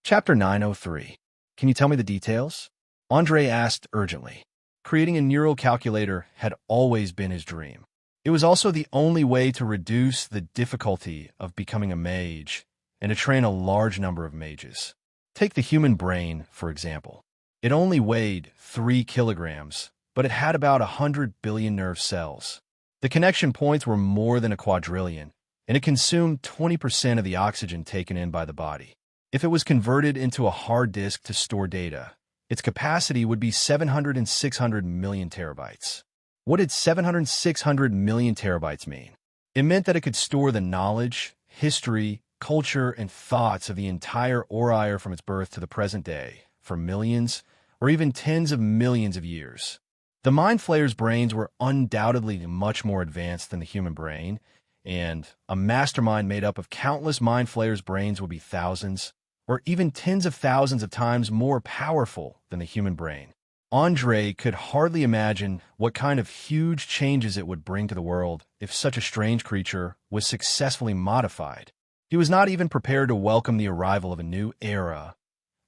Chapter 903. Can you tell me the details? Andre asked urgently. Creating a neural calculator had always been his dream. It was also the only way to reduce the difficulty of becoming a mage and to train a large number of mages. Take the human brain, for example. It only weighed 3 kilograms, but it had about 100 billion nerve cells. The connection points were more than a quadrillion, and it consumed 20% of the oxygen taken in by the body. If it was converted into a hard disk to store data, its capacity would be 700 and 600 million terabytes. What did 700 and 600 million terabytes mean? It meant that it could store the knowledge, history, culture, and thoughts of the entire Orier from its birth to the present day, for millions, or even tens of millions of years. The Mind Flayer's brains were undoubtedly much more advanced than the human brain, and a mastermind made up of countless Mind Flayer's brains would be thousands, or even tens of thousands of times more powerful than the human brain. Andre could hardly imagine what kind of huge changes it would bring to the world if such a strange creature was successfully modified. He was not even prepared to welcome the arrival of a new era.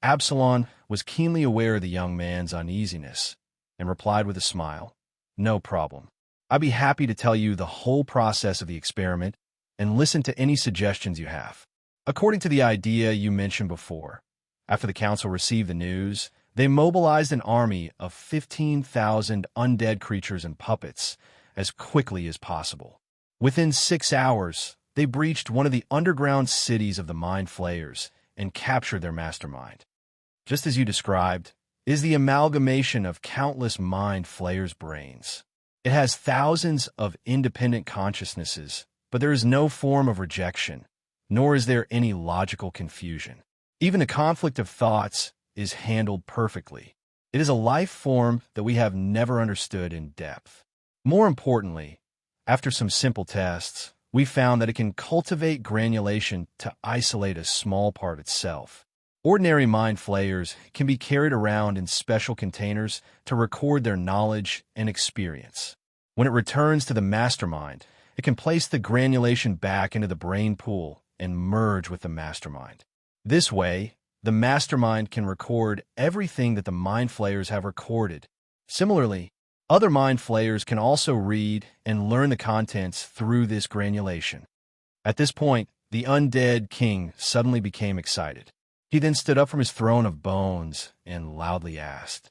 Absalon was keenly aware of the young man's uneasiness and replied with a smile, "No problem. I'd be happy to tell you the whole process of the experiment and listen to any suggestions you have." According to the idea you mentioned before, after the council received the news, they mobilized an army of 15,000 undead creatures and puppets as quickly as possible. Within 6 hours, they breached one of the underground cities of the Mind Flayers and captured their mastermind. Just as you described, is the amalgamation of countless Mind Flayers' brains. It has thousands of independent consciousnesses, but there is no form of rejection, nor is there any logical confusion. Even the conflict of thoughts is handled perfectly. It is a life form that we have never understood in depth. More importantly, after some simple tests, we found that it can cultivate granulation to isolate a small part itself. Ordinary Mind Flayers can be carried around in special containers to record their knowledge and experience. When it returns to the mastermind, it can place the granulation back into the brain pool and merge with the mastermind. This way, the mastermind can record everything that the Mind Flayers have recorded. Similarly, other Mind Flayers can also read and learn the contents through this granulation. At this point, the undead king suddenly became excited. He then stood up from his throne of bones and loudly asked,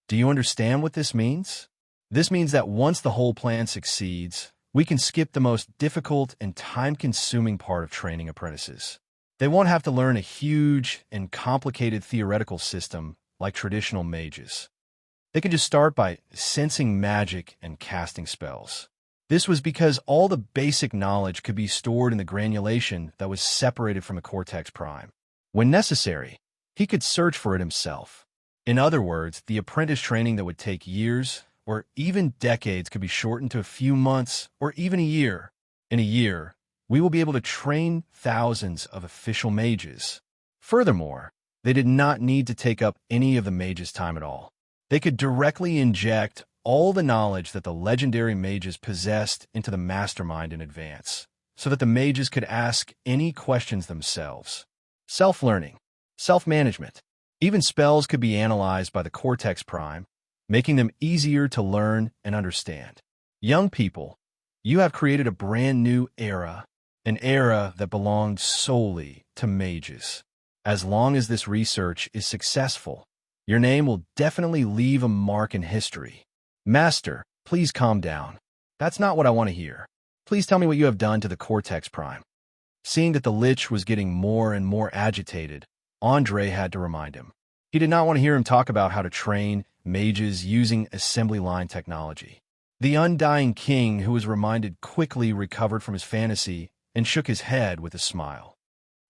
"Do you understand what this means?" This means that once the whole plan succeeds, we can skip the most difficult and time-consuming part of training apprentices. They won't have to learn a huge and complicated theoretical system like traditional mages. They can just start by sensing magic and casting spells. This was because all the basic knowledge could be stored in the granulation that was separated from the cortex prime. When necessary, he could search for it himself. In other words, the apprentice training that would take years or even decades could be shortened to a few months or even a year. In a year, we will be able to train thousands of official mages. Furthermore, they did not need to take up any of the mages' time at all. They could directly inject all the knowledge that the legendary mages possessed into the mastermind in advance, so that the mages could ask any questions themselves. Self-learning, self-management. Even spells could be analyzed by the cortex prime, making them easier to learn and understand. Young people, you have created a brand new era, an era that belonged solely to mages. As long as this research is successful, your name will definitely leave a mark in history. Master, please calm down. That's not what I want to hear. Please tell me what you have done to the cortex prime. Seeing that the Lich was getting more and more agitated, Andre had to remind him. He did not want to hear him talk about how to train mages using assembly line technology. The undying king, who was reminded, quickly recovered from his fantasy and shook his head with a smile.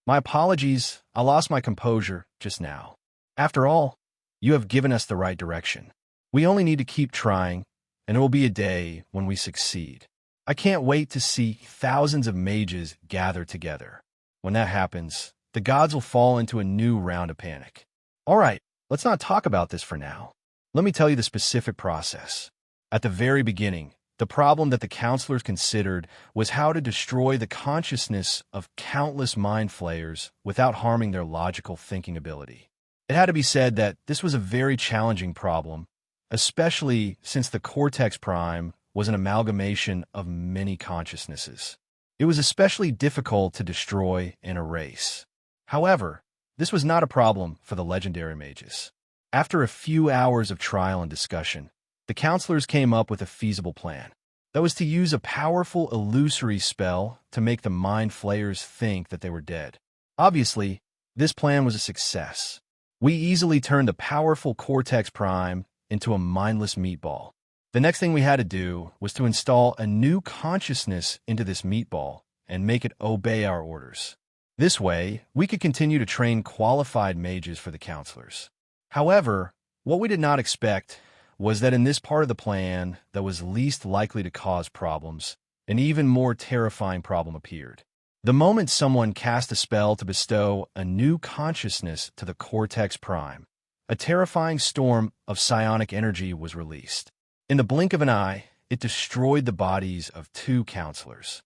"My apologies, I lost my composure just now. After all, you have given us the right direction. We only need to keep trying, and it will be a day when we succeed. I can't wait to see thousands of mages gather together. When that happens, the gods will fall into a new round of panic. All right, let's not talk about this for now. Let me tell you the specific process. At the very beginning, The problem that the counselors considered was how to destroy the consciousness of countless mind flayers without harming their logical thinking ability. It had to be said that this was a very challenging problem, especially since the cortex prime was an amalgamation of many consciousnesses. It was especially difficult to destroy and erase. However, this was not a problem for the legendary mages. After a few hours of trial and discussion, the counselors came up with a feasible plan. That was to use a powerful illusory spell to make the mind flayers think that they were dead. Obviously, this plan was a success. We easily turned the powerful cortex prime into a mindless meatball. The next thing we had to do was to install a new consciousness into this meatball and make it obey our orders. This way, we could continue to train qualified mages for the counselors. However, what we did not expect was that in this part of the plan that was least likely to cause problems, an even more terrifying problem appeared. The moment someone cast a spell to bestow a new consciousness to the cortex prime, a terrifying storm of psionic energy was released. In the blink of an eye, it destroyed the bodies of 2 counselors.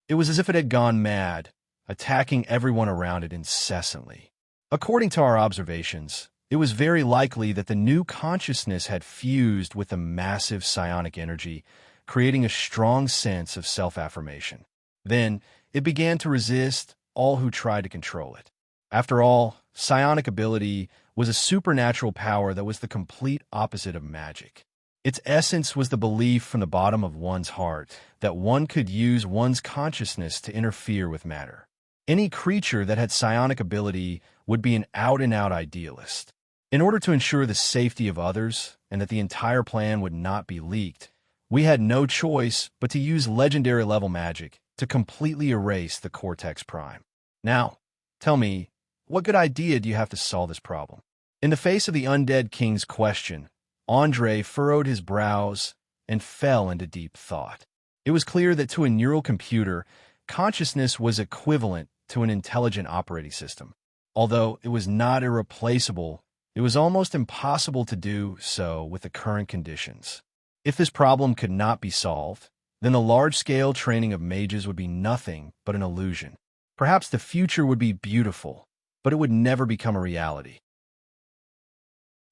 It was as if it had gone mad, attacking everyone around it incessantly. According to our observations, it was very likely that the new consciousness had fused with the massive psionic energy, creating a strong sense of self-affirmation. Then, it began to resist all who tried to control it. After all, psionic ability was a supernatural power that was the complete opposite of magic. Its essence was the belief from the bottom of one's heart that one could use one's consciousness to interfere with matter. Any creature that had psionic ability would be an out-and-out idealist. In order to ensure the safety of others and that the entire plan would not be leaked, we had no choice but to use legendary-level magic to completely erase the Cortex Prime. Now, tell me, what good idea do you have to solve this problem? In the face of the undead king's question, Andre furrowed his brows and fell into deep thought. It was clear that to a neural computer, consciousness was equivalent to an intelligent operating system. Although it was not irreplaceable, it was almost impossible to do so with the current conditions. If this problem could not be solved, then the large-scale training of mages would be nothing but an illusion. Perhaps the future would be beautiful, but it would never become a reality.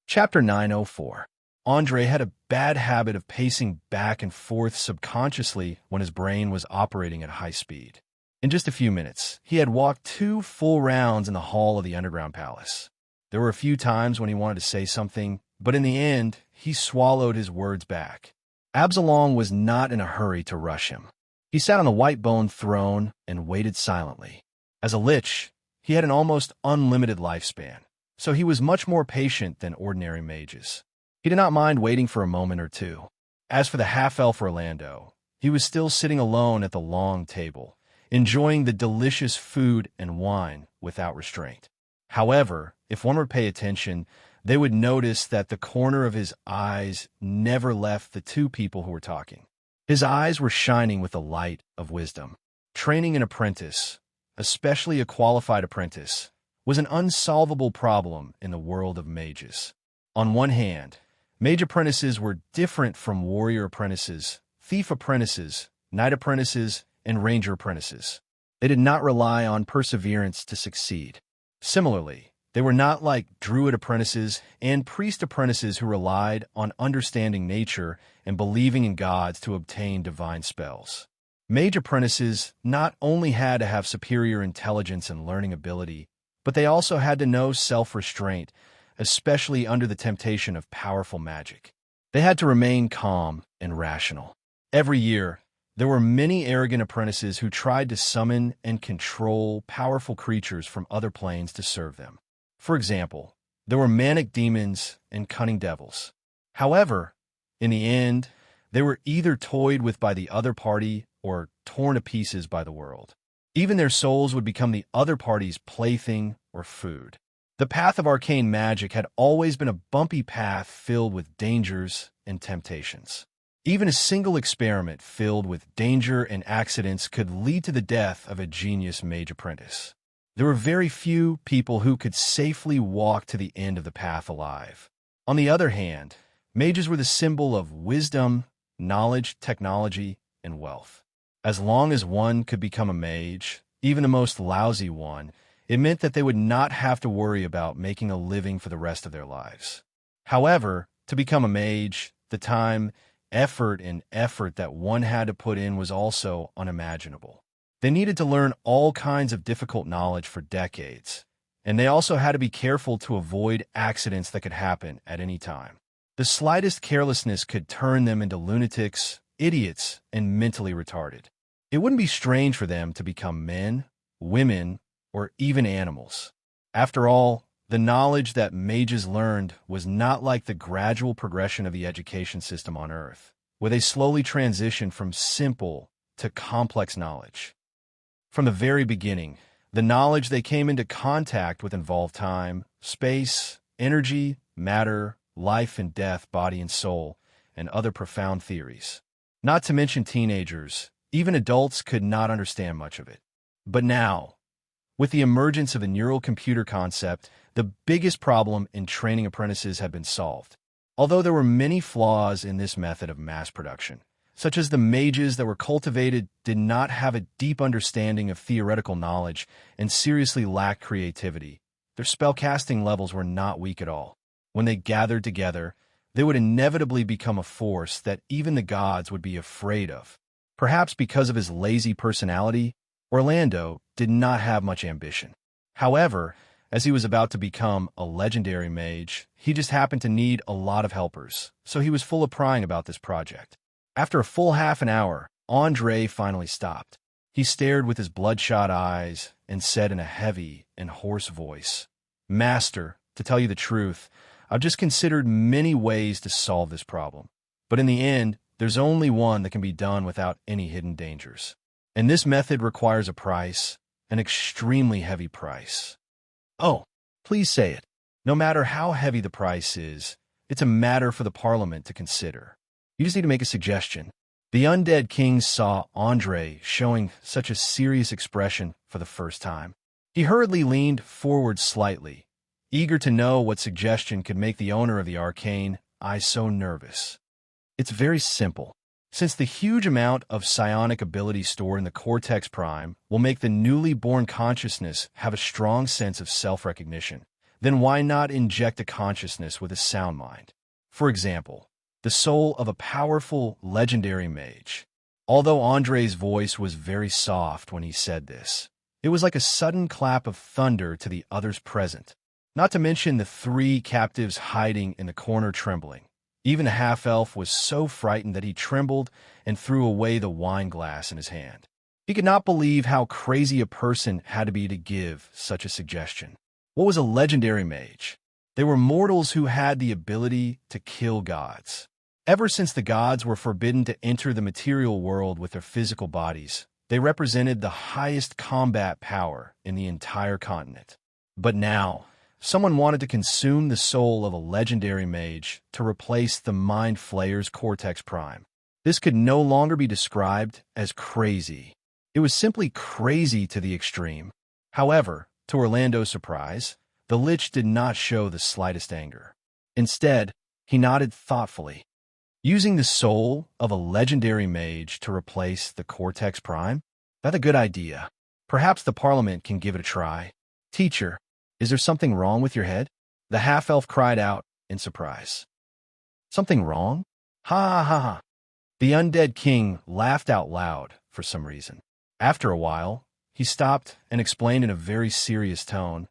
Chapter 904. Andre had a bad habit of pacing back and forth subconsciously when his brain was operating at high speed. In just a few minutes, he had walked 2 full rounds in the hall of the underground palace. There were a few times when he wanted to say something, but in the end, he swallowed his words back. Absalom was not in a hurry to rush him. He sat on the white-boned throne and waited silently. As a lich, he had an almost unlimited lifespan, so he was much more patient than ordinary mages. He did not mind waiting for a moment or two. As for the half-elf Orlando, he was still sitting alone at the long table, enjoying the delicious food and wine without restraint. However, if one would pay attention, they would notice that the corner of his eyes never left the 2 people who were talking. His eyes were shining with the light of wisdom. Training an apprentice, especially a qualified apprentice, was an unsolvable problem in the world of mages. On one hand, mage apprentices were different from warrior apprentices, thief apprentices, knight apprentices, and ranger apprentices. They did not rely on perseverance to succeed. Similarly, they were not like druid apprentices and priest apprentices who relied on understanding nature and believing in gods to obtain divine spells. Mage apprentices not only had to have superior intelligence and learning ability, but they also had to know self-restraint, especially under the temptation of powerful magic. They had to remain calm and rational. Every year, there were many arrogant apprentices who tried to summon and control powerful creatures from other planes to serve them. For example, there were manic demons and cunning devils. However, in the end, they were either toyed with by the other party or torn to pieces by the world. Even their souls would become the other party's plaything or food. The path of arcane magic had always been a bumpy path filled with dangers and temptations. Even a single experiment filled with danger and accidents could lead to the death of a genius mage apprentice. There were very few people who could safely walk to the end of the path alive. On the other hand, mages were the symbol of wisdom knowledge, technology, and wealth. As long as one could become a mage, even the most lousy one, it meant that they would not have to worry about making a living for the rest of their lives. However, to become a mage, the time, effort, and effort that one had to put in was also unimaginable. They needed to learn all kinds of difficult knowledge for decades, and they also had to be careful to avoid accidents that could happen at any time. The slightest carelessness could turn them into lunatics, idiots, and mentally retarded. It wouldn't be strange for them to become men, women, or even animals. After all, the knowledge that mages learned was not like the gradual progression of the education system on Earth, where they slowly transitioned from simple to complex knowledge. From the very beginning, the knowledge they came into contact with involved time, space, energy, matter, life and death, body and soul, and other profound theories. Not to mention teenagers, even adults could not understand much of it. But now, with the emergence of the neural computer concept, the biggest problem in training apprentices had been solved. Although there were many flaws in this method of mass production, such as the mages that were cultivated did not have a deep understanding of theoretical knowledge and seriously lacked creativity, their spellcasting levels were not weak at all. When they gathered together, they would inevitably become a force that even the gods would be afraid of. Perhaps because of his lazy personality, Orlando did not have much ambition. However, as he was about to become a legendary mage, he just happened to need a lot of helpers, so he was full of prying about this project. After a full half an hour, Andre finally stopped. He stared with his bloodshot eyes and said in a heavy and hoarse voice, "Master, to tell you the truth, I've just considered many ways to solve this problem. But in the end, there's only one that can be done without any hidden dangers. And this method requires a price, an extremely heavy price." "Oh, please say it. No matter how heavy the price is, it's a matter for the Parliament to consider. You just need to make a suggestion." The undead king saw Andre showing such a serious expression for the first time. He hurriedly leaned forward slightly, eager to know what suggestion could make the owner of the Arcane eye so nervous. "It's very simple. Since the huge amount of psionic ability stored in the cortex prime will make the newly born consciousness have a strong sense of self-recognition, then why not inject a consciousness with a sound mind? For example, the soul of a powerful, legendary mage." Although Andre's voice was very soft when he said this, it was like a sudden clap of thunder to the others present, not to mention the three captives hiding in the corner trembling. Even the half-elf was so frightened that he trembled and threw away the wine glass in his hand. He could not believe how crazy a person had to be to give such a suggestion. What was a legendary mage? They were mortals who had the ability to kill gods. Ever since the gods were forbidden to enter the material world with their physical bodies, they represented the highest combat power in the entire continent. But now, someone wanted to consume the soul of a legendary mage to replace the Mind Flayer's Cortex Prime. This could no longer be described as crazy. It was simply crazy to the extreme. However, to Orlando's surprise, the Lich did not show the slightest anger. Instead, he nodded thoughtfully. Using the soul of a legendary mage to replace the Cortex Prime? That's a good idea. Perhaps the Parliament can give it a try. "Teacher, is there something wrong with your head?" the half-elf cried out in surprise. "Something wrong? Ha ha ha." The undead king laughed out loud for some reason. After a while, he stopped and explained in a very serious tone,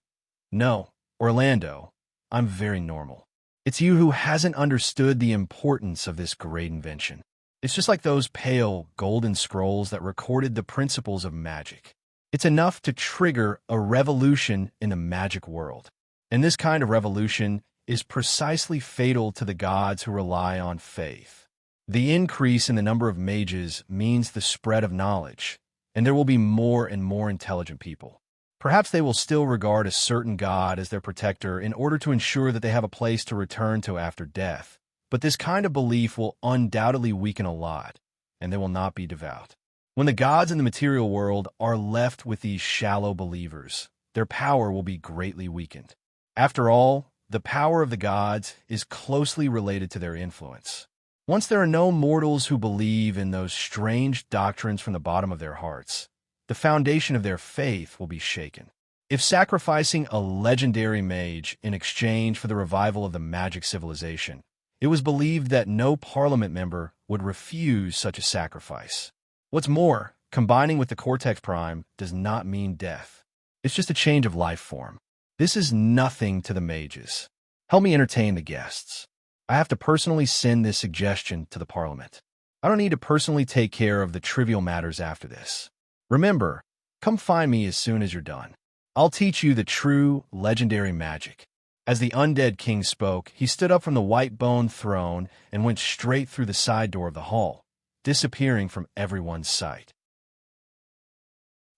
"No, Orlando, I'm very normal. It's you who hasn't understood the importance of this great invention. It's just like those pale, golden scrolls that recorded the principles of magic. It's enough to trigger a revolution in the magic world. And this kind of revolution is precisely fatal to the gods who rely on faith. The increase in the number of mages means the spread of knowledge, and there will be more and more intelligent people. Perhaps they will still regard a certain god as their protector in order to ensure that they have a place to return to after death. But this kind of belief will undoubtedly weaken a lot, and they will not be devout. When the gods in the material world are left with these shallow believers, their power will be greatly weakened. After all, the power of the gods is closely related to their influence. Once there are no mortals who believe in those strange doctrines from the bottom of their hearts, the foundation of their faith will be shaken. If sacrificing a legendary mage in exchange for the revival of the magic civilization, it was believed that no parliament member would refuse such a sacrifice. What's more, combining with the Cortex Prime does not mean death. It's just a change of life form. This is nothing to the mages. Help me entertain the guests. I have to personally send this suggestion to the Parliament. I don't need to personally take care of the trivial matters after this. Remember, come find me as soon as you're done. I'll teach you the true, legendary magic. As the undead king spoke, he stood up from the white-boned throne and went straight through the side door of the hall, disappearing from everyone's sight.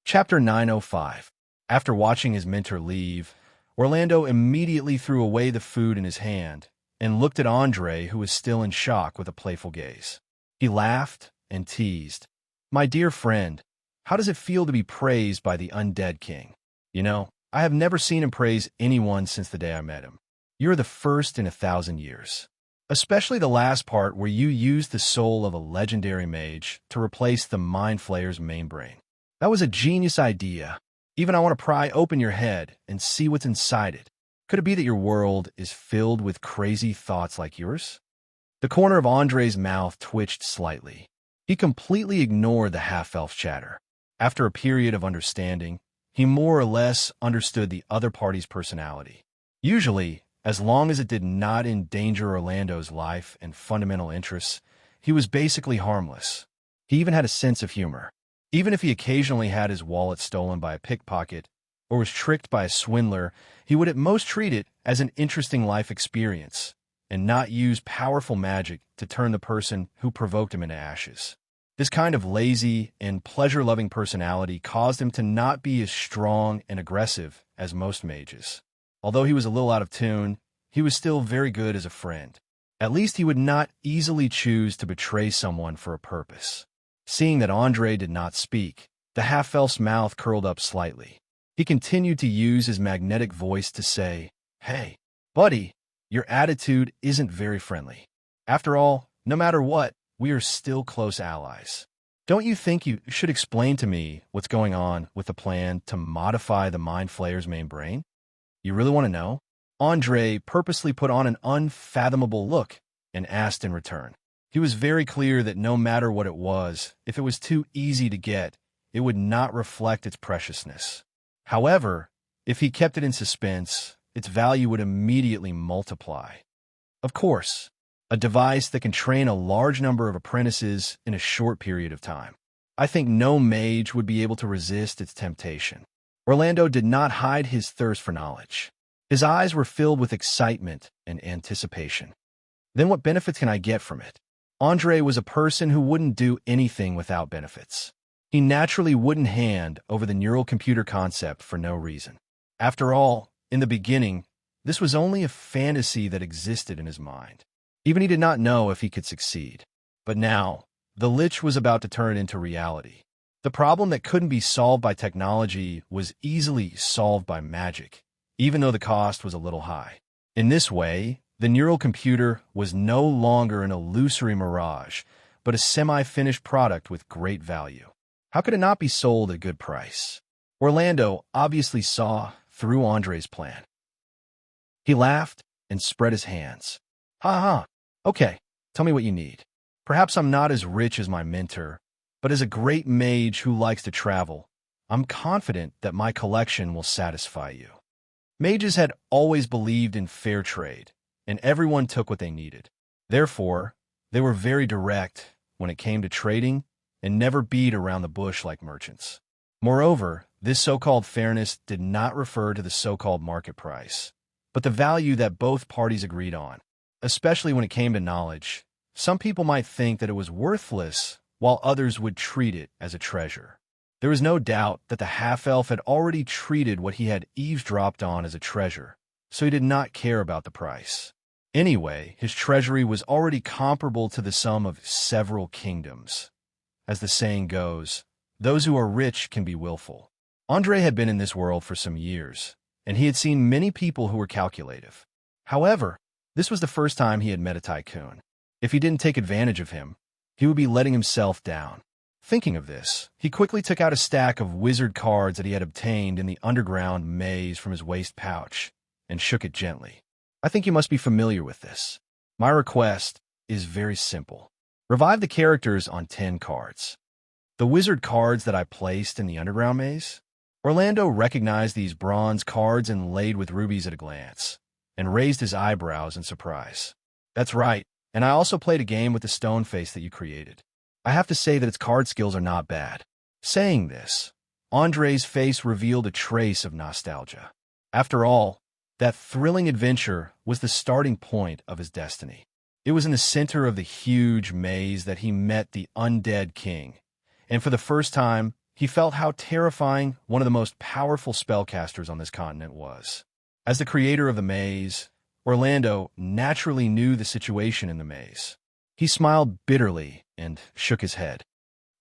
Chapter 905. After watching his mentor leave, Orlando immediately threw away the food in his hand and looked at Andre, who was still in shock, with a playful gaze. He laughed and teased. "My dear friend, how does it feel to be praised by the undead king? You know, I have never seen him praise anyone since the day I met him. You're the first in 1,000 years. Especially the last part where you used the soul of a legendary mage to replace the Mind Flayer's main brain. That was a genius idea. Even I want to pry open your head and see what's inside it. Could it be that your world is filled with crazy thoughts like yours?" The corner of Andre's mouth twitched slightly. He completely ignored the half-elf chatter. After a period of understanding, he more or less understood the other party's personality. Usually, as long as it did not endanger Orlando's life and fundamental interests, he was basically harmless. He even had a sense of humor. Even if he occasionally had his wallet stolen by a pickpocket or was tricked by a swindler, he would at most treat it as an interesting life experience and not use powerful magic to turn the person who provoked him into ashes. This kind of lazy and pleasure-loving personality caused him to not be as strong and aggressive as most mages. Although he was a little out of tune, he was still very good as a friend. At least he would not easily choose to betray someone for a purpose. Seeing that Andre did not speak, the half-elf's mouth curled up slightly. He continued to use his magnetic voice to say, "Hey, buddy, your attitude isn't very friendly. After all, no matter what, we are still close allies. Don't you think you should explain to me what's going on with the plan to modify the Mind Flayer's main brain? You really want to know?" Andre purposely put on an unfathomable look and asked in return. He was very clear that no matter what it was, if it was too easy to get, it would not reflect its preciousness. However, if he kept it in suspense, its value would immediately multiply. Of course, a device that can train a large number of apprentices in a short period of time. I think no mage would be able to resist its temptation. Orlando did not hide his thirst for knowledge. His eyes were filled with excitement and anticipation. Then what benefits can I get from it? Andre was a person who wouldn't do anything without benefits. He naturally wouldn't hand over the neural computer concept for no reason. After all, in the beginning, this was only a fantasy that existed in his mind. Even he did not know if he could succeed. But now, the Lich was about to turn it into reality. The problem that couldn't be solved by technology was easily solved by magic, even though the cost was a little high. In this way, the neural computer was no longer an illusory mirage, but a semi-finished product with great value. How could it not be sold at a good price? Orlando obviously saw through Andre's plan. He laughed and spread his hands. "Ha ha, okay, tell me what you need. Perhaps I'm not as rich as my mentor, but as a great mage who likes to travel, I'm confident that my collection will satisfy you." Mages had always believed in fair trade, and everyone took what they needed. Therefore, they were very direct when it came to trading and never beat around the bush like merchants. Moreover, this so-called fairness did not refer to the so-called market price, but the value that both parties agreed on. Especially when it came to knowledge, some people might think that it was worthless, while others would treat it as a treasure. There was no doubt that the half-elf had already treated what he had eavesdropped on as a treasure, so he did not care about the price. Anyway, his treasury was already comparable to the sum of several kingdoms. As the saying goes, those who are rich can be willful. Andre had been in this world for some years, and he had seen many people who were calculative. However, this was the first time he had met a tycoon. If he didn't take advantage of him, he would be letting himself down. Thinking of this, he quickly took out a stack of wizard cards that he had obtained in the underground maze from his waist pouch and shook it gently. I think you must be familiar with this. My request is very simple. Revive the characters on 10 cards. The wizard cards that I placed in the underground maze? Orlando recognized these bronze cards inlaid with rubies at a glance, and raised his eyebrows in surprise. That's right, and I also played a game with the stone face that you created. I have to say that its card skills are not bad. Saying this, Andre's face revealed a trace of nostalgia. After all, that thrilling adventure was the starting point of his destiny. It was in the center of the huge maze that he met the undead king, and for the first time, he felt how terrifying one of the most powerful spellcasters on this continent was. As the creator of the maze, Orlando naturally knew the situation in the maze. He smiled bitterly and shook his head.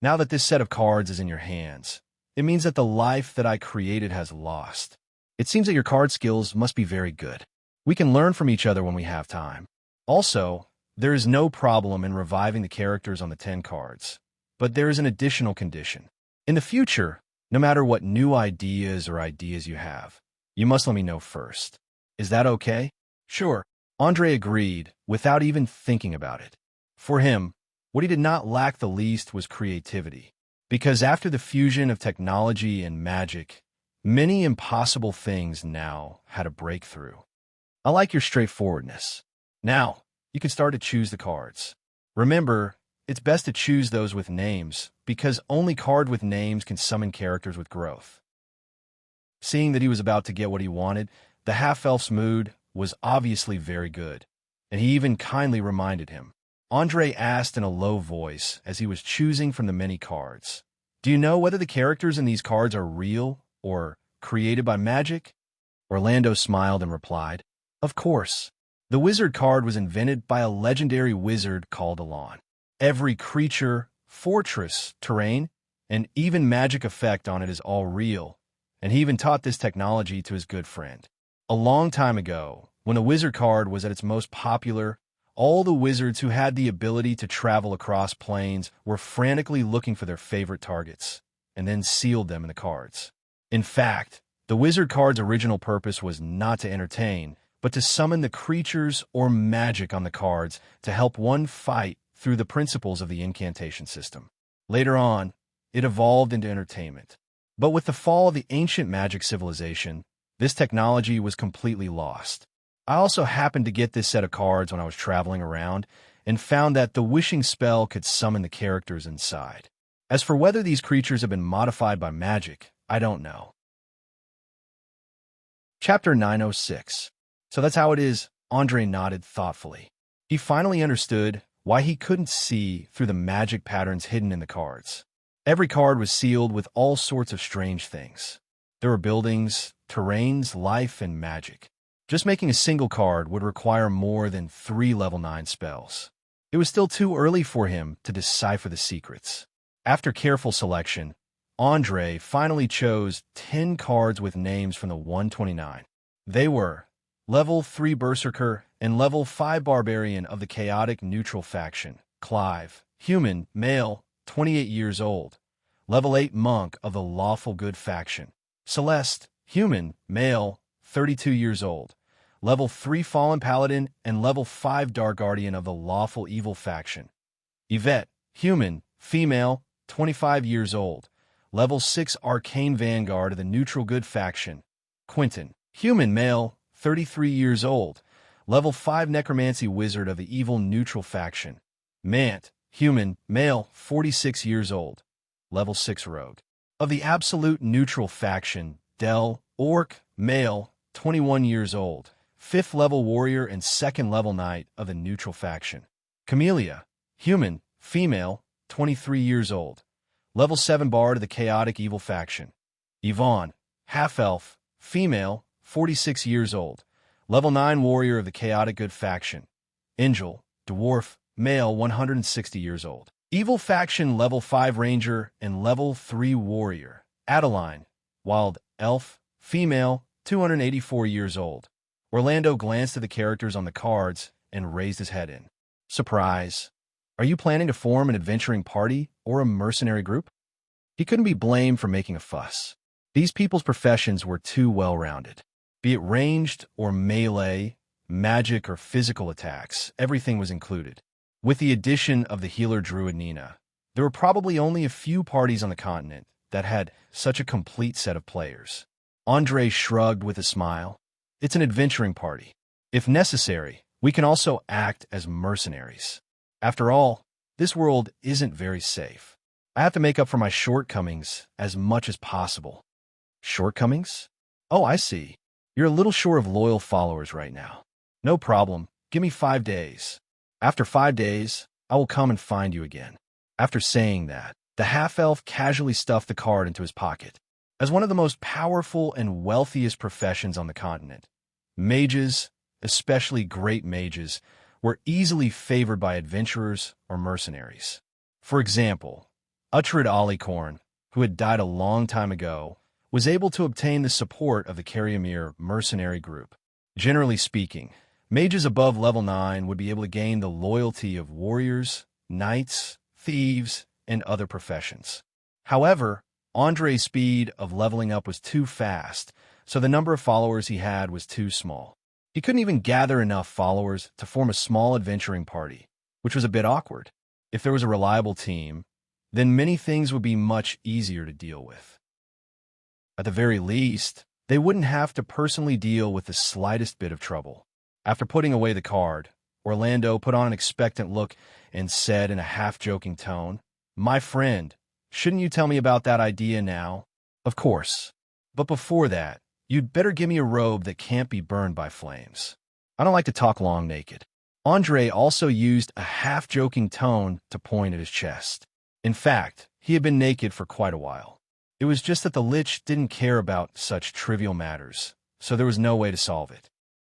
Now that this set of cards is in your hands, it means that the life that I created has lost. It seems that your card skills must be very good. We can learn from each other when we have time. Also, there is no problem in reviving the characters on the 10 cards, but there is an additional condition. In the future, no matter what new ideas you have, you must let me know first. Is that okay? Sure. Andre agreed without even thinking about it. For him, what he did not lack the least was creativity, because after the fusion of technology and magic, many impossible things now had a breakthrough. I like your straightforwardness. Now, you can start to choose the cards. Remember, it's best to choose those with names, because only card with names can summon characters with growth. Seeing that he was about to get what he wanted, the half-elf's mood was obviously very good, and he even kindly reminded him. Andre asked in a low voice as he was choosing from the many cards, "Do you know whether the characters in these cards are real or created by magic?" Orlando smiled and replied, "Of course. The wizard card was invented by a legendary wizard called Alon. Every creature, fortress, terrain, and even magic effect on it is all real, and he even taught this technology to his good friend. A long time ago, when the wizard card was at its most popular, all the wizards who had the ability to travel across planes were frantically looking for their favorite targets, and then sealed them in the cards. In fact, the wizard card's original purpose was not to entertain, but to summon the creatures or magic on the cards to help one fight through the principles of the incantation system. Later on, it evolved into entertainment. But with the fall of the ancient magic civilization, this technology was completely lost. I also happened to get this set of cards when I was traveling around and found that the wishing spell could summon the characters inside. As for whether these creatures have been modified by magic, I don't know." Chapter 906. So that's how it is, Andre nodded thoughtfully. He finally understood why he couldn't see through the magic patterns hidden in the cards. Every card was sealed with all sorts of strange things. There were buildings, terrains, life, and magic. Just making a single card would require more than 3 level 9 spells. It was still too early for him to decipher the secrets. After careful selection, Andre finally chose 10 cards with names from the 129. They were Level 3 Berserker and Level 5 Barbarian of the Chaotic Neutral Faction, Clive, human, male, 28 years old. Level 8 Monk of the Lawful Good Faction, Celeste, human, male, 32 years old. Level 3 Fallen Paladin and Level 5 Dark Guardian of the Lawful Evil Faction, Yvette, human, female, 25 years old. Level 6 Arcane Vanguard of the Neutral Good Faction, Quentin, human, male, 33 years old. Level 5 Necromancy Wizard of the Evil Neutral Faction, Mant, human, male, 46 years old. Level 6 Rogue of the Absolute Neutral Faction, Del, Orc, male, 21 years old. 5th level Warrior and 2nd level Knight of the Neutral Faction, Camellia, human, female, 23 years old. Level 7 Bard of the Chaotic Evil Faction, Yvonne, half-elf, female, 46 years old. Level 9 Warrior of the Chaotic Good Faction, Angel, dwarf, male, 160 years old. Evil Faction Level 5 Ranger and Level 3 Warrior, Adeline, Wild Elf, female, 284 years old. Orlando glanced at the characters on the cards and raised his head in. Surprise. Are you planning to form an adventuring party or a mercenary group? He couldn't be blamed for making a fuss. These people's professions were too well-rounded. Be it ranged or melee, magic or physical attacks, everything was included. With the addition of the healer druid Nina, there were probably only a few parties on the continent that had such a complete set of players. Andre shrugged with a smile. It's an adventuring party. If necessary, we can also act as mercenaries. After all, this world isn't very safe. I have to make up for my shortcomings as much as possible. Shortcomings? Oh, I see. You're a little short of loyal followers right now. No problem. Give me 5 days. After 5 days, I will come and find you again. After saying that, the half-elf casually stuffed the card into his pocket. As one of the most powerful and wealthiest professions on the continent, mages, especially great mages, were easily favored by adventurers or mercenaries. For example, Uhtred Alicorn, who had died a long time ago, was able to obtain the support of the Carriamir mercenary group. Generally speaking, mages above level 9 would be able to gain the loyalty of warriors, knights, thieves, and other professions. However, Andre's speed of leveling up was too fast, so the number of followers he had was too small. He couldn't even gather enough followers to form a small adventuring party, which was a bit awkward. If there was a reliable team, then many things would be much easier to deal with. At the very least, they wouldn't have to personally deal with the slightest bit of trouble. After putting away the card, Orlando put on an expectant look and said in a half-joking tone, "My friend, shouldn't you tell me about that idea now?" "Of course. But before that, you'd better give me a robe that can't be burned by flames. I don't like to talk long naked." Andre also used a half-joking tone to point at his chest. In fact, he had been naked for quite a while. It was just that the Lich didn't care about such trivial matters, so there was no way to solve it.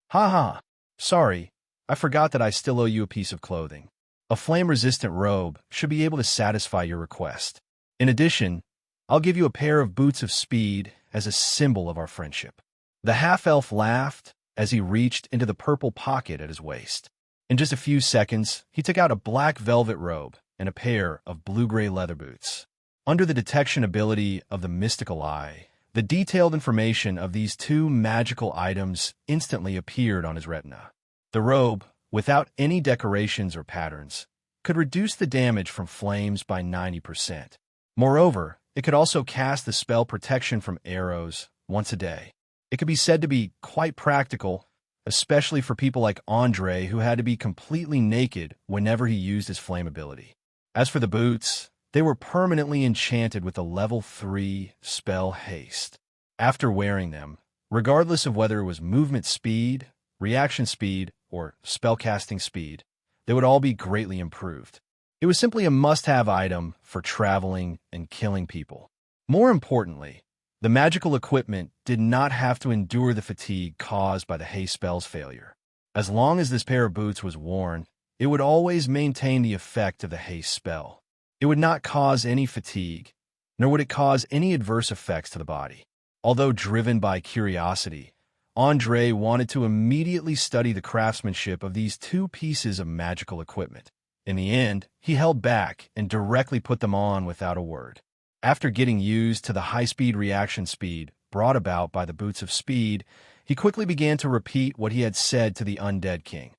"Ha ha. Sorry, I forgot that I still owe you a piece of clothing. A flame-resistant robe should be able to satisfy your request. In addition, I'll give you a pair of boots of speed as a symbol of our friendship." The half-elf laughed as he reached into the purple pocket at his waist. In just a few seconds, he took out a black velvet robe and a pair of blue-gray leather boots. Under the detection ability of the mystical eye, the detailed information of these two magical items instantly appeared on his retina. The robe, without any decorations or patterns, could reduce the damage from flames by 90%. Moreover, it could also cast the spell protection from arrows once a day. It could be said to be quite practical, especially for people like Andre, who had to be completely naked whenever he used his flame ability. As for the boots, they were permanently enchanted with a level 3 spell haste. After wearing them, regardless of whether it was movement speed, reaction speed, or spellcasting speed, they would all be greatly improved. It was simply a must-have item for traveling and killing people. More importantly, the magical equipment did not have to endure the fatigue caused by the haste spell's failure. As long as this pair of boots was worn, it would always maintain the effect of the haste spell. It would not cause any fatigue, nor would it cause any adverse effects to the body. Although driven by curiosity, Andre wanted to immediately study the craftsmanship of these two pieces of magical equipment. In the end, he held back and directly put them on without a word. After getting used to the high-speed reaction speed brought about by the boots of speed, he quickly began to repeat what he had said to the undead king,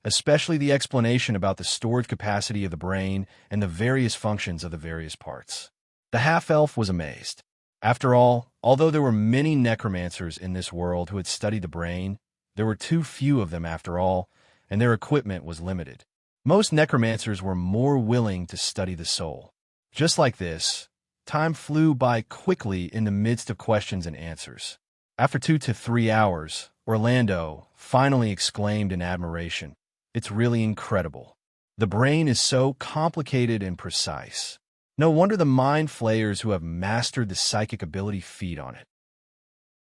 especially the explanation about the storage capacity of the brain and the various functions of the various parts. The half-elf was amazed. After all, although there were many necromancers in this world who had studied the brain, there were too few of them after all, and their equipment was limited. Most necromancers were more willing to study the soul. Just like this, time flew by quickly in the midst of questions and answers. After 2 to 3 hours, Orlando finally exclaimed in admiration, "It's really incredible. The brain is so complicated and precise. No wonder the mind flayers who have mastered the psychic ability feed on it.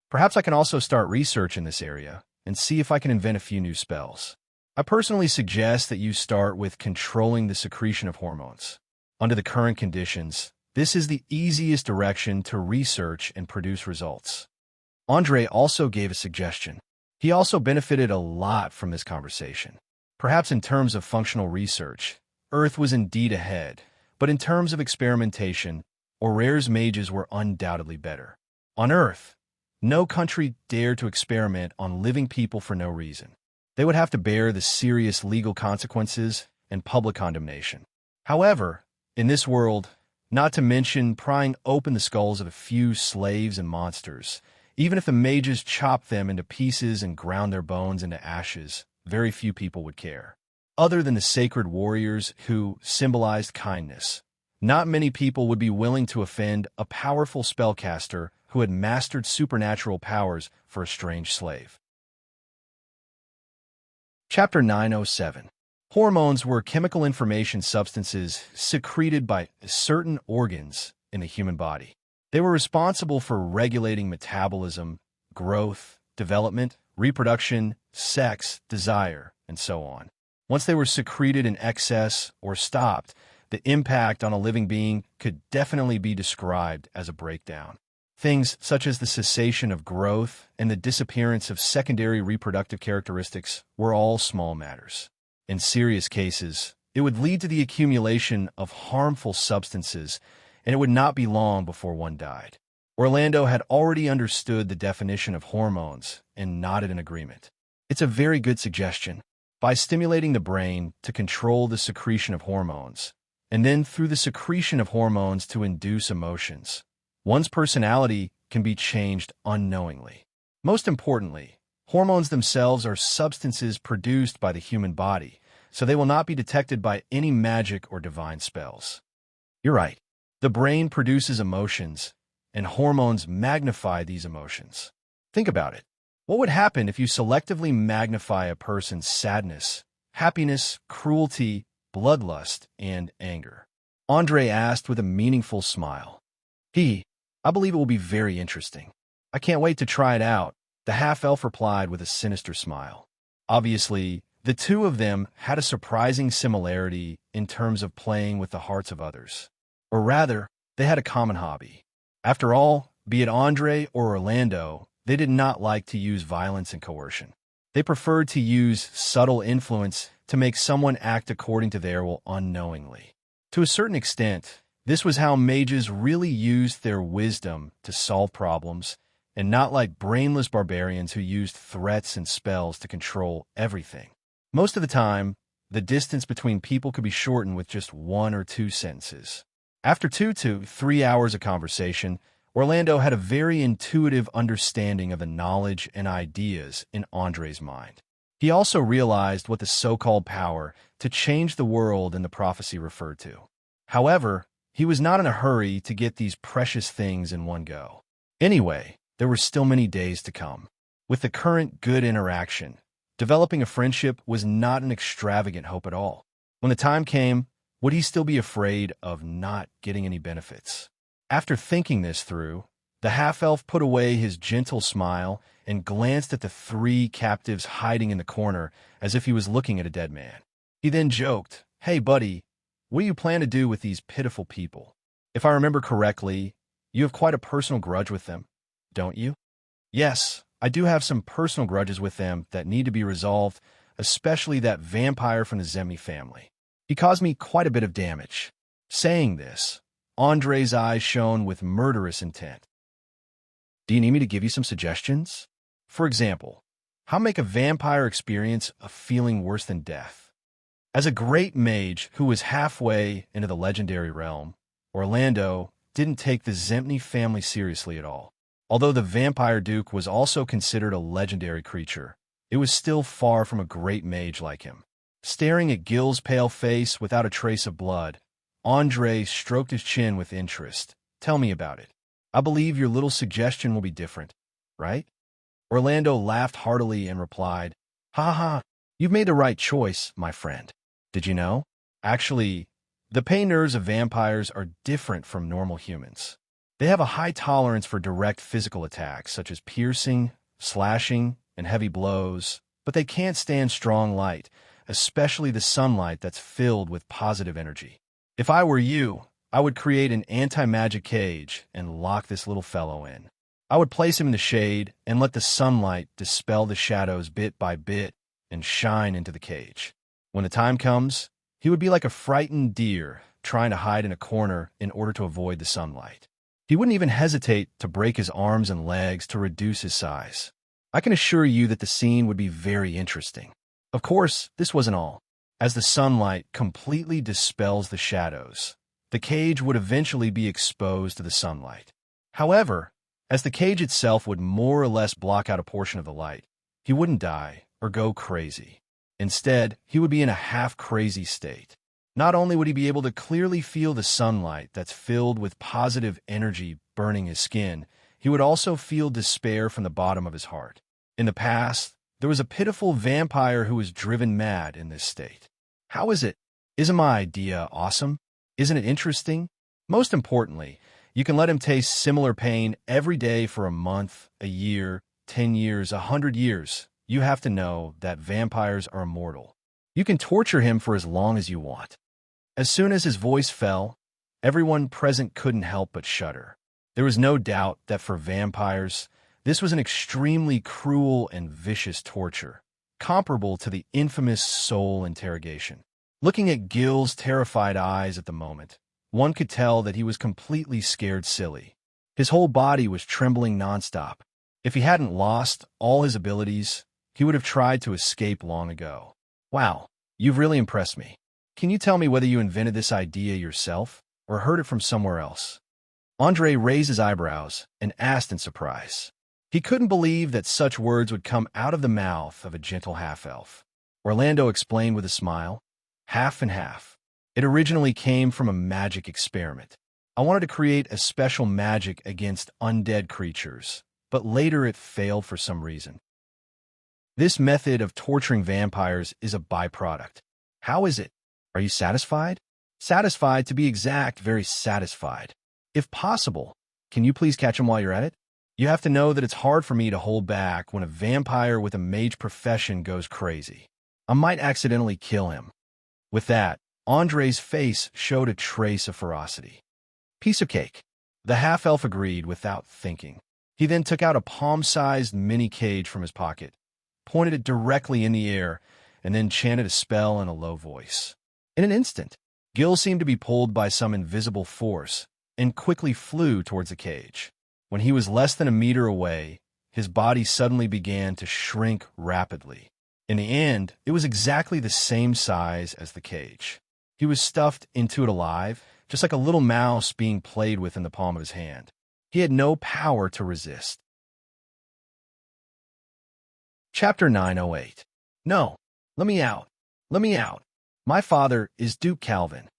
Perhaps I can also start research in this area and see if I can invent a few new spells. I personally suggest that you start with controlling the secretion of hormones. Under the current conditions, this is the easiest direction to research and produce results." Andre also gave a suggestion. He also benefited a lot from this conversation. Perhaps in terms of functional research, Earth was indeed ahead, but in terms of experimentation, Aurare's mages were undoubtedly better. On Earth, no country dared to experiment on living people for no reason. They would have to bear the serious legal consequences and public condemnation. However, in this world, not to mention prying open the skulls of a few slaves and monsters, even if the mages chopped them into pieces and ground their bones into ashes, very few people would care. Other than the sacred warriors who symbolized kindness, not many people would be willing to offend a powerful spellcaster who had mastered supernatural powers for a strange slave. Chapter 907. Hormones were chemical information substances secreted by certain organs in the human body. They were responsible for regulating metabolism, growth, development, reproduction, sex, desire, and so on. Once they were secreted in excess or stopped, the impact on a living being could definitely be described as a breakdown. Things such as the cessation of growth and the disappearance of secondary reproductive characteristics were all small matters. In serious cases, it would lead to the accumulation of harmful substances, and it would not be long before one died. Orlando had already understood the definition of hormones and nodded in agreement. It's a very good suggestion. By stimulating the brain to control the secretion of hormones, and then through the secretion of hormones to induce emotions, one's personality can be changed unknowingly. Most importantly, hormones themselves are substances produced by the human body, so they will not be detected by any magic or divine spells. You're right. The brain produces emotions, and hormones magnify these emotions. Think about it. What would happen if you selectively magnify a person's sadness, happiness, cruelty, bloodlust, and anger? Andre asked with a meaningful smile. I believe it will be very interesting. I can't wait to try it out, the half-elf replied with a sinister smile. Obviously, the two of them had a surprising similarity in terms of playing with the hearts of others. Or rather, they had a common hobby. After all, be it Andre or Orlando, they did not like to use violence and coercion. They preferred to use subtle influence to make someone act according to their will unknowingly. To a certain extent, this was how mages really used their wisdom to solve problems, and not like brainless barbarians who used threats and spells to control everything. Most of the time, the distance between people could be shortened with just 1 or 2 sentences. After 2 to 3 hours of conversation, Orlando had a very intuitive understanding of the knowledge and ideas in Andre's mind. He also realized what the so-called power to change the world in the prophecy referred to. However, he was not in a hurry to get these precious things in one go. Anyway, there were still many days to come. With the current good interaction, developing a friendship was not an extravagant hope at all. When the time came, would he still be afraid of not getting any benefits? After thinking this through, the half-elf put away his gentle smile and glanced at the 3 captives hiding in the corner as if he was looking at a dead man. He then joked, "Hey, buddy, what do you plan to do with these pitiful people? If I remember correctly, you have quite a personal grudge with them, don't you?" "Yes, I do have some personal grudges with them that need to be resolved, especially that vampire from the Zemni family. He caused me quite a bit of damage." Saying this, Andre's eyes shone with murderous intent. "Do you need me to give you some suggestions? For example, how make a vampire experience a feeling worse than death?" As a great mage who was halfway into the legendary realm, Orlando didn't take the Zemni family seriously at all. Although the Vampire Duke was also considered a legendary creature, it was still far from a great mage like him. Staring at Gil's pale face without a trace of blood, Andre stroked his chin with interest. "Tell me about it. I believe your little suggestion will be different, right?" Orlando laughed heartily and replied, "Ha ha, you've made the right choice, my friend. Did you know? Actually, the pain nerves of vampires are different from normal humans. They have a high tolerance for direct physical attacks, such as piercing, slashing, and heavy blows, but they can't stand strong light, especially the sunlight that's filled with positive energy. If I were you, I would create an anti-magic cage and lock this little fellow in. I would place him in the shade and let the sunlight dispel the shadows bit by bit and shine into the cage. When the time comes, he would be like a frightened deer trying to hide in a corner in order to avoid the sunlight. He wouldn't even hesitate to break his arms and legs to reduce his size. I can assure you that the scene would be very interesting. Of course, this wasn't all. As the sunlight completely dispels the shadows, the cage would eventually be exposed to the sunlight. However, as the cage itself would more or less block out a portion of the light, he wouldn't die or go crazy. Instead, he would be in a half-crazy state. Not only would he be able to clearly feel the sunlight that's filled with positive energy burning his skin, he would also feel despair from the bottom of his heart. In the past, there was a pitiful vampire who was driven mad in this state. How is it? Isn't my idea awesome? Isn't it interesting? Most importantly, you can let him taste similar pain every day for a month, a year, 10 years, 100 years. You have to know that vampires are immortal. You can torture him for as long as you want. As soon as his voice fell, everyone present couldn't help but shudder. There was no doubt that for vampires, this was an extremely cruel and vicious torture, comparable to the infamous soul interrogation. Looking at Gil's terrified eyes at the moment, one could tell that he was completely scared silly. His whole body was trembling nonstop. If he hadn't lost all his abilities, he would have tried to escape long ago. Wow, you've really impressed me. Can you tell me whether you invented this idea yourself or heard it from somewhere else? Andre raised his eyebrows and asked in surprise. He couldn't believe that such words would come out of the mouth of a gentle half-elf. Orlando explained with a smile, half and half. It originally came from a magic experiment. I wanted to create a special magic against undead creatures, but later it failed for some reason. This method of torturing vampires is a byproduct. How is it? Are you satisfied? Satisfied, to be exact, very satisfied. If possible, can you please catch him while you're at it? You have to know that it's hard for me to hold back when a vampire with a mage profession goes crazy. I might accidentally kill him. With that, Andre's face showed a trace of ferocity. Piece of cake. The half-elf agreed without thinking. He then took out a palm-sized mini-cage from his pocket, pointed it directly in the air, and then chanted a spell in a low voice. In an instant, Gil seemed to be pulled by some invisible force and quickly flew towards the cage. When he was less than a meter away, his body suddenly began to shrink rapidly. In the end, it was exactly the same size as the cage. He was stuffed into it alive, just like a little mouse being played with in the palm of his hand. He had no power to resist. Chapter 908. No, let me out. Let me out. My father is Duke Calvin.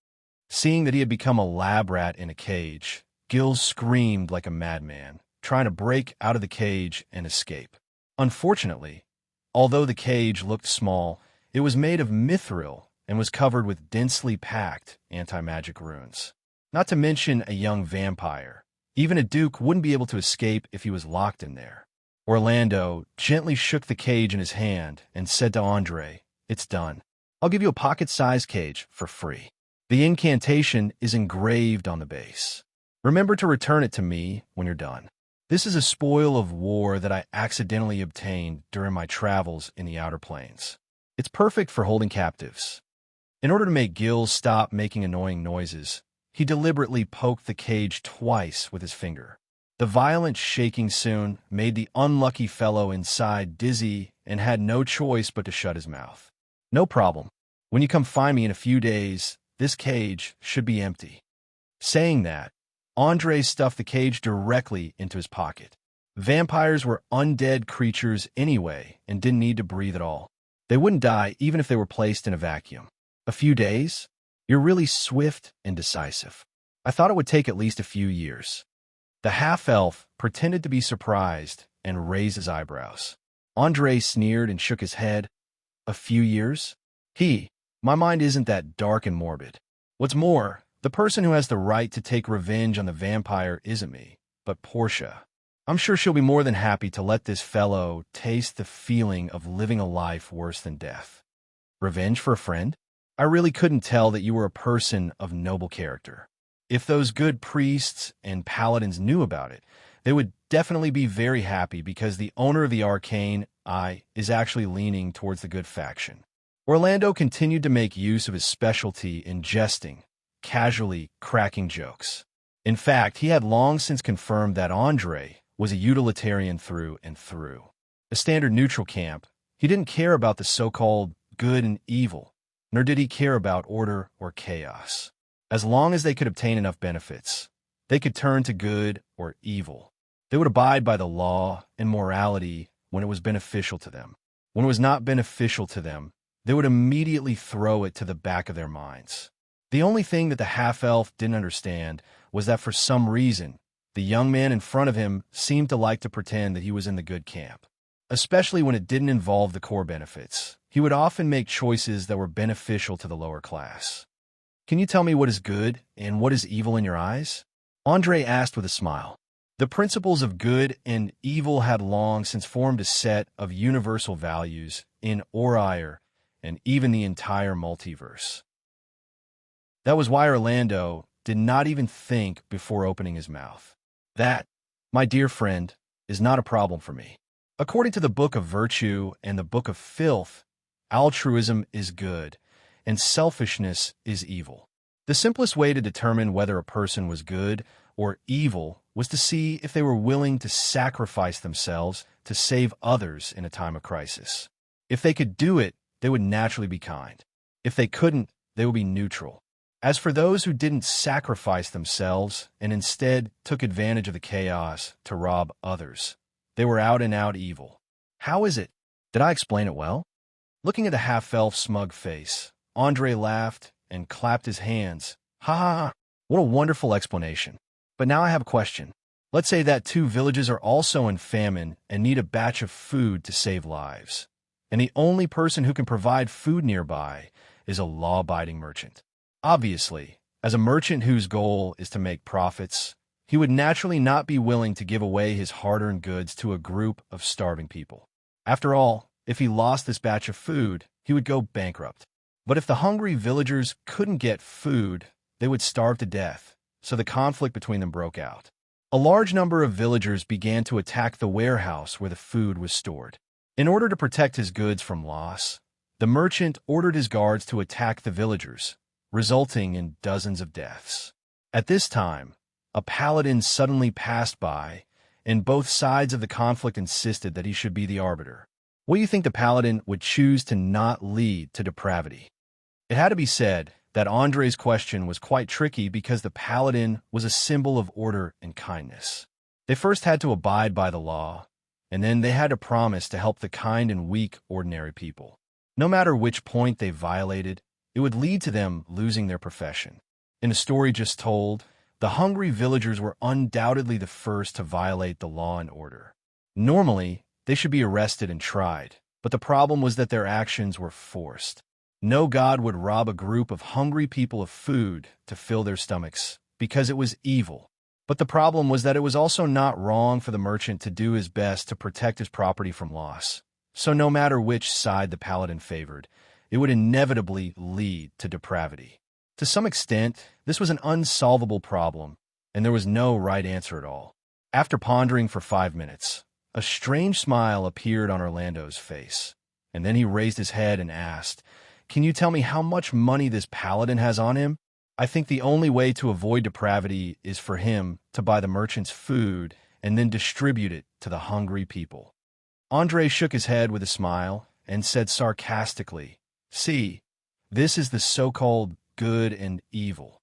Seeing that he had become a lab rat in a cage, Gil screamed like a madman, trying to break out of the cage and escape. Unfortunately, although the cage looked small, it was made of mithril and was covered with densely packed anti-magic runes. Not to mention a young vampire. Even a duke wouldn't be able to escape if he was locked in there. Orlando gently shook the cage in his hand and said to Andre, "It's done. I'll give you a pocket-sized cage for free. The incantation is engraved on the base. Remember to return it to me when you're done. This is a spoil of war that I accidentally obtained during my travels in the Outer Plains. It's perfect for holding captives." In order to make Gil stop making annoying noises, he deliberately poked the cage twice with his finger. The violent shaking soon made the unlucky fellow inside dizzy and had no choice but to shut his mouth. "No problem. When you come find me in a few days, this cage should be empty." Saying that, Andre stuffed the cage directly into his pocket. Vampires were undead creatures anyway and didn't need to breathe at all. They wouldn't die even if they were placed in a vacuum. A few days? You're really swift and decisive. I thought it would take at least a few years. The half-elf pretended to be surprised and raised his eyebrows. Andre sneered and shook his head. "A few years? My mind isn't that dark and morbid. What's more, the person who has the right to take revenge on the vampire isn't me, but Portia. I'm sure she'll be more than happy to let this fellow taste the feeling of living a life worse than death." Revenge for a friend? I really couldn't tell that you were a person of noble character. If those good priests and paladins knew about it, they would definitely be very happy because the owner of the Arcane is actually leaning towards the good faction. Orlando continued to make use of his specialty in jesting, casually cracking jokes. In fact, he had long since confirmed that Andre was a utilitarian through and through. A standard neutral camp, he didn't care about the so-called good and evil, nor did he care about order or chaos. As long as they could obtain enough benefits, they could turn to good or evil. They would abide by the law and morality when it was beneficial to them. When it was not beneficial to them, they would immediately throw it to the back of their minds. The only thing that the half-elf didn't understand was that for some reason, the young man in front of him seemed to like to pretend that he was in the good camp. Especially when it didn't involve the core benefits, he would often make choices that were beneficial to the lower class. Can you tell me what is good and what is evil in your eyes? Andre asked with a smile. The principles of good and evil had long since formed a set of universal values in Oriar and even the entire multiverse. That was why Orlando did not even think before opening his mouth. That, my dear friend, is not a problem for me. According to the Book of Virtue and the Book of Filth, altruism is good, and selfishness is evil. The simplest way to determine whether a person was good or evil was to see if they were willing to sacrifice themselves to save others in a time of crisis. If they could do it, they would naturally be kind. If they couldn't, they would be neutral. As for those who didn't sacrifice themselves and instead took advantage of the chaos to rob others, they were out and out evil. How is it? Did I explain it well? Looking at the half-elf's smug face, Andre laughed and clapped his hands. Ha ha ha, what a wonderful explanation. But now I have a question. Let's say that two villages are also in famine and need a batch of food to save lives. And the only person who can provide food nearby is a law-abiding merchant. Obviously, as a merchant whose goal is to make profits, he would naturally not be willing to give away his hard-earned goods to a group of starving people. After all, if he lost this batch of food, he would go bankrupt. But if the hungry villagers couldn't get food, they would starve to death, so the conflict between them broke out. A large number of villagers began to attack the warehouse where the food was stored. In order to protect his goods from loss, the merchant ordered his guards to attack the villagers, resulting in dozens of deaths. At this time, a paladin suddenly passed by, and both sides of the conflict insisted that he should be the arbiter. What do you think the paladin would choose to not lead to depravity? It had to be said that Andre's question was quite tricky because the paladin was a symbol of order and kindness. They first had to abide by the law, and then they had to promise to help the kind and weak ordinary people. No matter which point they violated, it would lead to them losing their profession. In a story just told, the hungry villagers were undoubtedly the first to violate the law and order. Normally, they should be arrested and tried, but the problem was that their actions were forced. No god would rob a group of hungry people of food to fill their stomachs, because it was evil. But the problem was that it was also not wrong for the merchant to do his best to protect his property from loss. So no matter which side the paladin favored, it would inevitably lead to depravity. To some extent, this was an unsolvable problem, and there was no right answer at all. After pondering for 5 minutes, a strange smile appeared on Orlando's face, and then he raised his head and asked, "Can you tell me how much money this paladin has on him? I think the only way to avoid depravity is for him to buy the merchant's food and then distribute it to the hungry people." Andre shook his head with a smile and said sarcastically, "See, this is the so-called good and evil.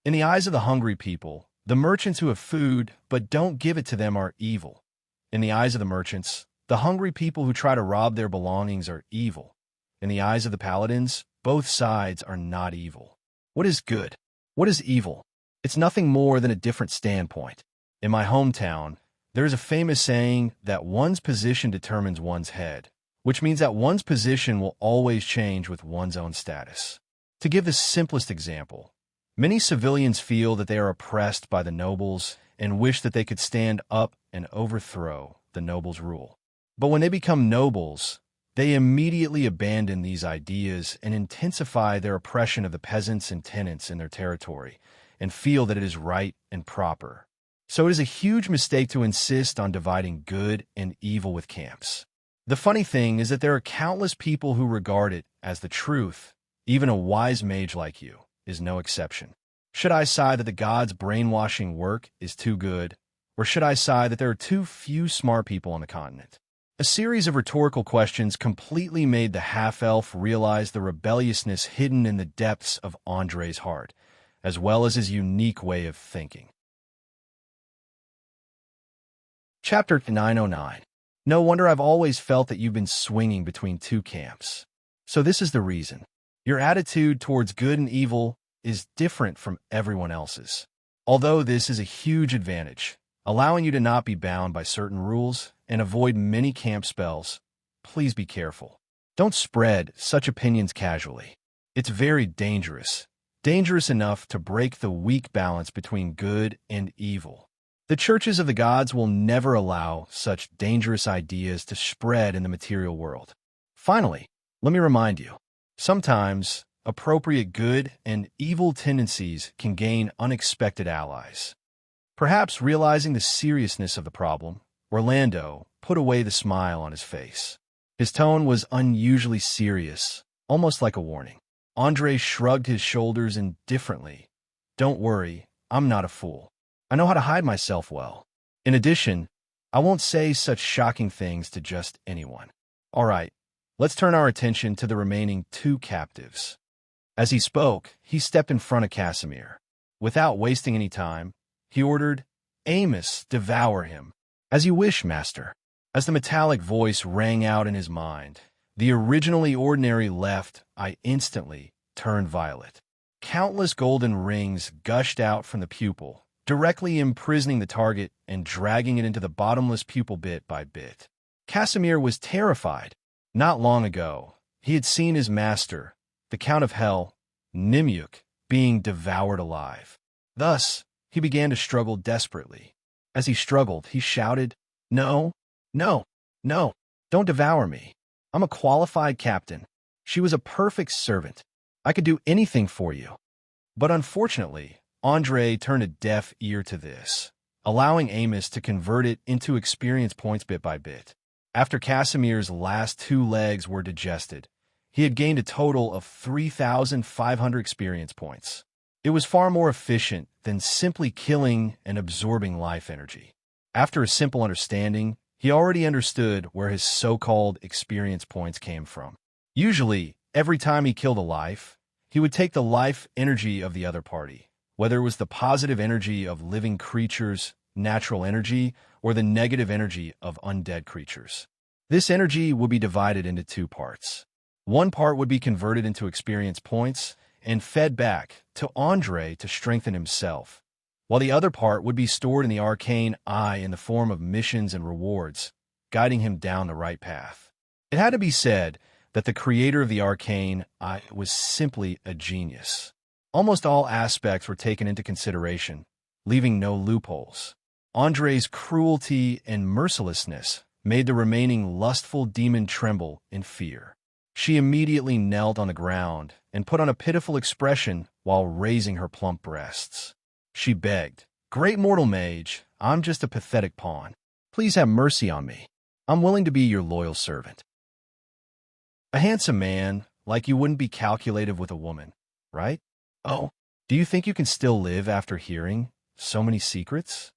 In the eyes of the hungry people, the merchants who have food but don't give it to them are evil. In the eyes of the merchants, the hungry people who try to rob their belongings are evil. In the eyes of the paladins, both sides are not evil. What is good? What is evil? It's nothing more than a different standpoint. In my hometown, there is a famous saying that one's position determines one's head, which means that one's position will always change with one's own status. To give the simplest example, many civilians feel that they are oppressed by the nobles and wish that they could stand up and overthrow the nobles' rule. But when they become nobles, they immediately abandon these ideas and intensify their oppression of the peasants and tenants in their territory and feel that it is right and proper. So it is a huge mistake to insist on dividing good and evil with camps. The funny thing is that there are countless people who regard it as the truth. Even a wise mage like you is no exception. Should I sigh that the gods' brainwashing work is too good, or should I sigh that there are too few smart people on the continent? A series of rhetorical questions completely made the half-elf realize the rebelliousness hidden in the depths of Andre's heart, as well as his unique way of thinking. Chapter 909. No wonder I've always felt that you've been swinging between two camps. So this is the reason. Your attitude towards good and evil is different from everyone else's. Although this is a huge advantage, allowing you to not be bound by certain rules and avoid many camp spells, please be careful. Don't spread such opinions casually. It's very dangerous. Dangerous enough to break the weak balance between good and evil. The churches of the gods will never allow such dangerous ideas to spread in the material world. Finally, let me remind you, sometimes appropriate good and evil tendencies can gain unexpected allies. Perhaps realizing the seriousness of the problem, Orlando put away the smile on his face. His tone was unusually serious, almost like a warning. Andre shrugged his shoulders indifferently. Don't worry, I'm not a fool. I know how to hide myself well. In addition, I won't say such shocking things to just anyone. All right, let's turn our attention to the remaining two captives. As he spoke, he stepped in front of Casimir. Without wasting any time, he ordered, "Amos, devour him." "As you wish, master." As the metallic voice rang out in his mind, the originally ordinary left eye instantly turned violet. Countless golden rings gushed out from the pupil, directly imprisoning the target and dragging it into the bottomless pupil bit by bit. Casimir was terrified. Not long ago, he had seen his master, the Count of Hell, Nimuk, being devoured alive. Thus, he began to struggle desperately. As he struggled, he shouted, "No, no, no, don't devour me. I'm a qualified captain. She was a perfect servant. I could do anything for you." But unfortunately, Andre turned a deaf ear to this, allowing Amos to convert it into experience points bit by bit. After Casimir's last two legs were digested, he had gained a total of 3,500 experience points. It was far more efficient than simply killing and absorbing life energy. After a simple understanding, he already understood where his so-called experience points came from. Usually, every time he killed a life, he would take the life energy of the other party, whether it was the positive energy of living creatures, natural energy, or the negative energy of undead creatures. This energy would be divided into two parts. One part would be converted into experience points and fed back to Andre to strengthen himself, while the other part would be stored in the Arcane Eye in the form of missions and rewards, guiding him down the right path. It had to be said that the creator of the Arcane Eye was simply a genius. Almost all aspects were taken into consideration, leaving no loopholes. Andre's cruelty and mercilessness made the remaining lustful demon tremble in fear. She immediately knelt on the ground and put on a pitiful expression while raising her plump breasts. She begged, "Great mortal mage, I'm just a pathetic pawn. Please have mercy on me. I'm willing to be your loyal servant." A handsome man like you wouldn't be calculative with a woman, right? Oh, do you think you can still live after hearing so many secrets?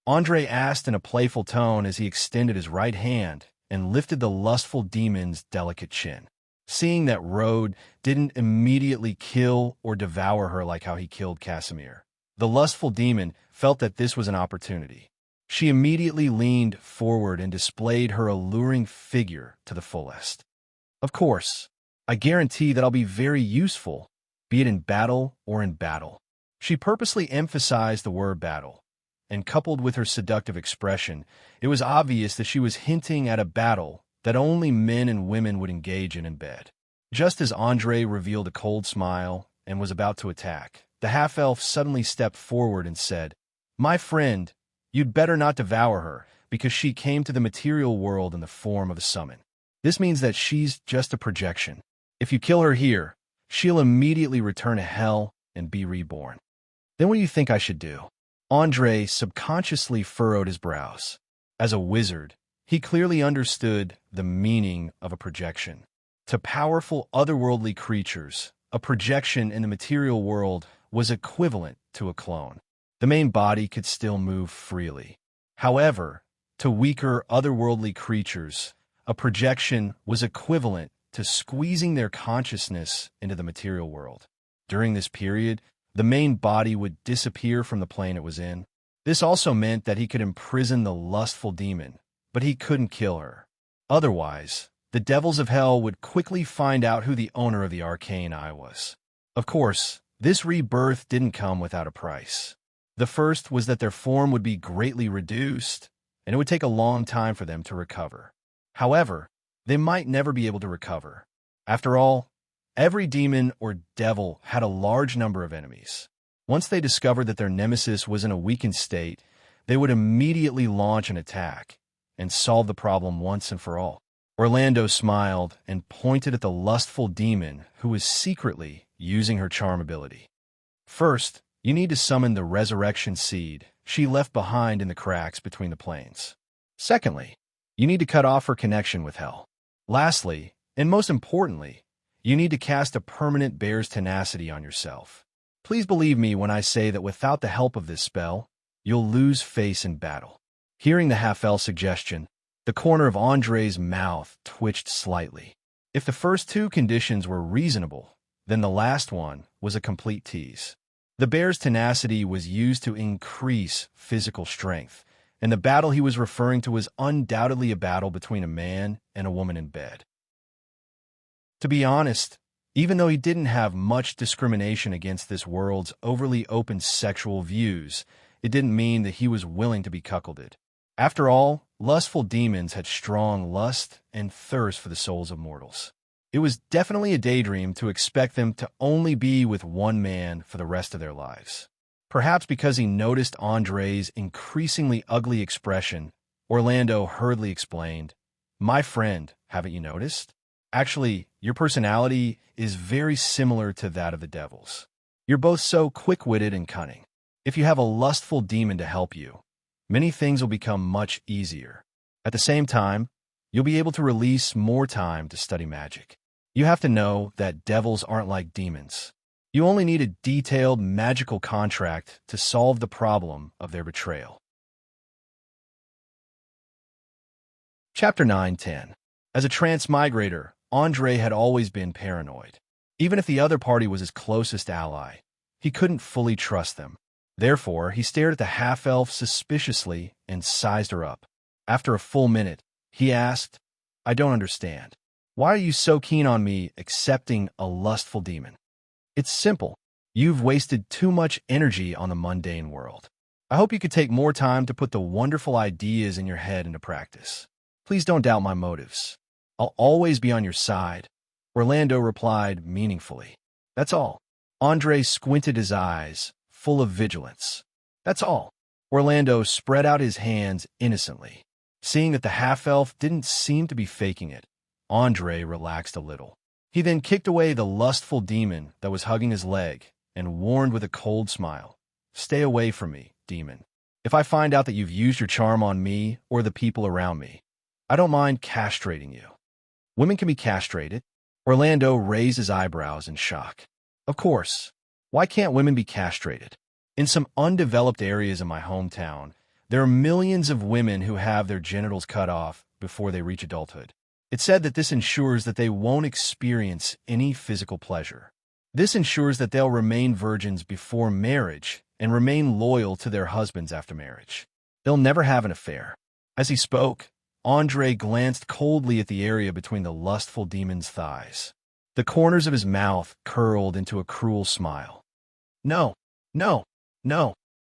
Andre asked in a playful tone as he extended his right hand and lifted the lustful demon's delicate chin. Seeing that Rode didn't immediately kill or devour her like how he killed Casimir, the lustful demon felt that this was an opportunity. She immediately leaned forward and displayed her alluring figure to the fullest. "Of course, I guarantee that I'll be very useful, be it in battle or in battle." She purposely emphasized the word battle, and coupled with her seductive expression, it was obvious that she was hinting at a battle that only men and women would engage in bed. Just as Andre revealed a cold smile and was about to attack, the half-elf suddenly stepped forward and said, "My friend, you'd better not devour her, because she came to the material world in the form of a summon. This means that she's just a projection. If you kill her here, she'll immediately return to hell and be reborn." "Then what do you think I should do?" Andre subconsciously furrowed his brows. As a wizard, He clearly understood the meaning of a projection. To powerful otherworldly creatures, a projection in the material world was equivalent to a clone. The main body could still move freely. However, to weaker otherworldly creatures, a projection was equivalent to squeezing their consciousness into the material world. During this period, the main body would disappear from the plane it was in. This also meant that he could imprison the lustful demon, but he couldn't kill her. Otherwise, the devils of hell would quickly find out who the owner of the arcane eye was. Of course, this rebirth didn't come without a price. The first was that their form would be greatly reduced, and it would take a long time for them to recover. However, they might never be able to recover. After all, every demon or devil had a large number of enemies. Once they discovered that their nemesis was in a weakened state, they would immediately launch an attack and solve the problem once and for all. Orlando smiled and pointed at the lustful demon who was secretly using her charm ability. First, you need to summon the resurrection seed she left behind in the cracks between the planes. Secondly, you need to cut off her connection with hell. Lastly, and most importantly, you need to cast a permanent bear's tenacity on yourself. Please believe me when I say that without the help of this spell, you'll lose face in battle. Hearing the half-elf suggestion, the corner of Andre's mouth twitched slightly. If the first two conditions were reasonable, then the last one was a complete tease. The bear's tenacity was used to increase physical strength, and the battle he was referring to was undoubtedly a battle between a man and a woman in bed. To be honest, even though he didn't have much discrimination against this world's overly open sexual views, it didn't mean that he was willing to be cuckolded. After all, lustful demons had strong lust and thirst for the souls of mortals. It was definitely a daydream to expect them to only be with one man for the rest of their lives. Perhaps because he noticed Andre's increasingly ugly expression, Orlando hurriedly explained, "My friend, haven't you noticed? Actually, your personality is very similar to that of the devils. You're both so quick-witted and cunning. If you have a lustful demon to help you, many things will become much easier. At the same time, you'll be able to release more time to study magic. You have to know that devils aren't like demons. You only need a detailed magical contract to solve the problem of their betrayal." Chapter 9-10. As a transmigrator, Andre had always been paranoid. Even if the other party was his closest ally, he couldn't fully trust them. Therefore, he stared at the half-elf suspiciously and sized her up. After a full minute, he asked, "I don't understand. Why are you so keen on me accepting a lustful demon?" "It's simple. You've wasted too much energy on the mundane world. I hope you could take more time to put the wonderful ideas in your head into practice. Please don't doubt my motives. I'll always be on your side," Orlando replied meaningfully. "That's all." Andre squinted his eyes, full of vigilance. "That's all." Orlando spread out his hands innocently. Seeing that the half-elf didn't seem to be faking it, Andre relaxed a little. He then kicked away the lustful demon that was hugging his leg and warned with a cold smile, "Stay away from me, demon. If I find out that you've used your charm on me or the people around me, I don't mind castrating you." "Women can be castrated?" Orlando raised his eyebrows in shock. "Of course. Why can't women be castrated? In some undeveloped areas in my hometown, there are millions of women who have their genitals cut off before they reach adulthood. It's said that this ensures that they won't experience any physical pleasure. This ensures that they'll remain virgins before marriage and remain loyal to their husbands after marriage. They'll never have an affair." As he spoke, Andre glanced coldly at the area between the lustful demon's thighs. The corners of his mouth curled into a cruel smile. No, no,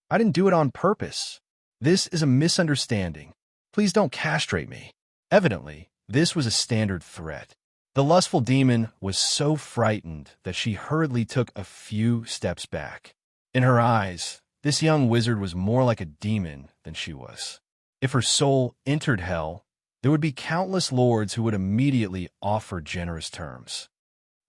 I didn't do it on purpose. This is a misunderstanding. Please don't castrate me." Evidently, this was a standard threat. The lustful demon was so frightened that she hurriedly took a few steps back. In her eyes, this young wizard was more like a demon than she was. If her soul entered hell, there would be countless lords who would immediately offer generous terms.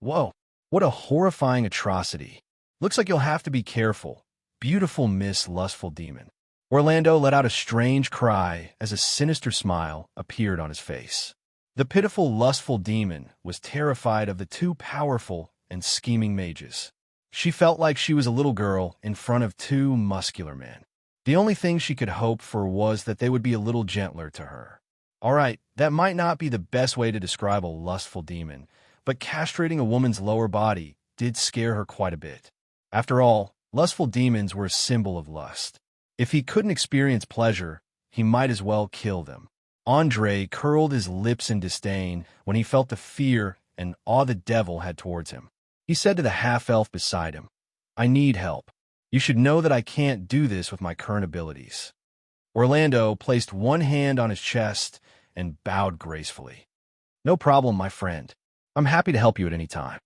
Whoa, what a horrifying atrocity. Looks like you'll have to be careful, beautiful Miss Lustful Demon. Orlando let out a strange cry as a sinister smile appeared on his face. The pitiful, lustful demon was terrified of the two powerful and scheming mages. She felt like she was a little girl in front of two muscular men. The only thing she could hope for was that they would be a little gentler to her. All right, that might not be the best way to describe a lustful demon, but castrating a woman's lower body did scare her quite a bit. After all, lustful demons were a symbol of lust. If he couldn't experience pleasure, he might as well kill them. Andre curled his lips in disdain when he felt the fear and awe the devil had towards him. He said to the half-elf beside him, "I need help. You should know that I can't do this with my current abilities." Orlando placed one hand on his chest and bowed gracefully. "No problem, my friend. I'm happy to help you at any time."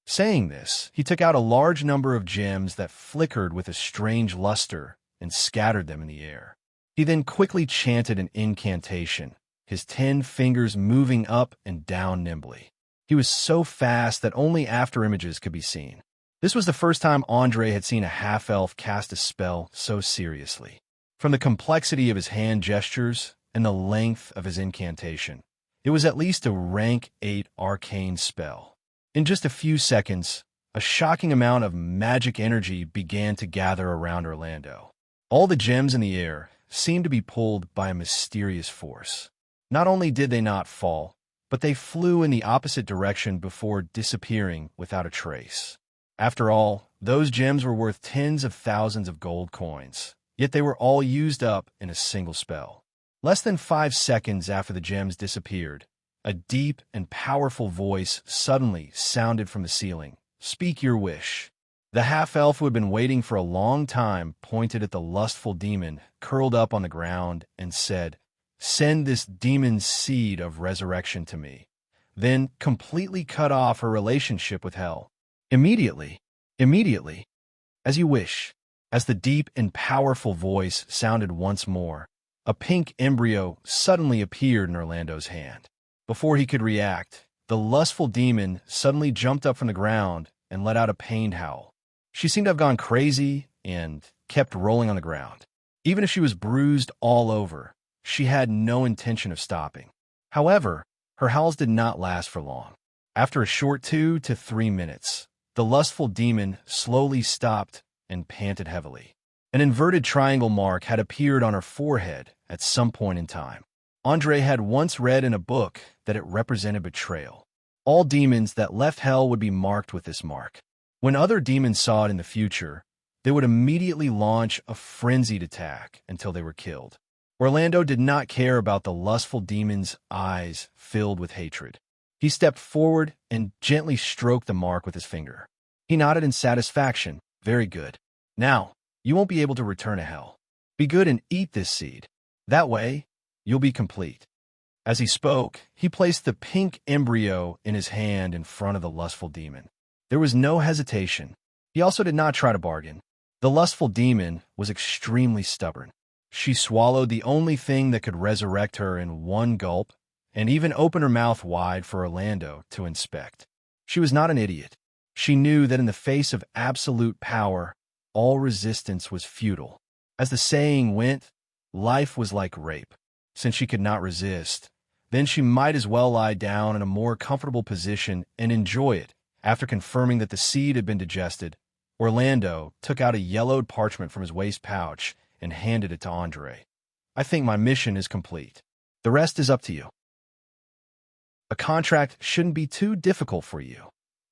Saying this, he took out a large number of gems that flickered with a strange luster and scattered them in the air. He then quickly chanted an incantation, his 10 fingers moving up and down nimbly. He was so fast that only after-images could be seen. This was the first time Andre had seen a half-elf cast a spell so seriously. From the complexity of his hand gestures and the length of his incantation, it was at least a rank 8 arcane spell. In just a few seconds, a shocking amount of magic energy began to gather around Orlando. All the gems in the air seemed to be pulled by a mysterious force. Not only did they not fall, but they flew in the opposite direction before disappearing without a trace. After all, those gems were worth tens of thousands of gold coins, yet they were all used up in a single spell. Less than 5 seconds after the gems disappeared, a deep and powerful voice suddenly sounded from the ceiling. "Speak your wish." The half-elf who had been waiting for a long time pointed at the lustful demon curled up on the ground and said, "Send this demon's seed of resurrection to me." Then completely cut off her relationship with hell. Immediately, as you wish." As the deep and powerful voice sounded once more, a pink embryo suddenly appeared in Orlando's hand. Before he could react, the lustful demon suddenly jumped up from the ground and let out a pained howl. She seemed to have gone crazy and kept rolling on the ground. Even if she was bruised all over, she had no intention of stopping. However, her howls did not last for long. After a short 2 to 3 minutes, the lustful demon slowly stopped and panted heavily. An inverted triangle mark had appeared on her forehead at some point in time. Andre had once read in a book that it represented betrayal. All demons that left hell would be marked with this mark. When other demons saw it in the future, they would immediately launch a frenzied attack until they were killed. Orlando did not care about the lustful demon's eyes filled with hatred. He stepped forward and gently stroked the mark with his finger. He nodded in satisfaction. "Very good. Now, you won't be able to return to hell. Be good and eat this seed. That way, you'll be complete." As he spoke, he placed the pink embryo in his hand in front of the lustful demon. There was no hesitation. He also did not try to bargain. The lustful demon was extremely stubborn. She swallowed the only thing that could resurrect her in one gulp, and even opened her mouth wide for Orlando to inspect. She was not an idiot. She knew that in the face of absolute power, all resistance was futile. As the saying went, life was like rape. Since she could not resist, then she might as well lie down in a more comfortable position and enjoy it. After confirming that the seed had been digested, Orlando took out a yellowed parchment from his waist pouch and handed it to Andre. "I think my mission is complete. The rest is up to you. A contract shouldn't be too difficult for you,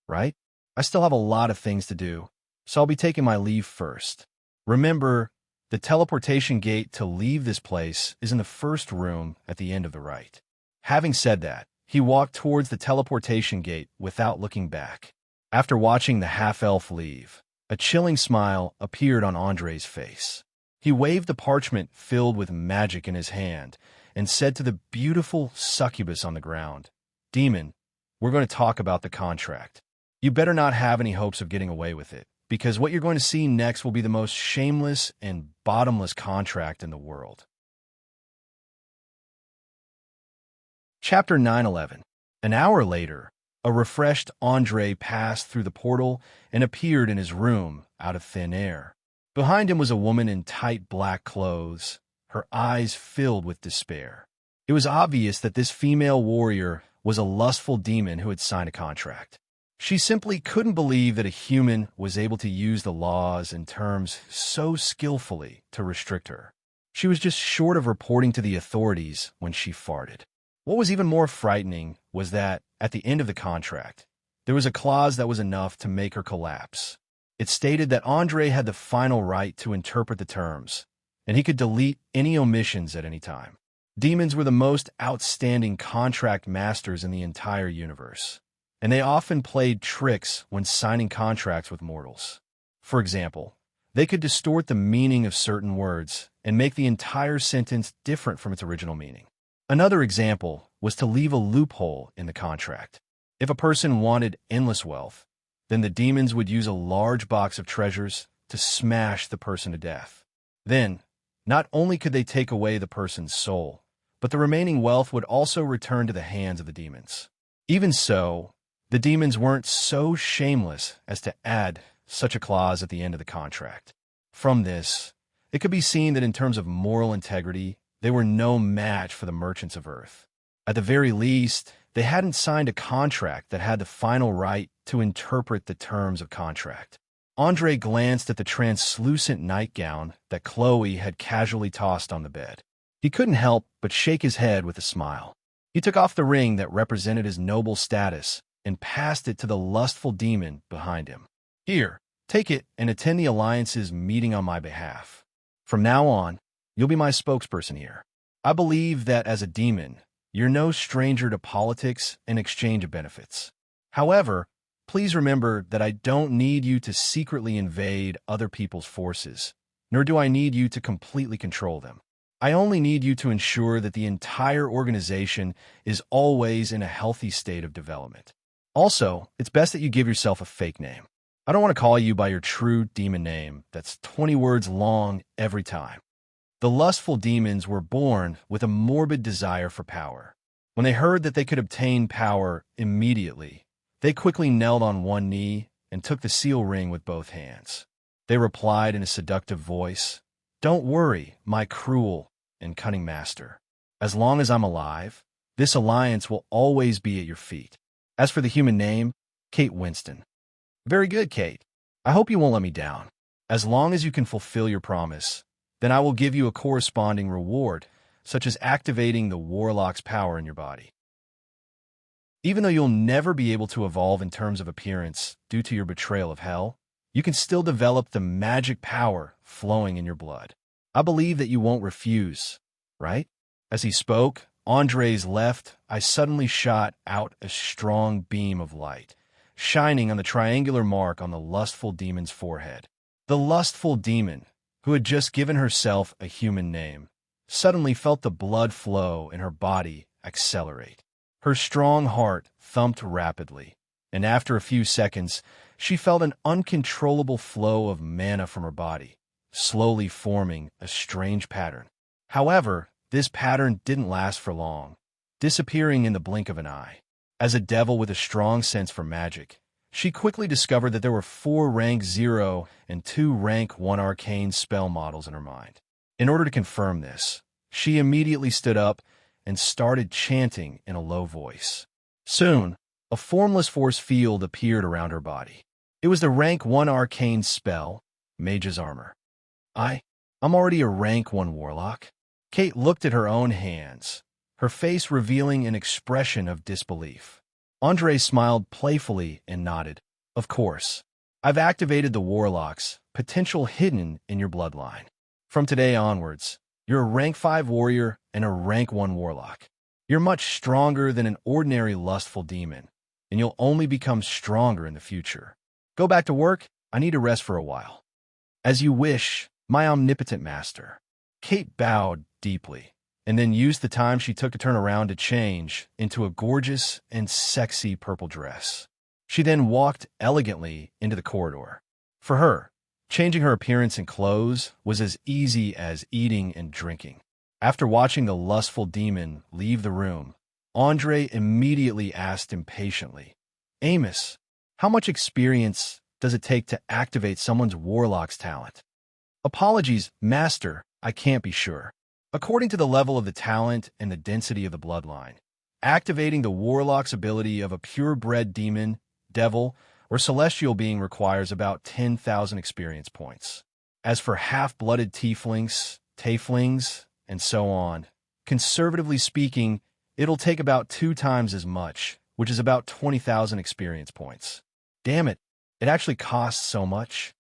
right? I still have a lot of things to do, so I'll be taking my leave first. Remember, the teleportation gate to leave this place is in the first room at the end of the right." Having said that, he walked towards the teleportation gate without looking back. After watching the half-elf leave, a chilling smile appeared on Andre's face. He waved the parchment filled with magic in his hand and said to the beautiful succubus on the ground, "Demon, we're going to talk about the contract. You better not have any hopes of getting away with it, because what you're going to see next will be the most shameless and bottomless contract in the world." Chapter 911. An hour later, a refreshed Andre passed through the portal and appeared in his room out of thin air. Behind him was a woman in tight black clothes, her eyes filled with despair. It was obvious that this female warrior was a lustful demon who had signed a contract. She simply couldn't believe that a human was able to use the laws and terms so skillfully to restrict her. She was just short of reporting to the authorities when she farted. What was even more frightening was that, at the end of the contract, there was a clause that was enough to make her collapse. It stated that Andre had the final right to interpret the terms, and he could delete any omissions at any time. Demons were the most outstanding contract masters in the entire universe, and they often played tricks when signing contracts with mortals. For example, they could distort the meaning of certain words and make the entire sentence different from its original meaning. Another example was to leave a loophole in the contract. If a person wanted endless wealth, then the demons would use a large box of treasures to smash the person to death. Then, not only could they take away the person's soul, but the remaining wealth would also return to the hands of the demons. Even so, the demons weren't so shameless as to add such a clause at the end of the contract. From this, it could be seen that in terms of moral integrity, they were no match for the merchants of Earth. At the very least, they hadn't signed a contract that had the final right to interpret the terms of contract. Andre glanced at the translucent nightgown that Chloe had casually tossed on the bed. He couldn't help but shake his head with a smile. He took off the ring that represented his noble status and passed it to the lustful demon behind him. Here, take it and attend the Alliance's meeting on my behalf. From now on, you'll be my spokesperson here. I believe that as a demon, you're no stranger to politics and exchange of benefits. However, please remember that I don't need you to secretly invade other people's forces, nor do I need you to completely control them. I only need you to ensure that the entire organization is always in a healthy state of development. Also, it's best that you give yourself a fake name. I don't want to call you by your true demon name that's 20 words long every time. The lustful demons were born with a morbid desire for power. When they heard that they could obtain power immediately, they quickly knelt on one knee and took the seal ring with both hands. They replied in a seductive voice, "Don't worry, my cruel and cunning master. As long as I'm alive, this alliance will always be at your feet." As for the human name, Kate Winston. Very good, Kate. I hope you won't let me down. As long as you can fulfill your promise, then I will give you a corresponding reward, such as activating the warlock's power in your body. Even though you'll never be able to evolve in terms of appearance due to your betrayal of hell, you can still develop the magic power flowing in your blood. I believe that you won't refuse, right? As he spoke, Andre's left eye suddenly shot out a strong beam of light, shining on the triangular mark on the lustful demon's forehead. The lustful demon, who had just given herself a human name, suddenly felt the blood flow in her body accelerate. Her strong heart thumped rapidly, and after a few seconds, she felt an uncontrollable flow of mana from her body, slowly forming a strange pattern. However, this pattern didn't last for long, disappearing in the blink of an eye. As a devil with a strong sense for magic, she quickly discovered that there were 4 rank 0 and 2 rank 1 arcane spell models in her mind. In order to confirm this, she immediately stood up and started chanting in a low voice. Soon, a formless force field appeared around her body. It was the rank 1 arcane spell, Mage's Armor. I'm already a rank 1 warlock. Kate looked at her own hands, her face revealing an expression of disbelief. Andre smiled playfully and nodded. Of course, I've activated the warlock's potential hidden in your bloodline. From today onwards, you're a rank 5 warrior and a rank 1 warlock. You're much stronger than an ordinary lustful demon, and you'll only become stronger in the future. Go back to work. I need to rest for a while. As you wish, my omnipotent master. Kate bowed deeply, and then used the time she took to turn around to change into a gorgeous and sexy purple dress. She then walked elegantly into the corridor. For her, changing her appearance and clothes was as easy as eating and drinking. After watching the lustful demon leave the room, Andre immediately asked impatiently, "Amos, how much experience does it take to activate someone's warlock's talent?" Apologies, Master, I can't be sure. According to the level of the talent and the density of the bloodline, activating the warlock's ability of a purebred demon, devil, or celestial being requires about 10,000 experience points. As for half-blooded tieflings, and so on, conservatively speaking, it'll take about 2 times as much, which is about 20,000 experience points. Damn it, it actually costs so much.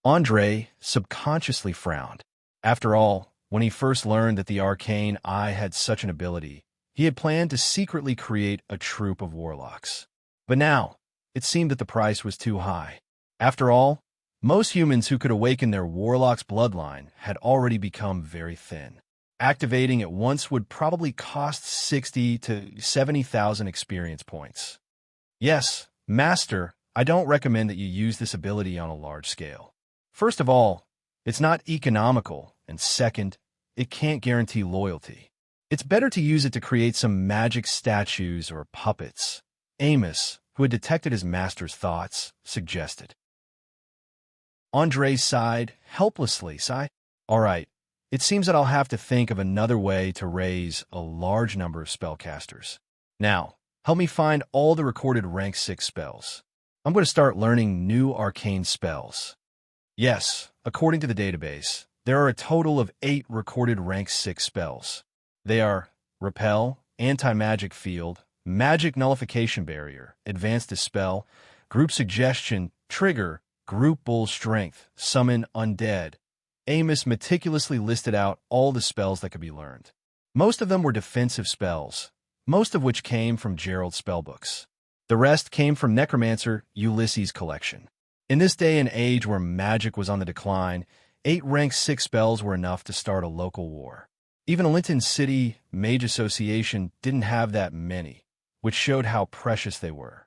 Andre subconsciously frowned. After all, when he first learned that the Arcane Eye had such an ability, he had planned to secretly create a troop of warlocks. But now, it seemed that the price was too high. After all, most humans who could awaken their warlock's bloodline had already become very thin. Activating it once would probably cost 60 to 70,000 experience points. Yes, Master, I don't recommend that you use this ability on a large scale. First of all, it's not economical, and second, it can't guarantee loyalty. It's better to use it to create some magic statues or puppets. Amos, who had detected his master's thoughts, suggested. Andre sighed, helplessly. All right, it seems that I'll have to think of another way to raise a large number of spellcasters. Now, help me find all the recorded rank 6 spells. I'm going to start learning new arcane spells. Yes, according to the database, there are a total of 8 recorded rank 6 spells. They are Repel, Anti-Magic Field, Magic Nullification Barrier, Advanced Dispel, Group Suggestion, Trigger, Group Bull Strength, Summon Undead. Amos meticulously listed out all the spells that could be learned. Most of them were defensive spells, most of which came from Gerald's spellbooks. The rest came from Necromancer Ulysses' collection. In this day and age where magic was on the decline, 8 rank 6 spells were enough to start a local war. Even Linton City Mage Association didn't have that many, which showed how precious they were.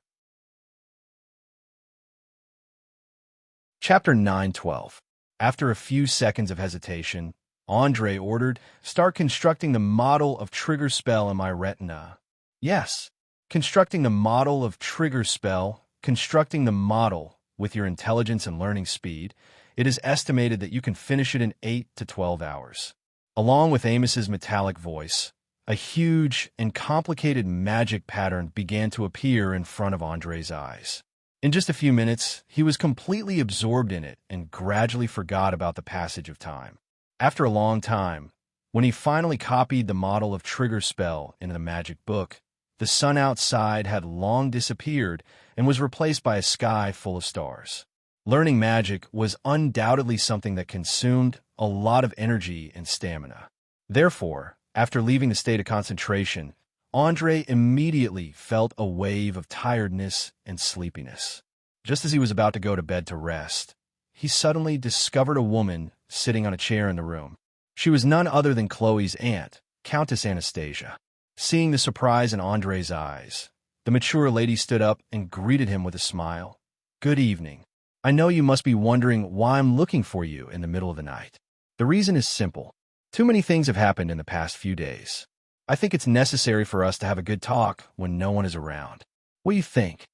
Chapter 9:12. After a few seconds of hesitation, Andre ordered, "Start constructing the model of trigger spell in my retina." Yes, constructing the model of trigger spell, constructing the model with your intelligence and learning speed, it is estimated that you can finish it in 8 to 12 hours. Along with Amos's metallic voice, a huge and complicated magic pattern began to appear in front of Andre's eyes. In just a few minutes, he was completely absorbed in it and gradually forgot about the passage of time. After a long time, when he finally copied the model of trigger spell into the magic book, the sun outside had long disappeared and was replaced by a sky full of stars. Learning magic was undoubtedly something that consumed a lot of energy and stamina. Therefore, after leaving the state of concentration, Andre immediately felt a wave of tiredness and sleepiness. Just as he was about to go to bed to rest, he suddenly discovered a woman sitting on a chair in the room. She was none other than Chloe's aunt, Countess Anastasia. Seeing the surprise in Andre's eyes, the mature lady stood up and greeted him with a smile. "Good evening. I know you must be wondering why I'm looking for you in the middle of the night. The reason is simple. Too many things have happened in the past few days. I think it's necessary for us to have a good talk when no one is around. What do you think?"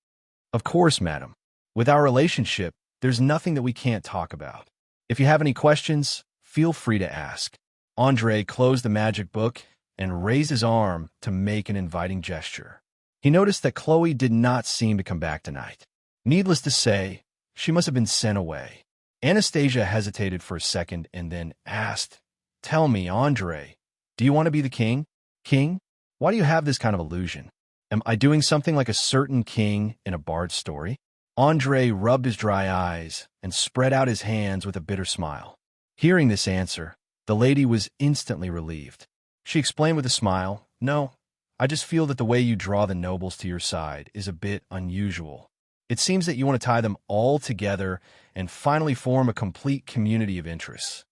"Of course, madam. With our relationship, there's nothing that we can't talk about. If you have any questions, feel free to ask." Andre closed the magic book and raised his arm to make an inviting gesture. He noticed that Chloe did not seem to come back tonight. Needless to say, she must have been sent away. Anastasia hesitated for a second and then asked, "Tell me, Andre, do you want to be the king?" "King? Why do you have this kind of illusion? Am I doing something like a certain king in a bard's story?" Andre rubbed his dry eyes and spread out his hands with a bitter smile. Hearing this answer, the lady was instantly relieved. She explained with a smile, "No, I just feel that the way you draw the nobles to your side is a bit unusual. It seems that you want to tie them all together and finally form a complete community of interests."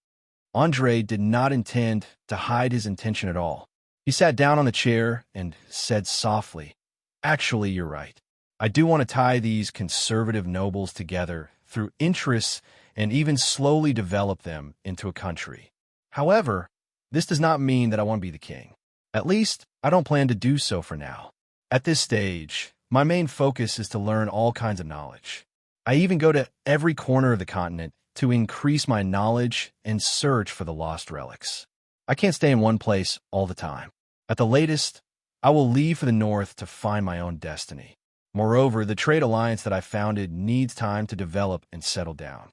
Andre did not intend to hide his intention at all. He sat down on the chair and said softly, "Actually, you're right. I do want to tie these conservative nobles together through interests and even slowly develop them into a country. However, this does not mean that I want to be the king. At least, I don't plan to do so for now. At this stage, my main focus is to learn all kinds of knowledge. I even go to every corner of the continent to increase my knowledge and search for the lost relics. I can't stay in one place all the time. At the latest, I will leave for the north to find my own destiny. Moreover, the trade alliance that I founded needs time to develop and settle down.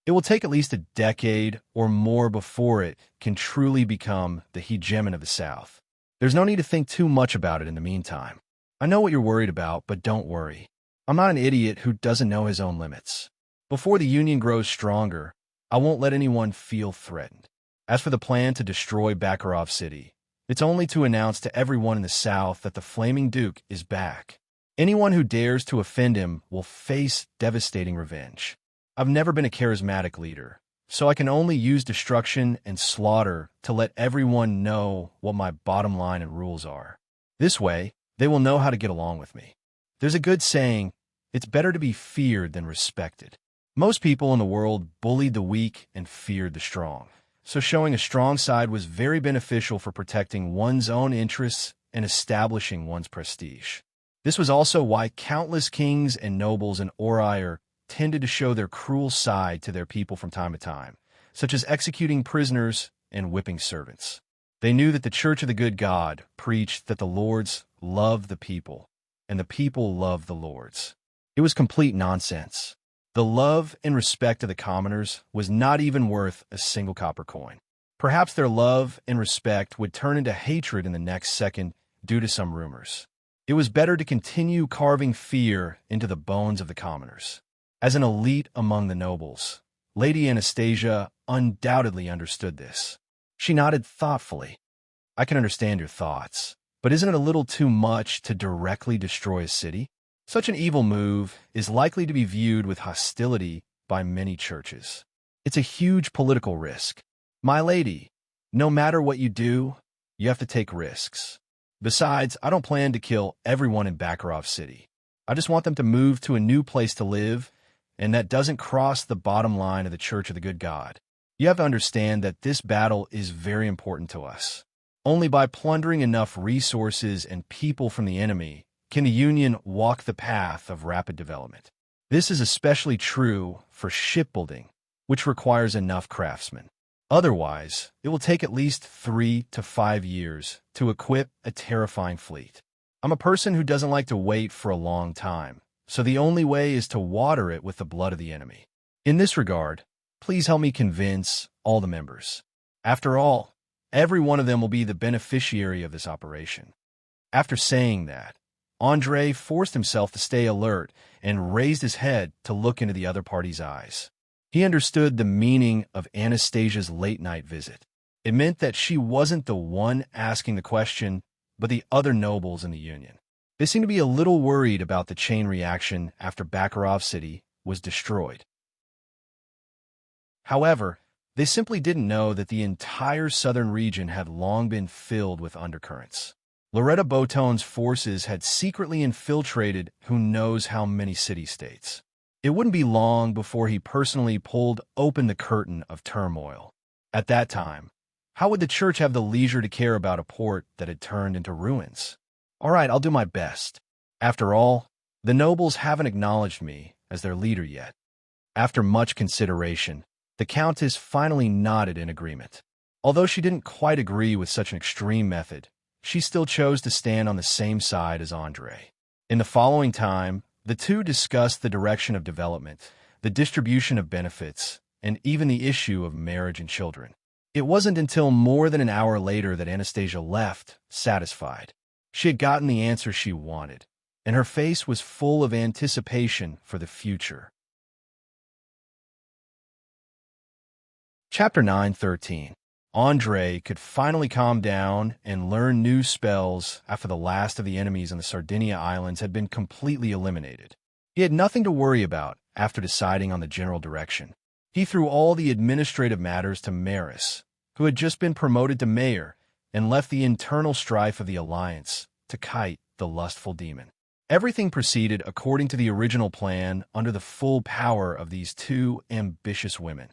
It will take at least a decade or more before it can truly become the hegemon of the South. There's no need to think too much about it in the meantime. I know what you're worried about, but don't worry. I'm not an idiot who doesn't know his own limits. Before the Union grows stronger, I won't let anyone feel threatened. As for the plan to destroy Bakarov City, it's only to announce to everyone in the South that the Flaming Duke is back. Anyone who dares to offend him will face devastating revenge. I've never been a charismatic leader, so I can only use destruction and slaughter to let everyone know what my bottom line and rules are. This way, they will know how to get along with me. There's a good saying, it's better to be feared than respected. Most people in the world bullied the weak and feared the strong, so showing a strong side was very beneficial for protecting one's own interests and establishing one's prestige. This was also why countless kings and nobles in Oriar tended to show their cruel side to their people from time to time, such as executing prisoners and whipping servants. They knew that the Church of the Good God preached that the lords love the people, and the people love the lords. It was complete nonsense. The love and respect of the commoners was not even worth a single copper coin. Perhaps their love and respect would turn into hatred in the next second due to some rumors. It was better to continue carving fear into the bones of the commoners. As an elite among the nobles, Lady Anastasia undoubtedly understood this. She nodded thoughtfully. I can understand your thoughts, but isn't it a little too much to directly destroy a city? Such an evil move is likely to be viewed with hostility by many churches. It's a huge political risk. My lady, no matter what you do, you have to take risks. Besides, I don't plan to kill everyone in Bakarov City. I just want them to move to a new place to live, and that doesn't cross the bottom line of the Church of the Good God. You have to understand that this battle is very important to us. Only by plundering enough resources and people from the enemy can the Union walk the path of rapid development. This is especially true for shipbuilding, which requires enough craftsmen. Otherwise, it will take at least 3 to 5 years to equip a terrifying fleet. I'm a person who doesn't like to wait for a long time, so the only way is to water it with the blood of the enemy. In this regard, please help me convince all the members. After all, every one of them will be the beneficiary of this operation. After saying that, Andrei forced himself to stay alert and raised his head to look into the other party's eyes. He understood the meaning of Anastasia's late-night visit. It meant that she wasn't the one asking the question, but the other nobles in the Union. They seemed to be a little worried about the chain reaction after Bakarov City was destroyed. However, they simply didn't know that the entire southern region had long been filled with undercurrents. Loretta Boton's forces had secretly infiltrated who knows how many city-states. It wouldn't be long before he personally pulled open the curtain of turmoil. At that time, how would the church have the leisure to care about a port that had turned into ruins? All right, I'll do my best. After all, the nobles haven't acknowledged me as their leader yet. After much consideration, the Countess finally nodded in agreement. Although she didn't quite agree with such an extreme method, she still chose to stand on the same side as Andrei. In the following time, the two discussed the direction of development, the distribution of benefits, and even the issue of marriage and children. It wasn't until more than an hour later that Anastasia left, satisfied. She had gotten the answer she wanted, and her face was full of anticipation for the future. Chapter 9:13. Andrei could finally calm down and learn new spells after the last of the enemies on the Sardinia Islands had been completely eliminated. He had nothing to worry about after deciding on the general direction. He threw all the administrative matters to Maris, who had just been promoted to mayor, and left the internal strife of the alliance to Kite, the lustful demon. Everything proceeded according to the original plan under the full power of these two ambitious women,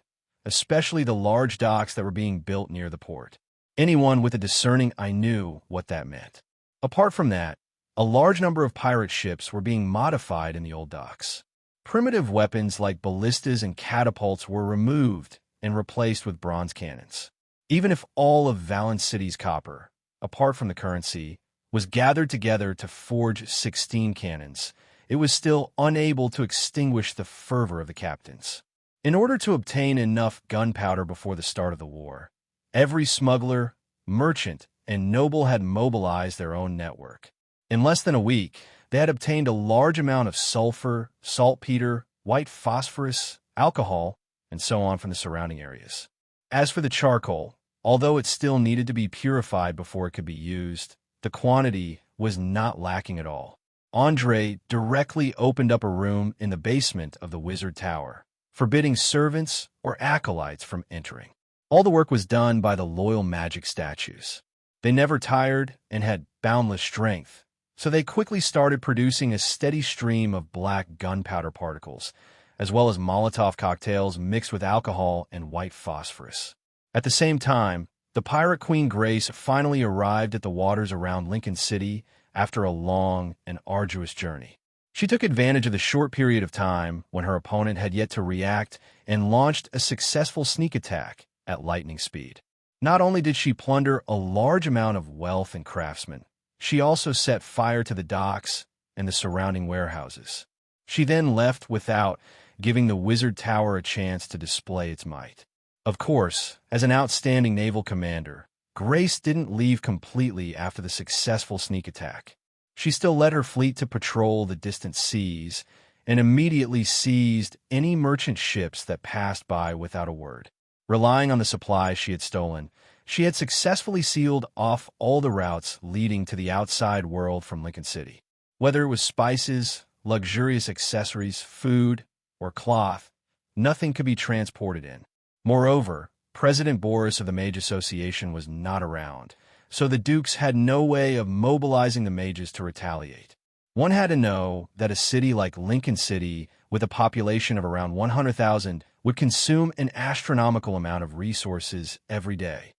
especially the large docks that were being built near the port. Anyone with a discerning eye knew what that meant. Apart from that, a large number of pirate ships were being modified in the old docks. Primitive weapons like ballistas and catapults were removed and replaced with bronze cannons. Even if all of Valence City's copper, apart from the currency, was gathered together to forge 16 cannons, it was still unable to extinguish the fervor of the captains. In order to obtain enough gunpowder before the start of the war, every smuggler, merchant, and noble had mobilized their own network. In less than a week, they had obtained a large amount of sulfur, saltpeter, white phosphorus, alcohol, and so on from the surrounding areas. As for the charcoal, although it still needed to be purified before it could be used, the quantity was not lacking at all. Andre directly opened up a room in the basement of the wizard tower, forbidding servants or acolytes from entering. All the work was done by the loyal magic statues. They never tired and had boundless strength, so they quickly started producing a steady stream of black gunpowder particles, as well as Molotov cocktails mixed with alcohol and white phosphorus. At the same time, the pirate Queen Grace finally arrived at the waters around Lincoln City after a long and arduous journey. She took advantage of the short period of time when her opponent had yet to react and launched a successful sneak attack at lightning speed. Not only did she plunder a large amount of wealth and craftsmen, she also set fire to the docks and the surrounding warehouses. She then left without giving the wizard tower a chance to display its might. Of course, as an outstanding naval commander, Grace didn't leave completely after the successful sneak attack. She still led her fleet to patrol the distant seas and immediately seized any merchant ships that passed by without a word. Relying on the supplies she had stolen, she had successfully sealed off all the routes leading to the outside world from Lincoln City. Whether it was spices, luxurious accessories, food, or cloth, nothing could be transported in. Moreover, President Boris of the Mage Association was not around, so the dukes had no way of mobilizing the mages to retaliate. One had to know that a city like Lincoln City, with a population of around 100,000, would consume an astronomical amount of resources every day.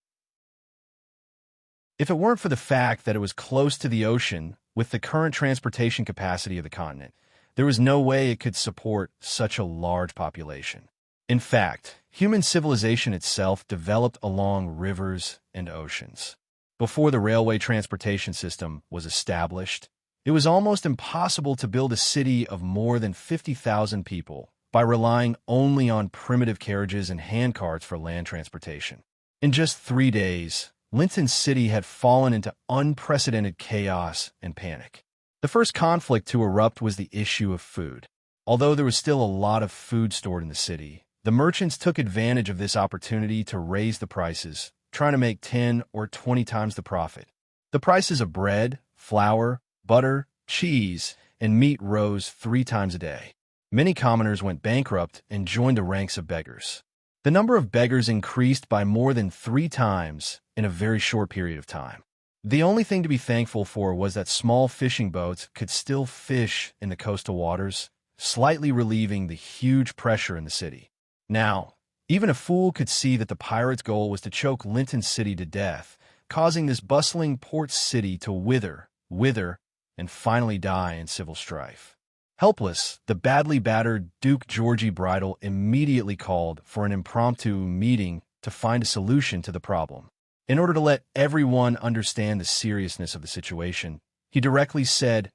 If it weren't for the fact that it was close to the ocean with the current transportation capacity of the continent, there was no way it could support such a large population. In fact, human civilization itself developed along rivers and oceans. Before the railway transportation system was established, it was almost impossible to build a city of more than 50,000 people by relying only on primitive carriages and handcarts for land transportation. In just 3 days, Lincoln City had fallen into unprecedented chaos and panic. The first conflict to erupt was the issue of food. Although there was still a lot of food stored in the city, the merchants took advantage of this opportunity to raise the prices, trying to make 10 or 20 times the profit. The prices of bread, flour, butter, cheese, and meat rose 3 times a day. Many commoners went bankrupt and joined the ranks of beggars. The number of beggars increased by more than 3 times in a very short period of time. The only thing to be thankful for was that small fishing boats could still fish in the coastal waters, slightly relieving the huge pressure in the city. Now, even a fool could see that the pirates' goal was to choke Lincoln City to death, causing this bustling port city to wither, and finally die in civil strife. Helpless, the badly battered Duke Georgie Bridle immediately called for an impromptu meeting to find a solution to the problem. In order to let everyone understand the seriousness of the situation, he directly said,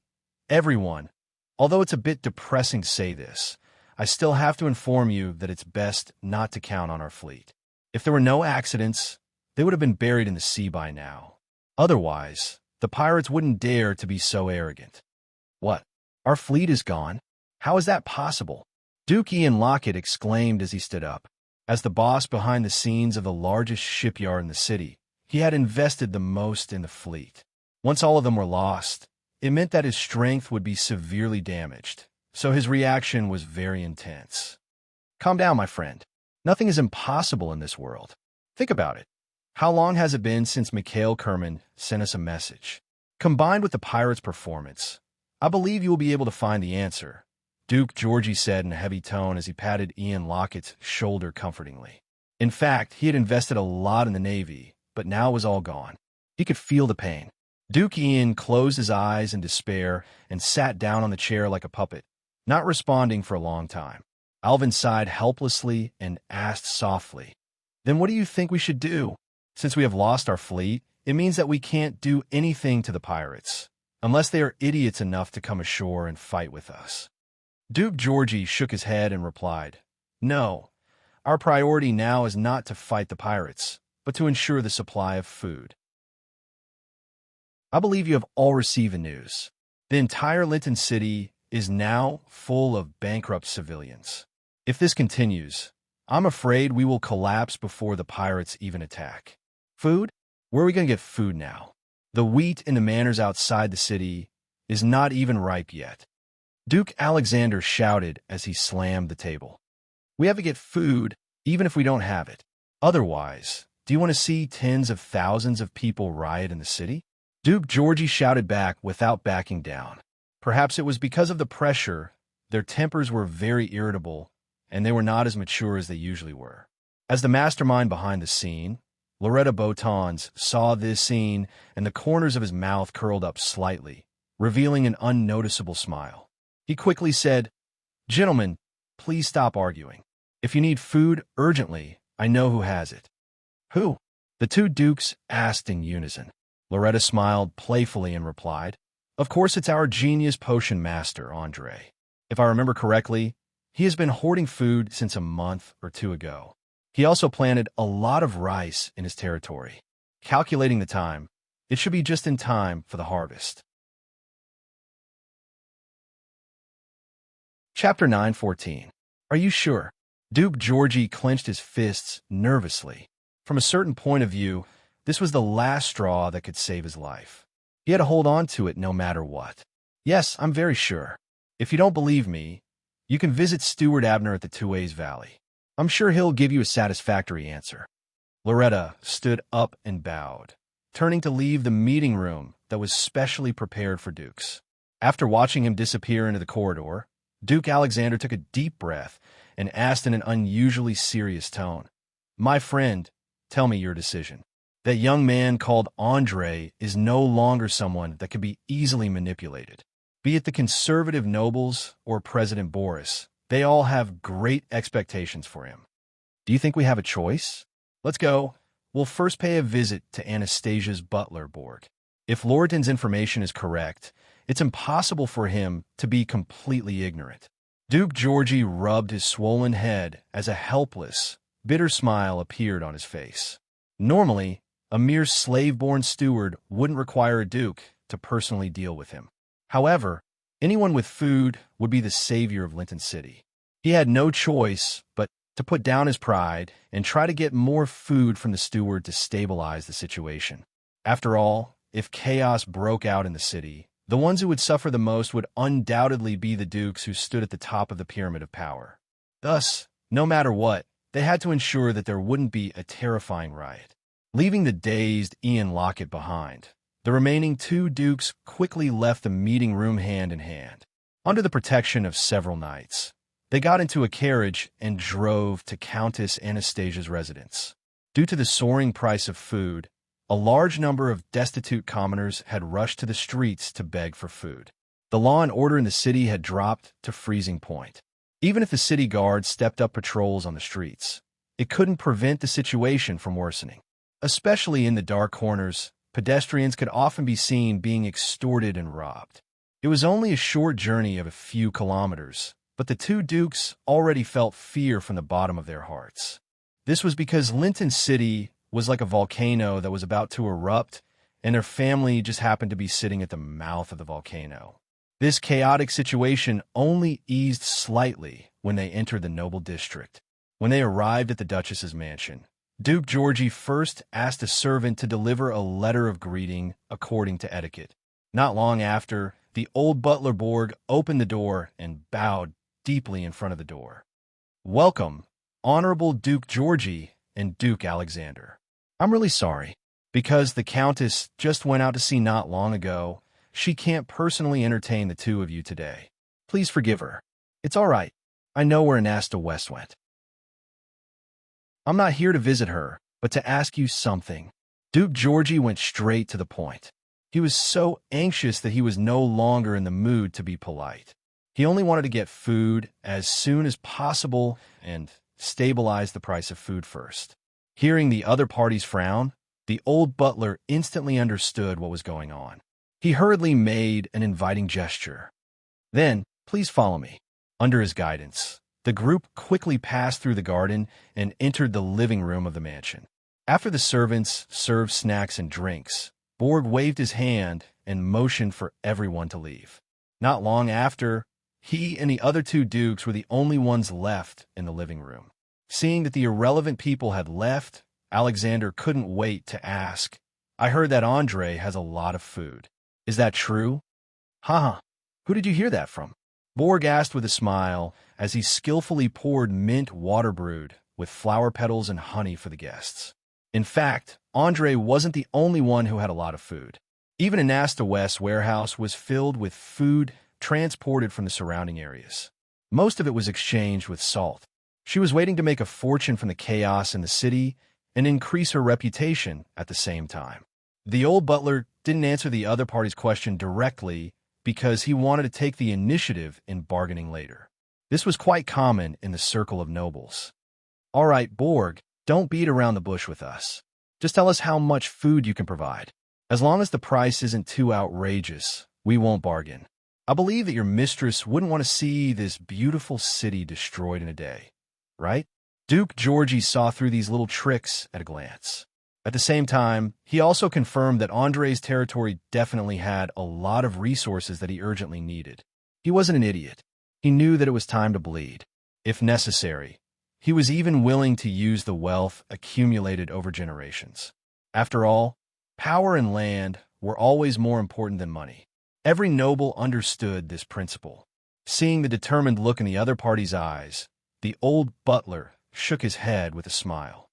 "Everyone, although it's a bit depressing to say this, I still have to inform you that it's best not to count on our fleet. If there were no accidents, they would have been buried in the sea by now. Otherwise, the pirates wouldn't dare to be so arrogant." "What? Our fleet is gone? How is that possible?" Duke Ian Lockett exclaimed as he stood up. As the boss behind the scenes of the largest shipyard in the city, he had invested the most in the fleet. Once all of them were lost, it meant that his strength would be severely damaged, so his reaction was very intense. "Calm down, my friend. Nothing is impossible in this world. Think about it. How long has it been since Mikhail Kerman sent us a message? Combined with the pirates' performance, I believe you will be able to find the answer," Duke Georgie said in a heavy tone as he patted Ian Lockett's shoulder comfortingly. In fact, he had invested a lot in the Navy, but now it was all gone. He could feel the pain. Duke Ian closed his eyes in despair and sat down on the chair like a puppet. not responding for a long time. Alvin sighed helplessly and asked softly, "Then what do you think we should do? Since we have lost our fleet, it means that we can't do anything to the pirates, unless they are idiots enough to come ashore and fight with us." Duke Georgie shook his head and replied, "No, our priority now is not to fight the pirates, but to ensure the supply of food. I believe you have all received the news. The entire Linton City is now full of bankrupt civilians. If this continues, I'm afraid we will collapse before the pirates even attack. Food? Where are we going to get food now? The wheat in the manors outside the city is not even ripe yet." Duke Alexander shouted as he slammed the table. "We have to get food, even if we don't have it. Otherwise, do you want to see tens of thousands of people riot in the city?" Duke Georgie shouted back without backing down. Perhaps it was because of the pressure, their tempers were very irritable, and they were not as mature as they usually were. As the mastermind behind the scene, Loretta Botons saw this scene, and the corners of his mouth curled up slightly, revealing an unnoticeable smile. He quickly said, "Gentlemen, please stop arguing. If you need food urgently, I know who has it." "Who?" the two dukes asked in unison. Loretta smiled playfully and replied, "Of course it's our genius potion master, Andre. If I remember correctly, he has been hoarding food since a month or two ago. He also planted a lot of rice in his territory. Calculating the time, it should be just in time for the harvest." Chapter 9:14. Are you sure? Duke Georgie clenched his fists nervously. From a certain point of view, this was the last straw that could save his life. He had to hold on to it no matter what. "Yes, I'm very sure. If you don't believe me, you can visit Steward Abner at the Two-Ways Valley. I'm sure he'll give you a satisfactory answer." Loretta stood up and bowed, turning to leave the meeting room that was specially prepared for dukes. After watching him disappear into the corridor, Duke Alexander took a deep breath and asked in an unusually serious tone, "My friend, tell me your decision. That young man called Andre is no longer someone that can be easily manipulated. Be it the conservative nobles or President Boris, they all have great expectations for him. Do you think we have a choice? Let's go. We'll first pay a visit to Anastasia's butler, Borg. If Lorton's information is correct, it's impossible for him to be completely ignorant." Duke Georgie rubbed his swollen head as a helpless, bitter smile appeared on his face. Normally, a mere slave-born steward wouldn't require a duke to personally deal with him. However, anyone with food would be the savior of Linton City. He had no choice but to put down his pride and try to get more food from the steward to stabilize the situation. After all, if chaos broke out in the city, the ones who would suffer the most would undoubtedly be the dukes who stood at the top of the pyramid of power. Thus, no matter what, they had to ensure that there wouldn't be a terrifying riot. Leaving the dazed Ian Lockett behind, the remaining two dukes quickly left the meeting room hand in hand. Under the protection of several knights, they got into a carriage and drove to Countess Anastasia's residence. Due to the soaring price of food, a large number of destitute commoners had rushed to the streets to beg for food. The law and order in the city had dropped to freezing point. Even if the city guard stepped up patrols on the streets, it couldn't prevent the situation from worsening. Especially in the dark corners, pedestrians could often be seen being extorted and robbed. It was only a short journey of a few kilometers, but the two dukes already felt fear from the bottom of their hearts. This was because Linton City was like a volcano that was about to erupt, and their family just happened to be sitting at the mouth of the volcano. This chaotic situation only eased slightly when they entered the noble district. When they arrived at the Duchess's mansion, Duke Georgie first asked a servant to deliver a letter of greeting according to etiquette. Not long after, the old butler Borg opened the door and bowed deeply in front of the door. "Welcome, Honorable Duke Georgie and Duke Alexander. I'm really sorry. Because the Countess just went out to sea not long ago, she can't personally entertain the two of you today. Please forgive her. It's all right. I know where Anasta West went. I'm not here to visit her, but to ask you something." Duke Georgie went straight to the point. He was so anxious that he was no longer in the mood to be polite. He only wanted to get food as soon as possible and stabilize the price of food first. Hearing the other party's frown, the old butler instantly understood what was going on. He hurriedly made an inviting gesture. Then, please follow me. Under his guidance, the group quickly passed through the garden and entered the living room of the mansion. After the servants served snacks and drinks, Borg waved his hand and motioned for everyone to leave. Not long after, he and the other two dukes were the only ones left in the living room. Seeing that the irrelevant people had left, Alexander couldn't wait to ask, I heard that Andre has a lot of food. Is that true? Haha, who did you hear that from? Borg asked with a smile as he skillfully poured mint water brewed with flower petals and honey for the guests. In fact, Andre wasn't the only one who had a lot of food. Even Anasta West's warehouse was filled with food transported from the surrounding areas. Most of it was exchanged with salt. She was waiting to make a fortune from the chaos in the city and increase her reputation at the same time. The old butler didn't answer the other party's question directly because he wanted to take the initiative in bargaining later. This was quite common in the circle of nobles. All right, Borg, don't beat around the bush with us. Just tell us how much food you can provide. As long as the price isn't too outrageous, we won't bargain. I believe that your mistress wouldn't want to see this beautiful city destroyed in a day, right? Duke Georgie saw through these little tricks at a glance. At the same time, he also confirmed that Andre's territory definitely had a lot of resources that he urgently needed. He wasn't an idiot. He knew that it was time to bleed. If necessary, he was even willing to use the wealth accumulated over generations. After all, power and land were always more important than money. Every noble understood this principle. Seeing the determined look in the other party's eyes, the old butler shook his head with a smile.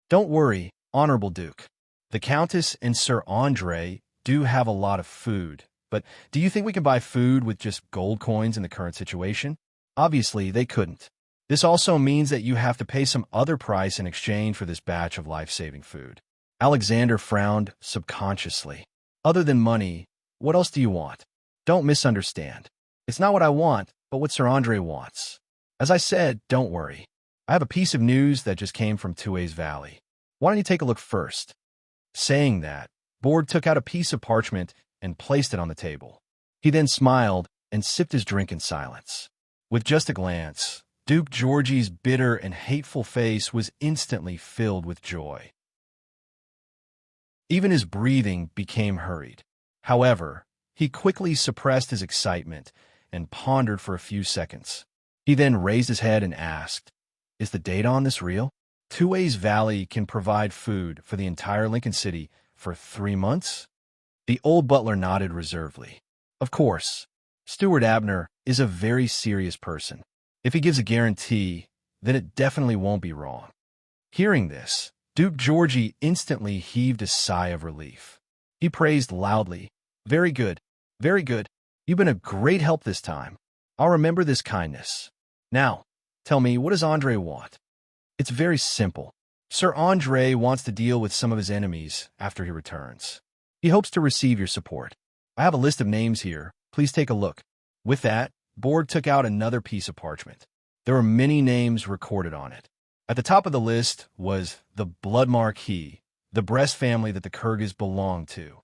Don't worry, Honorable Duke. The Countess and Sir Andre do have a lot of food, but do you think we can buy food with just gold coins in the current situation? Obviously, they couldn't. This also means that you have to pay some other price in exchange for this batch of life-saving food. Alexander frowned subconsciously. Other than money, what else do you want? Don't misunderstand. It's not what I want, but what Sir Andre wants. As I said, don't worry. I have a piece of news that just came from Tue's Valley. Why don't you take a look first? Saying that, Borg took out a piece of parchment and placed it on the table. He then smiled and sipped his drink in silence. With just a glance, Duke Georgie's bitter and hateful face was instantly filled with joy. Even his breathing became hurried. However, he quickly suppressed his excitement and pondered for a few seconds. He then raised his head and asked, Is the data on this real? Tue's Valley can provide food for the entire Lincoln City for 3 months? The old butler nodded reservedly. Of course, Steward Abner is a very serious person. If he gives a guarantee, then it definitely won't be wrong. Hearing this, Duke Georgie instantly heaved a sigh of relief. He praised loudly. Very good, very good. You've been a great help this time. I'll remember this kindness. Now, tell me, what does Andre want? It's very simple. Sir Andre wants to deal with some of his enemies after he returns. He hopes to receive your support. I have a list of names here. Please take a look. With that, Borg took out another piece of parchment. There were many names recorded on it. At the top of the list was the Blood Marquis, the Brest family that the Kurgas belonged to.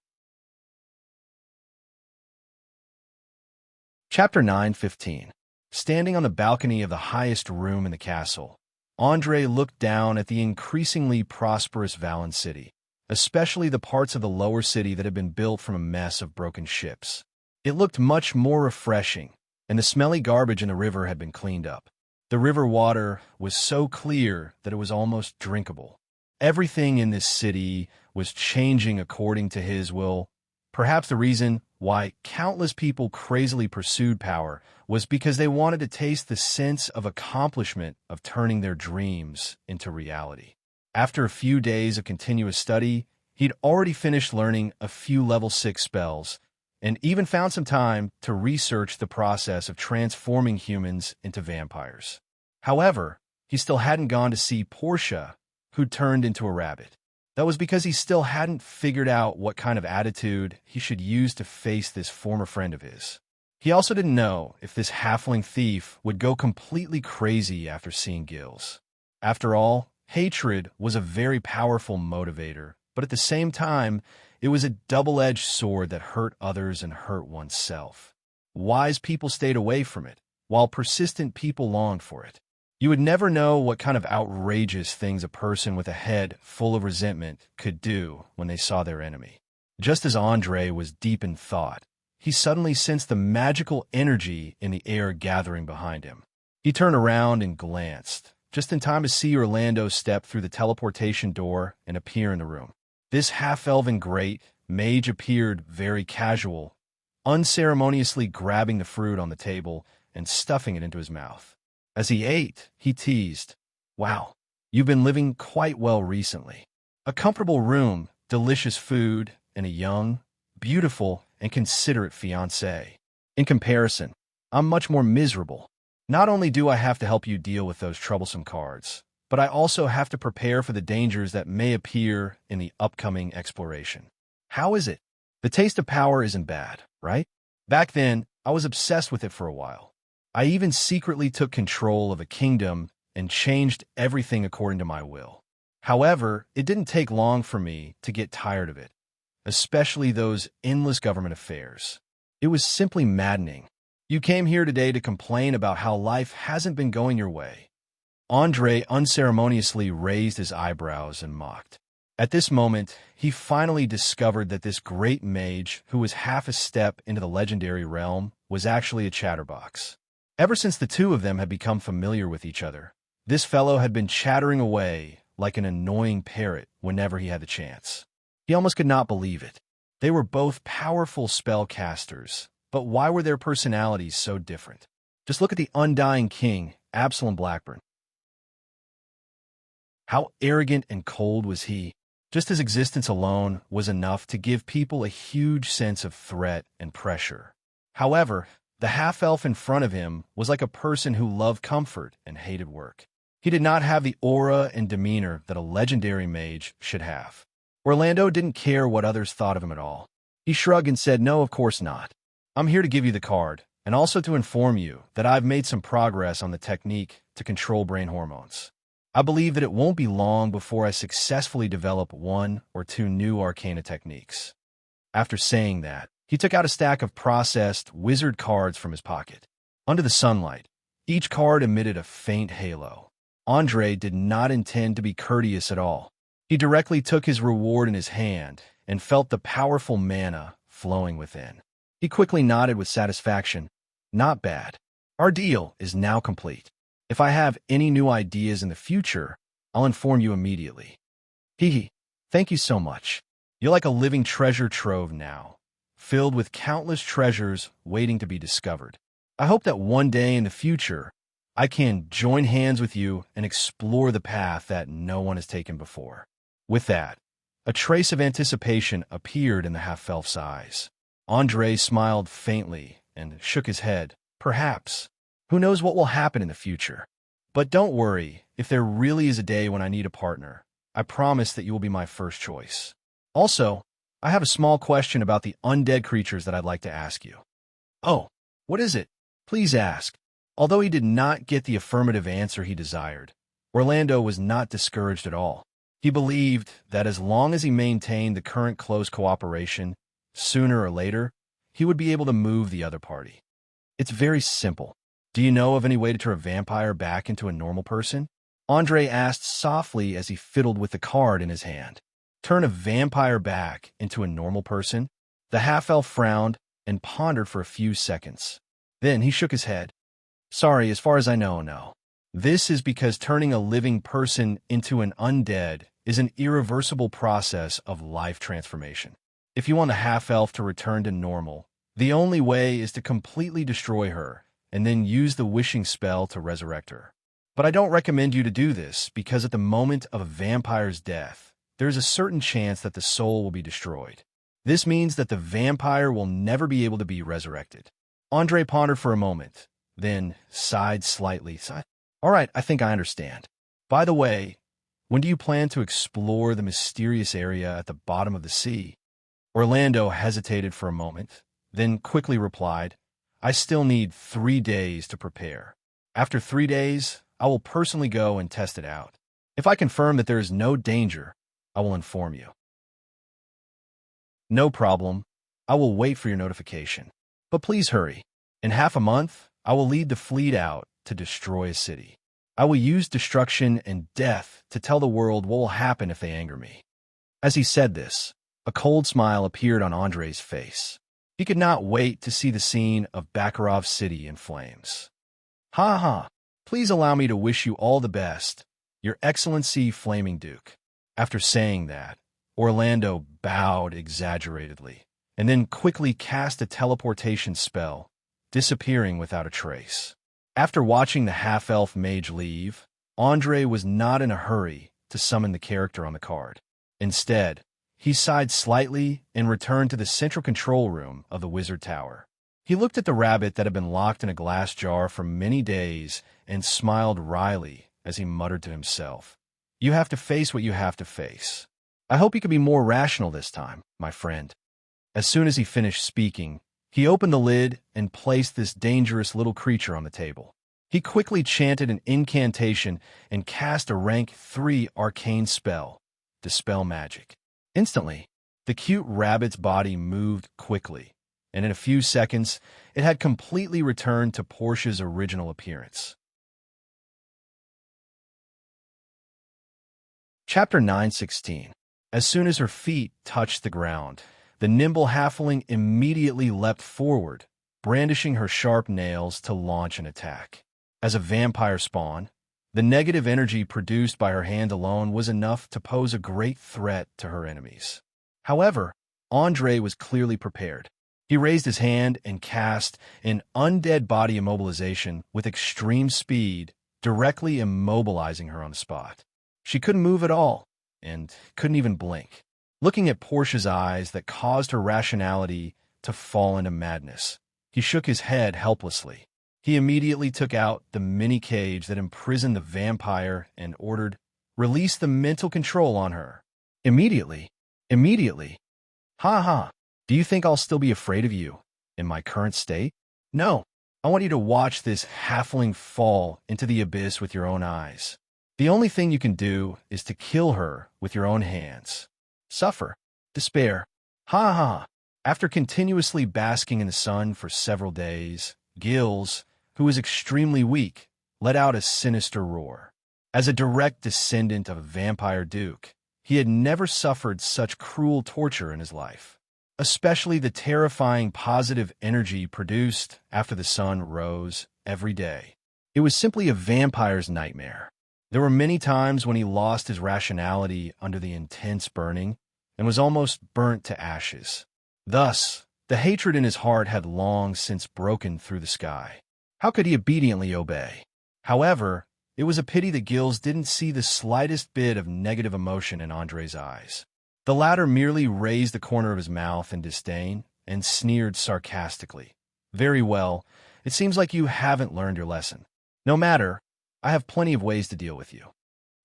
Chapter 9:15. Standing on the balcony of the highest room in the castle, Andre looked down at the increasingly prosperous Valen city, especially the parts of the lower city that had been built from a mess of broken ships. It looked much more refreshing, and the smelly garbage in the river had been cleaned up. The river water was so clear that it was almost drinkable. Everything in this city was changing according to his will. Perhaps the reason why countless people crazily pursued power was because they wanted to taste the sense of accomplishment of turning their dreams into reality. After a few days of continuous study, he'd already finished learning a few level 6 spells, and even found some time to research the process of transforming humans into vampires. However, he still hadn't gone to see Portia, who'd turned into a rabbit. That was because he still hadn't figured out what kind of attitude he should use to face this former friend of his. He also didn't know if this halfling thief would go completely crazy after seeing Gil's. After all, hatred was a very powerful motivator, but at the same time, it was a double-edged sword that hurt others and hurt oneself. Wise people stayed away from it, while persistent people longed for it. You would never know what kind of outrageous things a person with a head full of resentment could do when they saw their enemy. Just as Andre was deep in thought, he suddenly sensed the magical energy in the air gathering behind him. He turned around and glanced, just in time to see Orlando step through the teleportation door and appear in the room. This half-elven great mage appeared very casual, unceremoniously grabbing the fruit on the table and stuffing it into his mouth. As he ate, he teased, "Wow, you've been living quite well recently. A comfortable room, delicious food, and a young, beautiful, and considerate fiancé. In comparison, I'm much more miserable. Not only do I have to help you deal with those troublesome cards, but I also have to prepare for the dangers that may appear in the upcoming exploration. How is it? The taste of power isn't bad, right? Back then, I was obsessed with it for a while. I even secretly took control of a kingdom and changed everything according to my will. However, it didn't take long for me to get tired of it, especially those endless government affairs. It was simply maddening. You came here today to complain about how life hasn't been going your way." Andre unceremoniously raised his eyebrows and mocked. At this moment, he finally discovered that this great mage, who was half a step into the legendary realm, was actually a chatterbox. Ever since the two of them had become familiar with each other, this fellow had been chattering away like an annoying parrot whenever he had the chance. He almost could not believe it. They were both powerful spellcasters, but why were their personalities so different? Just look at the Undying King, Absalom Blackburn. How arrogant and cold was he? Just his existence alone was enough to give people a huge sense of threat and pressure. However, the half-elf in front of him was like a person who loved comfort and hated work. He did not have the aura and demeanor that a legendary mage should have. Orlando didn't care what others thought of him at all. He shrugged and said, "No, of course not. I'm here to give you the card, and also to inform you that I've made some progress on the technique to control brain hormones. I believe that it won't be long before I successfully develop 1 or 2 new arcana techniques." After saying that, he took out a stack of processed wizard cards from his pocket. Under the sunlight, each card emitted a faint halo. Andre did not intend to be courteous at all. He directly took his reward in his hand and felt the powerful mana flowing within. He quickly nodded with satisfaction. "Not bad. Our deal is now complete. If I have any new ideas in the future, I'll inform you immediately." "Hee. Thank you so much. You're like a living treasure trove now, filled with countless treasures waiting to be discovered. I hope that one day in the future, I can join hands with you and explore the path that no one has taken before." With that, a trace of anticipation appeared in the half-elf's eyes. Andre smiled faintly and shook his head. "Perhaps. Who knows what will happen in the future? But don't worry, if there really is a day when I need a partner, I promise that you will be my first choice. Also, I have a small question about the undead creatures that I'd like to ask you." "Oh, what is it? Please ask." Although he did not get the affirmative answer he desired, Orlando was not discouraged at all. He believed that as long as he maintained the current close cooperation, sooner or later, he would be able to move the other party. "It's very simple. Do you know of any way to turn a vampire back into a normal person?" Andre asked softly as he fiddled with the card in his hand. Turn a vampire back into a normal person? The half-elf frowned and pondered for a few seconds. Then he shook his head. "Sorry, as far as I know, no. This is because turning a living person into an undead is an irreversible process of life transformation. If you want the half-elf to return to normal, the only way is to completely destroy her and then use the wishing spell to resurrect her. But I don't recommend you to do this because at the moment of a vampire's death, there is a certain chance that the soul will be destroyed. This means that the vampire will never be able to be resurrected." Andre pondered for a moment, then sighed slightly. "All right, I think I understand. By the way, when do you plan to explore the mysterious area at the bottom of the sea?" Orlando hesitated for a moment, then quickly replied, I still need 3 days to prepare. After 3 days, I will personally go and test it out. If I confirm that there is no danger, I will inform you. No problem. I will wait for your notification. But please hurry. In half a month, I will lead the fleet out to destroy a city. I will use destruction and death to tell the world what will happen if they anger me. As he said this, a cold smile appeared on Andrei's face. He could not wait to see the scene of Bakharov's city in flames. Ha ha! Please allow me to wish you all the best, Your Excellency Flaming Duke. After saying that, Orlando bowed exaggeratedly, and then quickly cast a teleportation spell, disappearing without a trace. After watching the half-elf mage leave, Andrei was not in a hurry to summon the character on the card. Instead, he sighed slightly and returned to the central control room of the wizard tower. He looked at the rabbit that had been locked in a glass jar for many days and smiled wryly as he muttered to himself, "You have to face what you have to face. I hope you can be more rational this time, my friend." As soon as he finished speaking, he opened the lid and placed this dangerous little creature on the table. He quickly chanted an incantation and cast a rank 3 arcane spell, Dispel Magic. Instantly, the cute rabbit's body moved quickly, and in a few seconds, it had completely returned to Portia's original appearance. Chapter 9:16. As soon as her feet touched the ground, the nimble halfling immediately leapt forward, brandishing her sharp nails to launch an attack. As a vampire spawn, the negative energy produced by her hand alone was enough to pose a great threat to her enemies. However, Andrei was clearly prepared. He raised his hand and cast an undead body immobilization with extreme speed, directly immobilizing her on the spot. She couldn't move at all, and couldn't even blink. Looking at Portia's eyes that caused her rationality to fall into madness, he shook his head helplessly. He immediately took out the mini cage that imprisoned the vampire and ordered, "Release the mental control on her. Immediately. Ha ha. Do you think I'll still be afraid of you in my current state? No. I want you to watch this halfling fall into the abyss with your own eyes. The only thing you can do is to kill her with your own hands. Suffer. Despair. Ha ha." After continuously basking in the sun for several days, Gilles, who was extremely weak, let out a sinister roar. As a direct descendant of a vampire duke, he had never suffered such cruel torture in his life, especially the terrifying positive energy produced after the sun rose every day. It was simply a vampire's nightmare. There were many times when he lost his rationality under the intense burning and was almost burnt to ashes. Thus, the hatred in his heart had long since broken through the sky. How could he obediently obey? However, it was a pity that Gilles didn't see the slightest bit of negative emotion in Andrei's eyes. The latter merely raised the corner of his mouth in disdain and sneered sarcastically. "Very well, it seems like you haven't learned your lesson. No matter, I have plenty of ways to deal with you."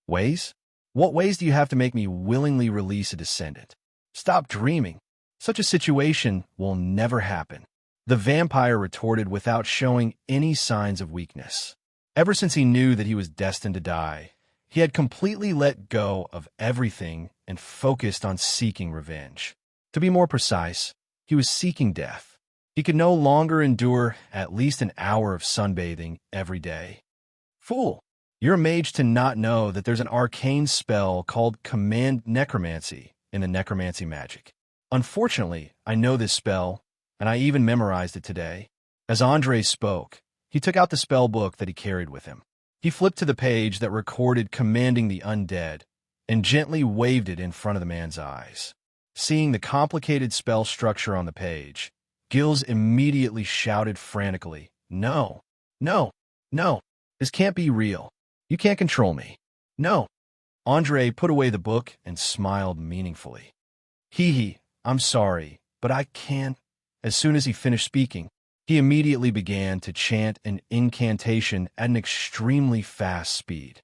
"Ways? What ways do you have to make me willingly release a descendant?" "Stop dreaming. Such a situation will never happen," the vampire retorted without showing any signs of weakness. Ever since he knew that he was destined to die, he had completely let go of everything and focused on seeking revenge. To be more precise, he was seeking death. He could no longer endure at least an hour of sunbathing every day. "Fool, you're a mage to not know that there's an arcane spell called Command Necromancy in the necromancy magic. Unfortunately, I know this spell, and I even memorized it today." As Andrei spoke, he took out the spell book that he carried with him. He flipped to the page that recorded commanding the undead and gently waved it in front of the man's eyes. Seeing the complicated spell structure on the page, Gilles immediately shouted frantically, "No, no, no. This can't be real. You can't control me. No." Andrei put away the book and smiled meaningfully. "Hee, I'm sorry, but I can't." As soon as he finished speaking, he immediately began to chant an incantation at an extremely fast speed.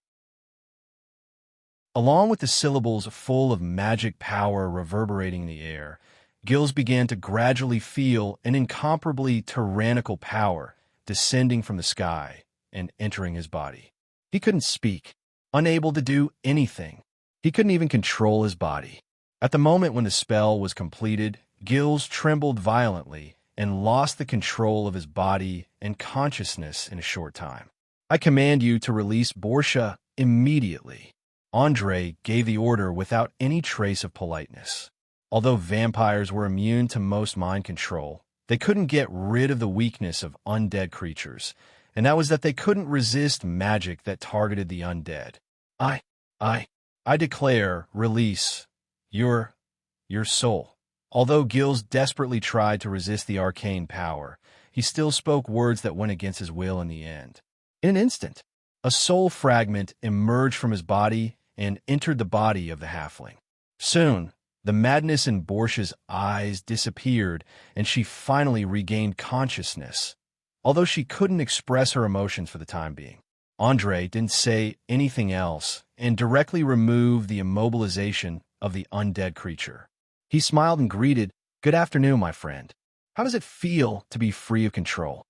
Along with the syllables full of magic power reverberating in the air, Gills began to gradually feel an incomparably tyrannical power descending from the sky and entering his body. He couldn't speak, unable to do anything. He couldn't even control his body. At the moment when the spell was completed, Gills trembled violently and lost the control of his body and consciousness in a short time. I command you to release Borsha immediately. Andre gave the order without any trace of politeness. Although vampires were immune to most mind control, they couldn't get rid of the weakness of undead creatures, and that was that they couldn't resist magic that targeted the undead. I declare, release your soul. Although Gills desperately tried to resist the arcane power, he still spoke words that went against his will in the end. In an instant, a soul fragment emerged from his body and entered the body of the halfling. Soon, the madness in Borsha's eyes disappeared, and she finally regained consciousness, although she couldn't express her emotions for the time being. Andre didn't say anything else and directly removed the immobilization of the undead creature. He smiled and greeted, "Good afternoon, my friend. How does it feel to be free of control?"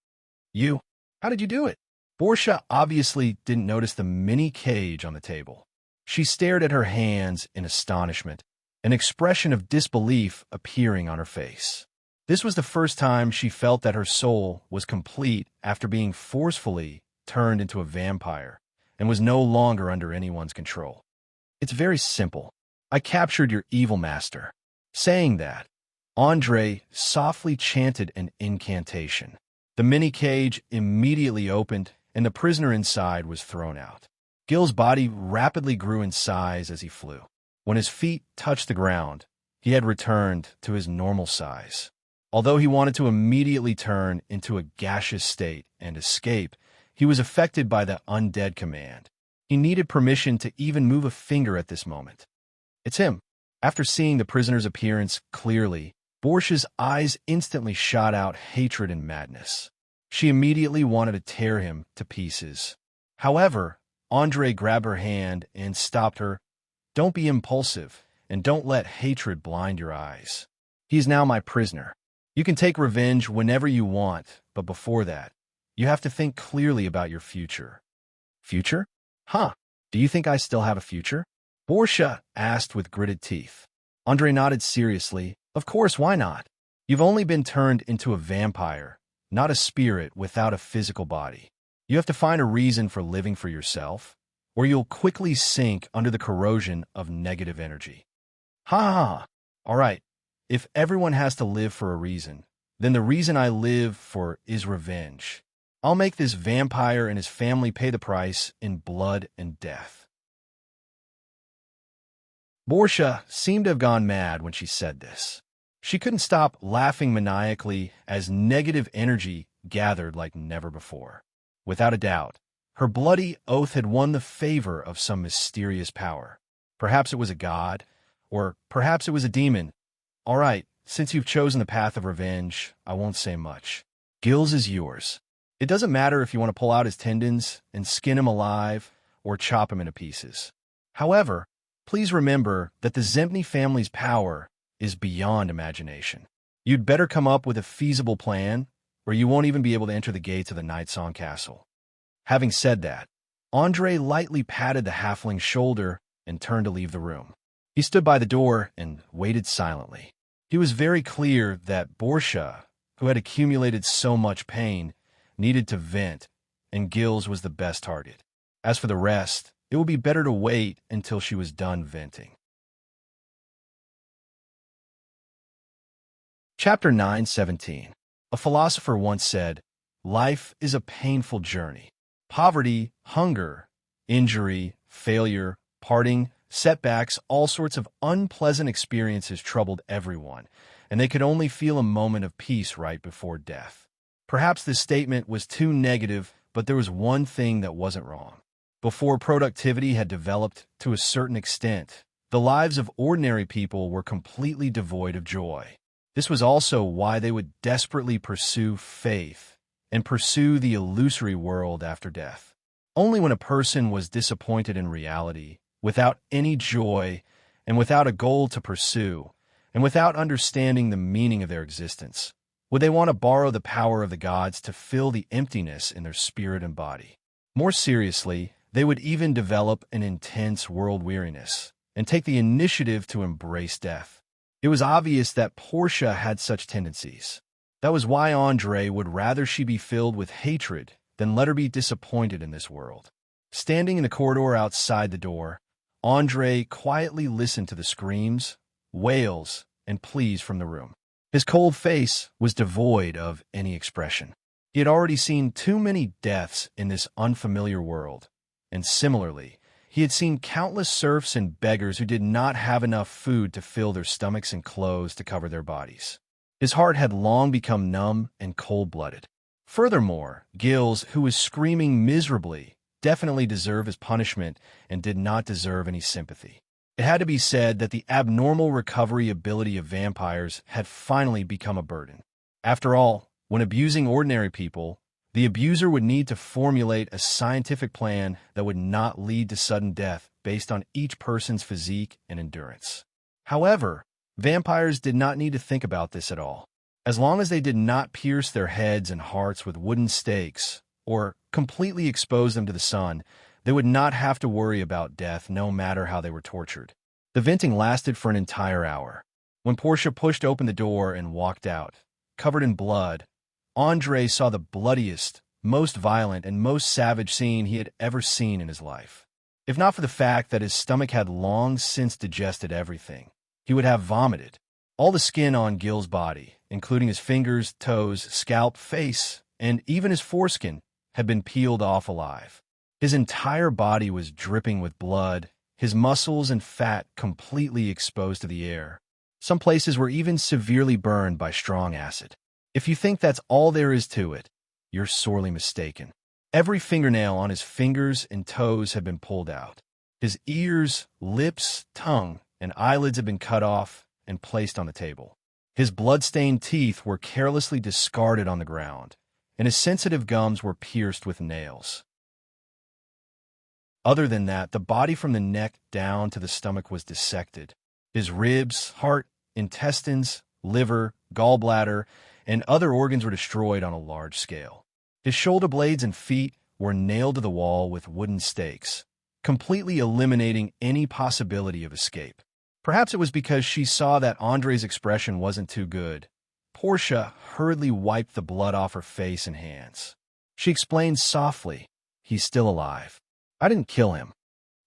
How did you do it?" Borsha obviously didn't notice the mini cage on the table. She stared at her hands in astonishment, an expression of disbelief appearing on her face. This was the first time she felt that her soul was complete after being forcefully turned into a vampire and was no longer under anyone's control. "It's very simple. I captured your evil master." Saying that, Andre softly chanted an incantation. The mini cage immediately opened, and the prisoner inside was thrown out. Gil's body rapidly grew in size as he flew. When his feet touched the ground, he had returned to his normal size. Although he wanted to immediately turn into a gaseous state and escape, he was affected by the undead command. He needed permission to even move a finger at this moment. "It's him." After seeing the prisoner's appearance clearly, Borsha's eyes instantly shot out hatred and madness. She immediately wanted to tear him to pieces. However, Andre grabbed her hand and stopped her. "Don't be impulsive, and don't let hatred blind your eyes. He is now my prisoner. You can take revenge whenever you want, but before that, you have to think clearly about your future." "Future? Huh? Do you think I still have a future?" Borsha asked with gritted teeth. Andre nodded seriously. "Of course, why not? You've only been turned into a vampire, not a spirit without a physical body. You have to find a reason for living for yourself, or you'll quickly sink under the corrosion of negative energy." "Ha ha ha. All right. If everyone has to live for a reason, then the reason I live for is revenge. I'll make this vampire and his family pay the price in blood and death." Borsha seemed to have gone mad when she said this. She couldn't stop laughing maniacally as negative energy gathered like never before. Without a doubt, her bloody oath had won the favor of some mysterious power. Perhaps it was a god, or perhaps it was a demon. "All right, since you've chosen the path of revenge, I won't say much. Gills is yours. It doesn't matter if you want to pull out his tendons and skin him alive or chop him into pieces. However, please remember that the Zempni family's power is beyond imagination. You'd better come up with a feasible plan, or you won't even be able to enter the gates of the Nightsong Castle." Having said that, Andre lightly patted the halfling's shoulder and turned to leave the room. He stood by the door and waited silently. He was very clear that Borsha, who had accumulated so much pain, needed to vent, and Gills was the best target. As for the rest, it would be better to wait until she was done venting. Chapter 9:17. A philosopher once said, "Life is a painful journey. Poverty, hunger, injury, failure, parting, setbacks, all sorts of unpleasant experiences troubled everyone, and they could only feel a moment of peace right before death." Perhaps this statement was too negative, but there was one thing that wasn't wrong. Before productivity had developed to a certain extent, the lives of ordinary people were completely devoid of joy. This was also why they would desperately pursue faith and pursue the illusory world after death. Only when a person was disappointed in reality, without any joy, and without a goal to pursue, And without understanding the meaning of their existence, would they want to borrow the power of the gods to fill the emptiness in their spirit and body? More seriously, they would even develop an intense world weariness and take the initiative to embrace death. It was obvious that Portia had such tendencies. That was why Andre would rather she be filled with hatred than let her be disappointed in this world. Standing in the corridor outside the door, Andre quietly listened to the screams, wails, and pleas from the room. His cold face was devoid of any expression. He had already seen too many deaths in this unfamiliar world, and similarly, he had seen countless serfs and beggars who did not have enough food to fill their stomachs and clothes to cover their bodies. His heart had long become numb and cold-blooded. Furthermore, Gilles, who was screaming miserably, definitely deserved his punishment and did not deserve any sympathy. It had to be said that the abnormal recovery ability of vampires had finally become a burden. After all, when abusing ordinary people, the abuser would need to formulate a scientific plan that would not lead to sudden death based on each person's physique and endurance. However, vampires did not need to think about this at all. As long as they did not pierce their heads and hearts with wooden stakes or completely expose them to the sun, they would not have to worry about death no matter how they were tortured. The venting lasted for an entire hour. When Portia pushed open the door and walked out, covered in blood, Andre saw the bloodiest, most violent, and most savage scene he had ever seen in his life. If not for the fact that his stomach had long since digested everything, he would have vomited. All the skin on Gil's body, including his fingers, toes, scalp, face, and even his foreskin, had been peeled off alive. His entire body was dripping with blood, his muscles and fat completely exposed to the air. Some places were even severely burned by strong acid. If you think that's all there is to it, you're sorely mistaken. Every fingernail on his fingers and toes had been pulled out. His ears, lips, tongue, and eyelids had been cut off and placed on the table. His blood-stained teeth were carelessly discarded on the ground, and his sensitive gums were pierced with nails. Other than that, the body from the neck down to the stomach was dissected. His ribs, heart, intestines, liver, gallbladder, and other organs were destroyed on a large scale. His shoulder blades and feet were nailed to the wall with wooden stakes, completely eliminating any possibility of escape. Perhaps it was because she saw that Andre's expression wasn't too good. Portia hurriedly wiped the blood off her face and hands. She explained softly, "He's still alive. I didn't kill him."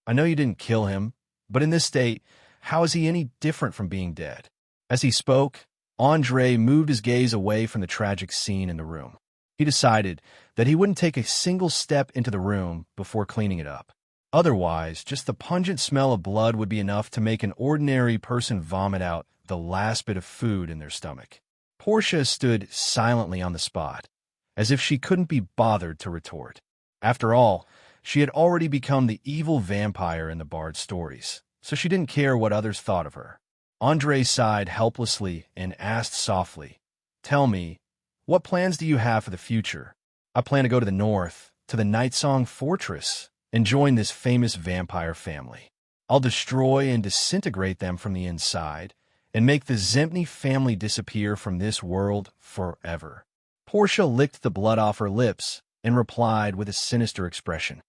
"I know you didn't kill him, but in this state, how is he any different from being dead?" As he spoke, Andre moved his gaze away from the tragic scene in the room. He decided that he wouldn't take a single step into the room before cleaning it up. Otherwise, just the pungent smell of blood would be enough to make an ordinary person vomit out the last bit of food in their stomach. Portia stood silently on the spot, as if she couldn't be bothered to retort. After all, she had already become the evil vampire in the bard's stories, so she didn't care what others thought of her. Andre sighed helplessly and asked softly, "Tell me, what plans do you have for the future?" "I plan to go to the north, to the Nightsong Fortress, and join this famous vampire family. I'll destroy and disintegrate them from the inside, and make the Zempni family disappear from this world forever." Portia licked the blood off her lips and replied with a sinister expression,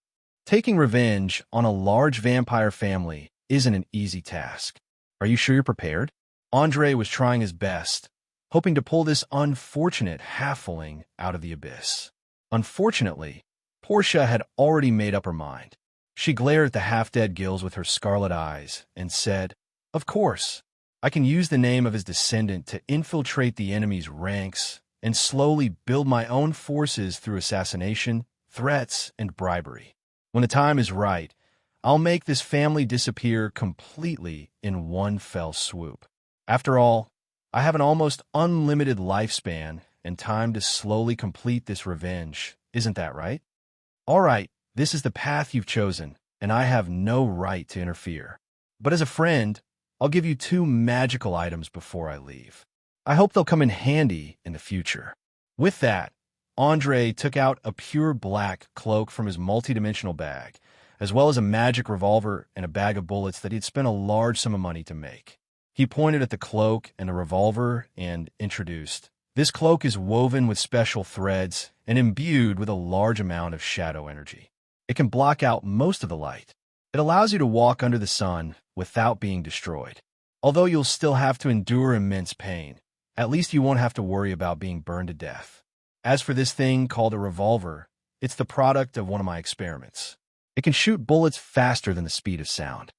"Taking revenge on a large vampire family isn't an easy task. Are you sure you're prepared?" Andre was trying his best, hoping to pull this unfortunate halfling out of the abyss. Unfortunately, Portia had already made up her mind. She glared at the half-dead Gilles with her scarlet eyes and said, "Of course, I can use the name of his descendant to infiltrate the enemy's ranks and slowly build my own forces through assassination, threats, and bribery. When the time is right, I'll make this family disappear completely in one fell swoop. After all, I have an almost unlimited lifespan and time to slowly complete this revenge. Isn't that right? All right, this is the path you've chosen, and I have no right to interfere. But as a friend, I'll give you 2 magical items before I leave. I hope they'll come in handy in the future." With that, Andre took out a pure black cloak from his multidimensional bag, as well as a magic revolver and a bag of bullets that he'd spent a large sum of money to make. He pointed at the cloak and a revolver and introduced, "This cloak is woven with special threads and imbued with a large amount of shadow energy. It can block out most of the light. It allows you to walk under the sun without being destroyed. Although you'll still have to endure immense pain, at least you won't have to worry about being burned to death. As for this thing called a revolver, it's the product of one of my experiments. It can shoot bullets faster than the speed of sound.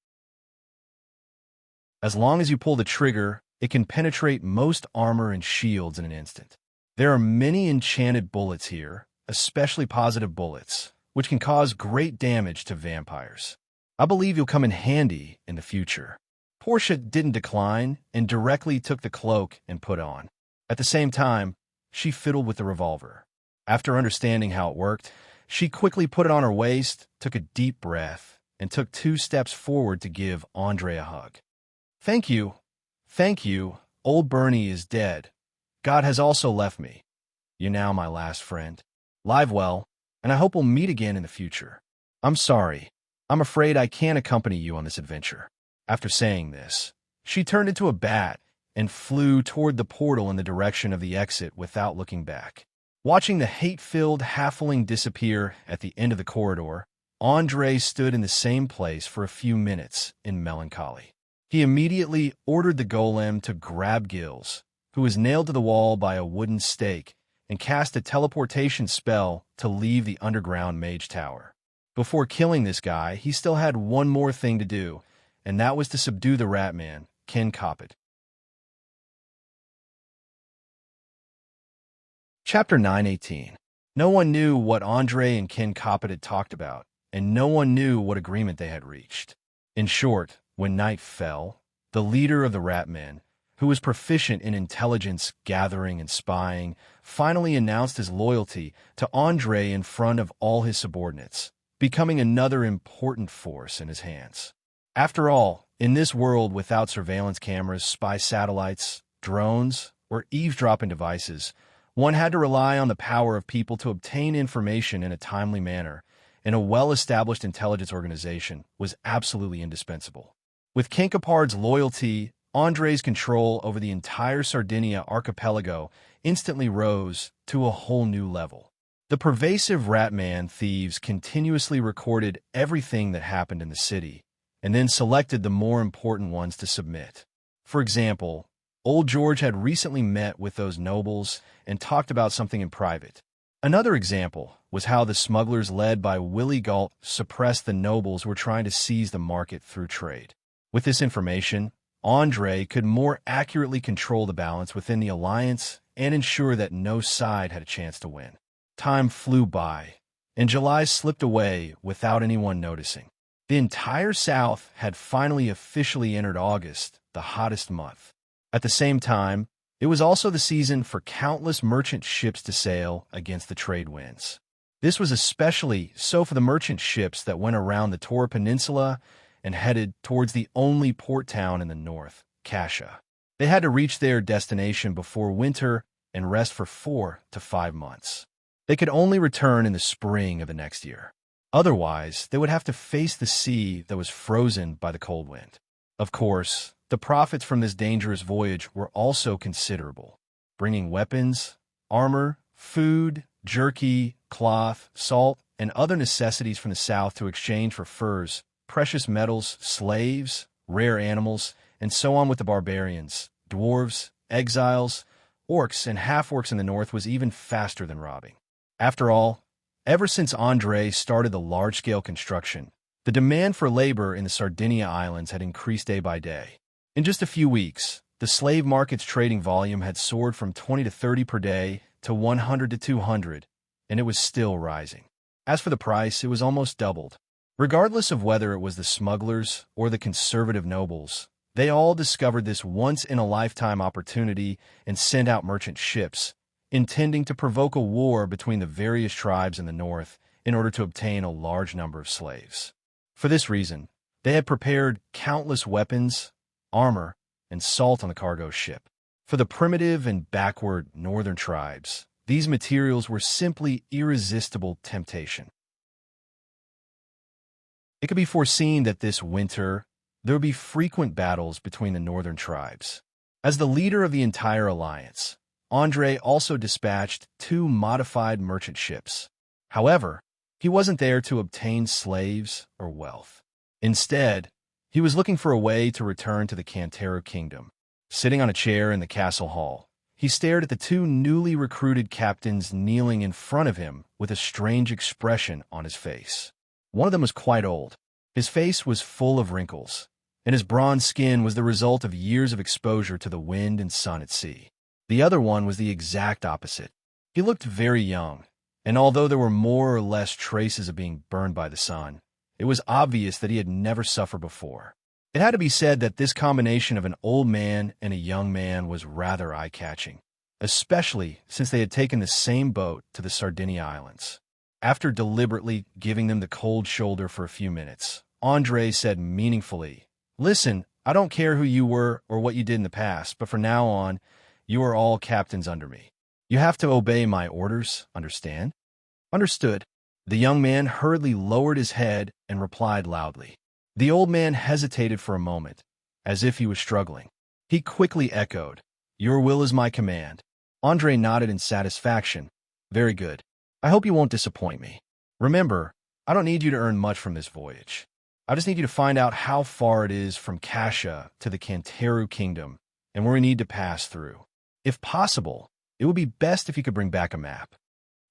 As long as you pull the trigger, it can penetrate most armor and shields in an instant. There are many enchanted bullets here, especially positive bullets, which can cause great damage to vampires. I believe you'll come in handy in the future." Portia didn't decline and directly took the cloak and put on. At the same time, she fiddled with the revolver. After understanding how it worked, she quickly put it on her waist, took a deep breath, and took 2 steps forward to give Andre a hug. Thank you. Old Bernie is dead. God has also left me. You're now my last friend. Live well, and I hope we'll meet again in the future. I'm sorry. I'm afraid I can't accompany you on this adventure." After saying this, she turned into a bat and flew toward the portal in the direction of the exit without looking back. Watching the hate-filled halfling disappear at the end of the corridor, Andre stood in the same place for a few minutes in melancholy. He immediately ordered the golem to grab Gills, who was nailed to the wall by a wooden stake, and cast a teleportation spell to leave the underground mage tower. Before killing this guy, he still had one more thing to do, and that was to subdue the rat man, Ken Coppet. Chapter 9:18. No one knew what Andre and Ken Coppet had talked about, and no one knew what agreement they had reached. In short, when night fell, the leader of the rat men, who was proficient in intelligence gathering and spying, finally announced his loyalty to Andre in front of all his subordinates, becoming another important force in his hands. After all, in this world without surveillance cameras, spy satellites, drones, or eavesdropping devices, one had to rely on the power of people to obtain information in a timely manner, and a well-established intelligence organization was absolutely indispensable. With Kinkapard's loyalty, Andre's control over the entire Sardinia archipelago instantly rose to a whole new level. The pervasive Ratman thieves continuously recorded everything that happened in the city, and then selected the more important ones to submit. For example, Old George had recently met with those nobles and talked about something in private. Another example was how the smugglers led by Willie Galt suppressed the nobles who were trying to seize the market through trade. With this information, Andre could more accurately control the balance within the alliance and ensure that no side had a chance to win. Time flew by, and July slipped away without anyone noticing. The entire South had finally officially entered August, the hottest month. At the same time, it was also the season for countless merchant ships to sail against the trade winds. This was especially so for the merchant ships that went around the Tora Peninsula and headed towards the only port town in the north, Kasha. They had to reach their destination before winter and rest for 4 to 5 months. They could only return in the spring of the next year. Otherwise, they would have to face the sea that was frozen by the cold wind. Of course, the profits from this dangerous voyage were also considerable, bringing weapons, armor, food, jerky, cloth, salt, and other necessities from the south to exchange for furs, precious metals, slaves, rare animals, and so on with the barbarians, dwarves, exiles, orcs, and half-orcs in the north was even faster than robbing. After all, ever since Andre started the large-scale construction, the demand for labor in the Sardinia Islands had increased day by day. In just a few weeks, the slave market's trading volume had soared from 20 to 30 per day to 100 to 200, and it was still rising. As for the price, it was almost doubled. Regardless of whether it was the smugglers or the conservative nobles, they all discovered this once-in-a-lifetime opportunity and sent out merchant ships, intending to provoke a war between the various tribes in the north in order to obtain a large number of slaves. For this reason, they had prepared countless weapons, armor, and salt on the cargo ship. For the primitive and backward northern tribes, these materials were simply irresistible temptation. It could be foreseen that this winter, there would be frequent battles between the northern tribes. As the leader of the entire alliance, Andre also dispatched 2 modified merchant ships. However, he wasn't there to obtain slaves or wealth. Instead, he was looking for a way to return to the Canteru kingdom. Sitting on a chair in the castle hall, he stared at the 2 newly recruited captains kneeling in front of him with a strange expression on his face. One of them was quite old. His face was full of wrinkles, and his bronze skin was the result of years of exposure to the wind and sun at sea. The other one was the exact opposite. He looked very young, and although there were more or less traces of being burned by the sun, it was obvious that he had never suffered before. It had to be said that this combination of an old man and a young man was rather eye-catching, especially since they had taken the same boat to the Sardinia Islands. After deliberately giving them the cold shoulder for a few minutes, Andre said meaningfully, "Listen, I don't care who you were or what you did in the past, but from now on, you are all captains under me. You have to obey my orders, understand?" "Understood." The young man hurriedly lowered his head and replied loudly. The old man hesitated for a moment, as if he was struggling. He quickly echoed, "Your will is my command." Andre nodded in satisfaction. "Very good. I hope you won't disappoint me. Remember, I don't need you to earn much from this voyage. I just need you to find out how far it is from Kasha to the Canteru kingdom and where we need to pass through. If possible, it would be best if you could bring back a map.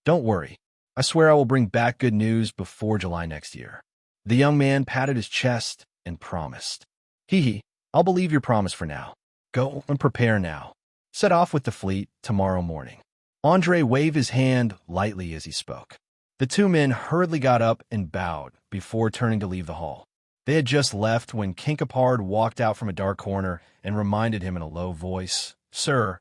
Don't worry. I swear I will bring back good news before July next year." The young man patted his chest and promised. "Hee, I'll believe your promise for now. Go and prepare now. Set off with the fleet tomorrow morning." Andre waved his hand lightly as he spoke. The 2 men hurriedly got up and bowed before turning to leave the hall. They had just left when Kinkapard walked out from a dark corner and reminded him in a low voice, "Sir,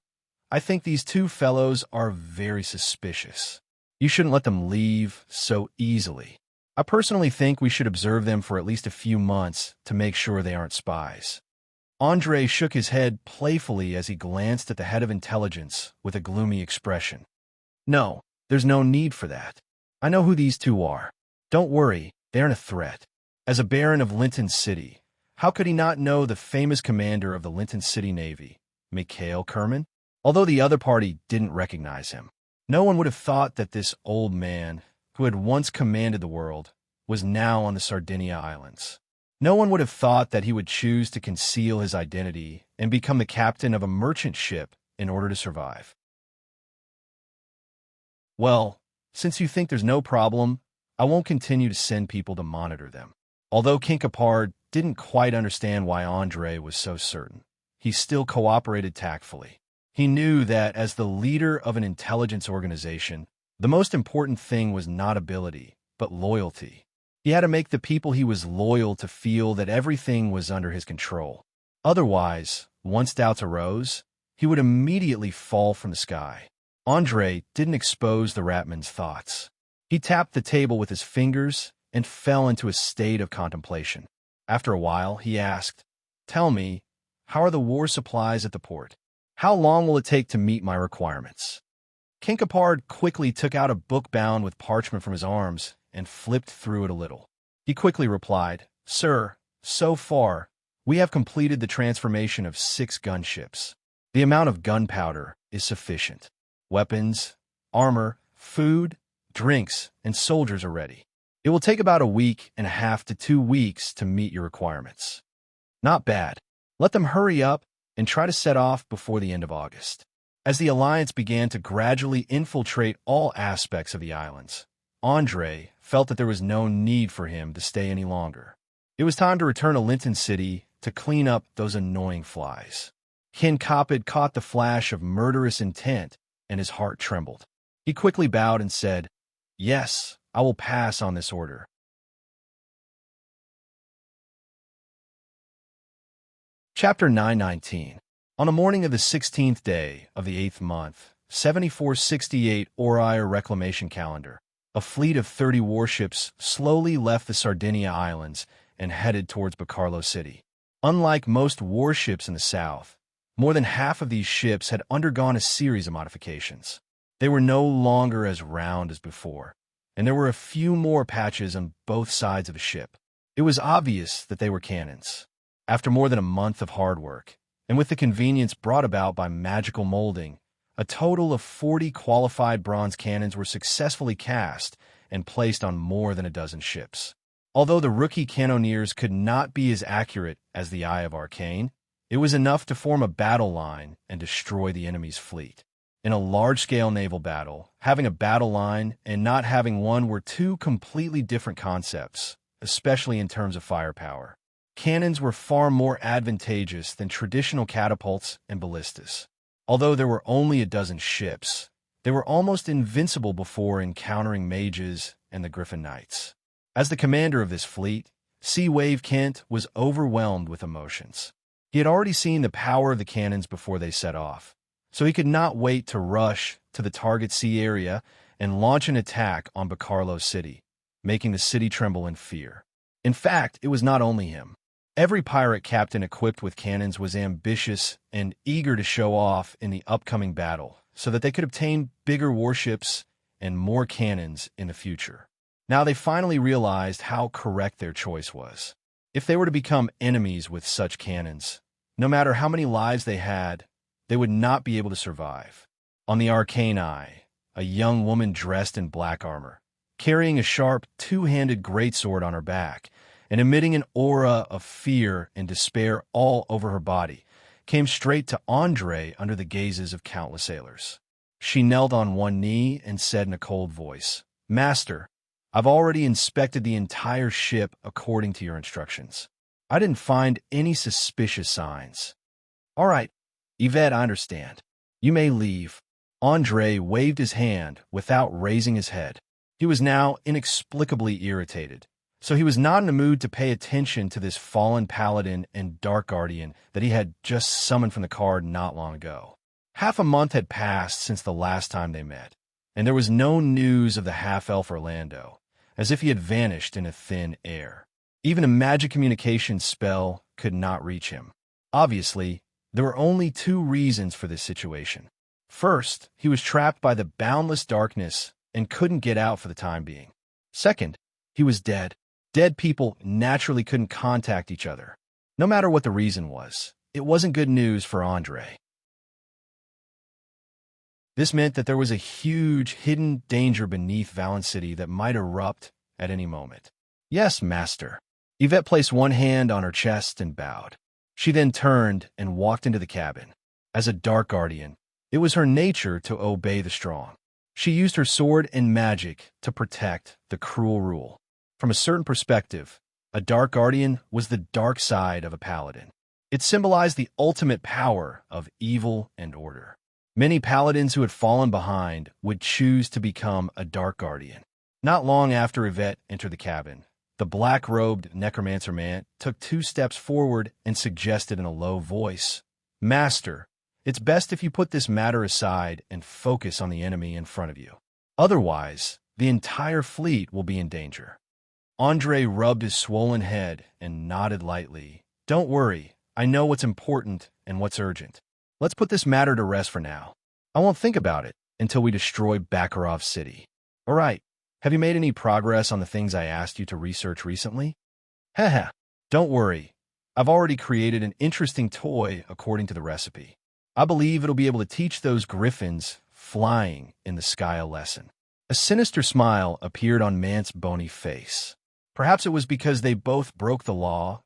I think these 2 fellows are very suspicious. You shouldn't let them leave so easily. I personally think we should observe them for at least a few months to make sure they aren't spies." Andre shook his head playfully as he glanced at the head of intelligence with a gloomy expression. "No, there's no need for that. I know who these 2 are. Don't worry, they aren't a threat." As a baron of Linton City, how could he not know the famous commander of the Linton City Navy, Mikhail Kerman? Although the other party didn't recognize him, no one would have thought that this old man, who had once commanded the world, was now on the Sardinia Islands. No one would have thought that he would choose to conceal his identity and become the captain of a merchant ship in order to survive. "Well, since you think there's no problem, I won't continue to send people to monitor them." Although Kinkapard didn't quite understand why Andre was so certain, he still cooperated tactfully. He knew that as the leader of an intelligence organization, the most important thing was not ability, but loyalty. He had to make the people he was loyal to feel that everything was under his control. Otherwise, once doubts arose, he would immediately fall from the sky. Andre didn't expose the Ratman's thoughts. He tapped the table with his fingers and fell into a state of contemplation. After a while, he asked, "Tell me, how are the war supplies at the port? How long will it take to meet my requirements?" Kinkapard quickly took out a book bound with parchment from his arms and flipped through it a little. He quickly replied, "Sir, so far, we have completed the transformation of 6 gunships. The amount of gunpowder is sufficient. Weapons, armor, food, drinks, and soldiers are ready. It will take about a week and a half to 2 weeks to meet your requirements." Not bad. Let them hurry up and try to set off before the end of August. As the alliance began to gradually infiltrate all aspects of the islands, Andre felt that there was no need for him to stay any longer. It was time to return to Linton City to clean up those annoying flies. Kinkapid caught the flash of murderous intent, and his heart trembled. He quickly bowed and said, "Yes, I will pass on this order." Chapter 919. On the morning of the 16th day of the 8th month, 7468 Ori Reclamation Calendar, a fleet of 30 warships slowly left the Sardinia Islands and headed towards Bacarlo City. Unlike most warships in the south, more than half of these ships had undergone a series of modifications. They were no longer as round as before, and there were a few more patches on both sides of a ship. It was obvious that they were cannons. After more than a month of hard work, and with the convenience brought about by magical molding, a total of 40 qualified bronze cannons were successfully cast and placed on more than a dozen ships. Although the rookie cannoneers could not be as accurate as the Eye of Arcane, it was enough to form a battle line and destroy the enemy's fleet. In a large-scale naval battle, having a battle line and not having one were two completely different concepts, especially in terms of firepower. Cannons were far more advantageous than traditional catapults and ballistas. Although there were only a dozen ships, they were almost invincible before encountering mages and the Griffin Knights. As the commander of this fleet, Sea Wave Kent was overwhelmed with emotions. He had already seen the power of the cannons before they set off, so he could not wait to rush to the target sea area and launch an attack on Bacarlo City, making the city tremble in fear. In fact, it was not only him. Every pirate captain equipped with cannons was ambitious and eager to show off in the upcoming battle so that they could obtain bigger warships and more cannons in the future. Now they finally realized how correct their choice was. If they were to become enemies with such cannons, no matter how many lives they had, they would not be able to survive. On the Arcane Eye, a young woman dressed in black armor, carrying a sharp, two-handed greatsword on her back, and emitting an aura of fear and despair all over her body, came straight to Andre under the gazes of countless sailors. She knelt on one knee and said in a cold voice, "Master, I've already inspected the entire ship according to your instructions. I didn't find any suspicious signs." "All right, Yvette, I understand. You may leave." Andre waved his hand without raising his head. He was now inexplicably irritated, so he was not in a mood to pay attention to this fallen paladin and dark guardian that he had just summoned from the card not long ago. Half a month had passed since the last time they met, and there was no news of the half-elf Orlando, as if he had vanished in a thin air. Even a magic communication spell could not reach him. Obviously, there were only two reasons for this situation. First, he was trapped by the boundless darkness and couldn't get out for the time being. Second, he was dead. Dead people naturally couldn't contact each other. No matter what the reason was, it wasn't good news for Andre. This meant that there was a huge hidden danger beneath Valence City that might erupt at any moment. "Yes, master." Yvette placed one hand on her chest and bowed. She then turned and walked into the cabin. As a dark guardian, it was her nature to obey the strong. She used her sword and magic to protect the cruel rule. From a certain perspective, a dark guardian was the dark side of a paladin. It symbolized the ultimate power of evil and order. Many paladins who had fallen behind would choose to become a dark guardian. Not long after Yvette entered the cabin, the black-robed necromancer man took 2 steps forward and suggested in a low voice, "Master, it's best if you put this matter aside and focus on the enemy in front of you. Otherwise, the entire fleet will be in danger." Andre rubbed his swollen head and nodded lightly. "Don't worry, I know what's important and what's urgent. Let's put this matter to rest for now. I won't think about it until we destroy Bakarov City. All right, have you made any progress on the things I asked you to research recently?" "Haha, don't worry. I've already created an interesting toy according to the recipe. I believe it'll be able to teach those griffins flying in the sky a lesson." A sinister smile appeared on Mant's bony face. Perhaps it was because they both broke the law,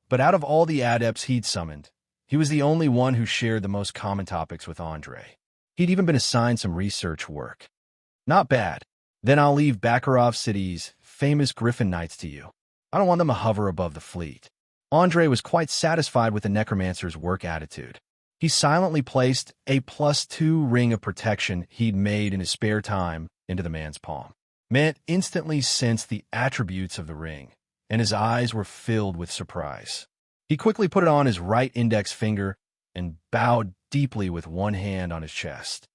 but out of all the adepts he'd summoned, he was the only one who shared the most common topics with Andre. He'd even been assigned some research work. "Not bad. Then I'll leave Bakarov City's famous Griffin Knights to you. I don't want them to hover above the fleet." Andre was quite satisfied with the necromancer's work attitude. He silently placed a +2 ring of protection he'd made in his spare time into the man's palm. Mant instantly sensed the attributes of the ring, and his eyes were filled with surprise. He quickly put it on his right index finger and bowed deeply with one hand on his chest.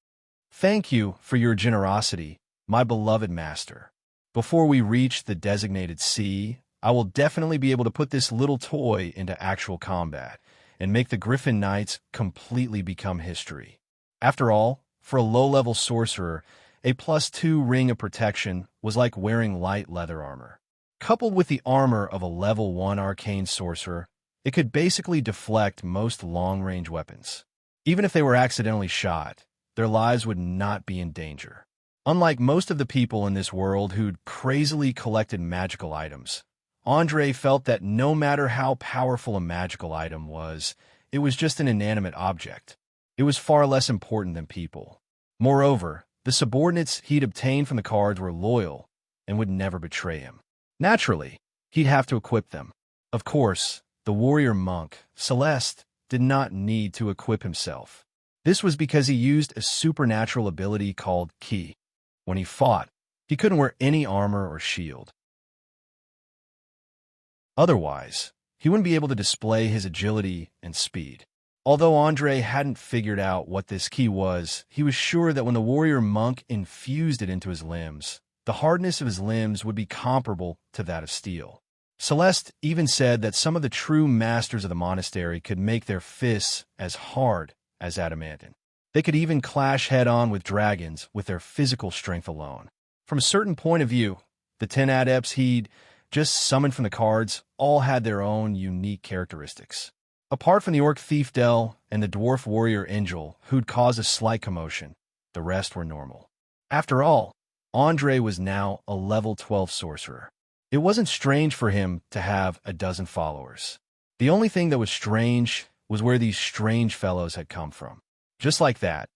"Thank you for your generosity, my beloved master. Before we reach the designated sea, I will definitely be able to put this little toy into actual combat and make the Griffin Knights completely become history. After all, for a low-level sorcerer, a +2 ring of protection was like wearing light leather armor. Coupled with the armor of a level 1 arcane sorcerer, It could basically deflect most long-range weapons. Even if they were accidentally shot, their lives would not be in danger. Unlike most of the people in this world who'd crazily collected magical items, Andre felt that no matter how powerful a magical item was, it was just an inanimate object. It was far less important than people. Moreover, the subordinates he'd obtained from the cards were loyal and would never betray him. Naturally, he'd have to equip them. Of course, the warrior monk, Celeste, did not need to equip himself. This was because he used a supernatural ability called Ki. When he fought, he couldn't wear any armor or shield. Otherwise, he wouldn't be able to display his agility and speed. Although Andre hadn't figured out what this Ki was, he was sure that when the warrior monk infused it into his limbs, the hardness of his limbs would be comparable to that of steel. Celeste even said that some of the true masters of the monastery could make their fists as hard as adamantine. They could even clash head-on with dragons with their physical strength alone. From a certain point of view, the 10 adepts he'd just summoned from the cards all had their own unique characteristics. Apart from the orc thief Del and the dwarf warrior Angel, who'd caused a slight commotion, the rest were normal. After all, Andre was now a level 12 sorcerer. It wasn't strange for him to have a dozen followers. The only thing that was strange was where these strange fellows had come from. Just like that,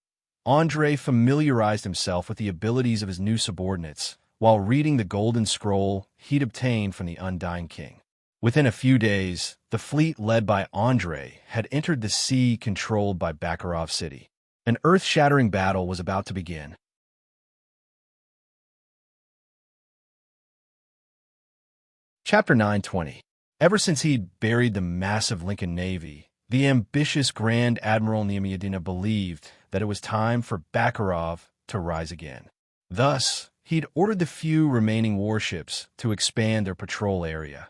Andre familiarized himself with the abilities of his new subordinates while reading the golden scroll he'd obtained from the Undying King. Within a few days, the fleet led by Andre had entered the sea controlled by Bakarov City. An earth-shattering battle was about to begin. Chapter 920. Ever since he'd buried the massive Lincoln Navy, the ambitious Grand Admiral Niamyadina believed that it was time for Bakarov to rise again. Thus, he'd ordered the few remaining warships to expand their patrol area,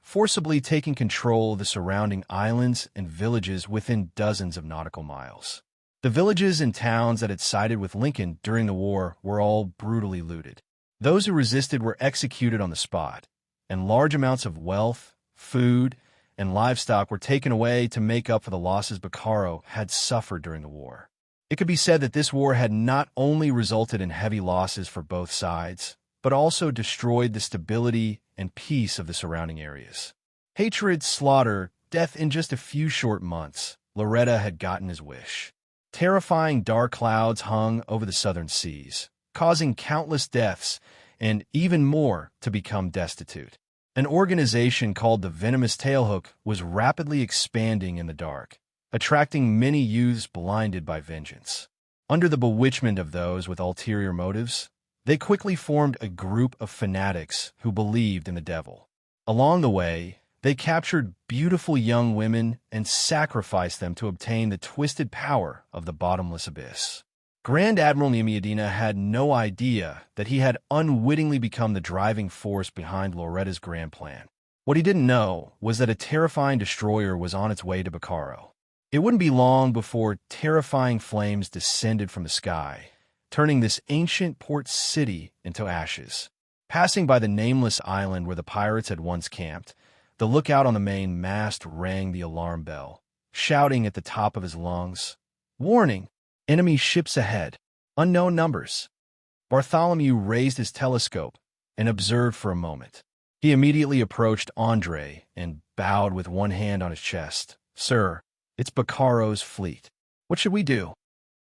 forcibly taking control of the surrounding islands and villages within dozens of nautical miles. The villages and towns that had sided with Lincoln during the war were all brutally looted. Those who resisted were executed on the spot, and large amounts of wealth, food, and livestock were taken away to make up for the losses Bacaro had suffered during the war. It could be said that this war had not only resulted in heavy losses for both sides, but also destroyed the stability and peace of the surrounding areas. Hatred, slaughter, death in just a few short months, Loretta had gotten his wish. Terrifying dark clouds hung over the southern seas, causing countless deaths and even more to become destitute. An organization called the Venomous Tailhook was rapidly expanding in the dark, attracting many youths blinded by vengeance. Under the bewitchment of those with ulterior motives, they quickly formed a group of fanatics who believed in the devil. Along the way, they captured beautiful young women and sacrificed them to obtain the twisted power of the bottomless abyss. Grand Admiral Niamyadina had no idea that he had unwittingly become the driving force behind Loretta's grand plan. What he didn't know was that a terrifying destroyer was on its way to Bacaro. It wouldn't be long before terrifying flames descended from the sky, turning this ancient port city into ashes. Passing by the nameless island where the pirates had once camped, the lookout on the main mast rang the alarm bell, shouting at the top of his lungs, "Warning! Enemy ships ahead! Unknown numbers!" Bartholomew raised his telescope and observed for a moment. He immediately approached Andre and bowed with one hand on his chest. "Sir, it's Bacaro's fleet. What should we do?"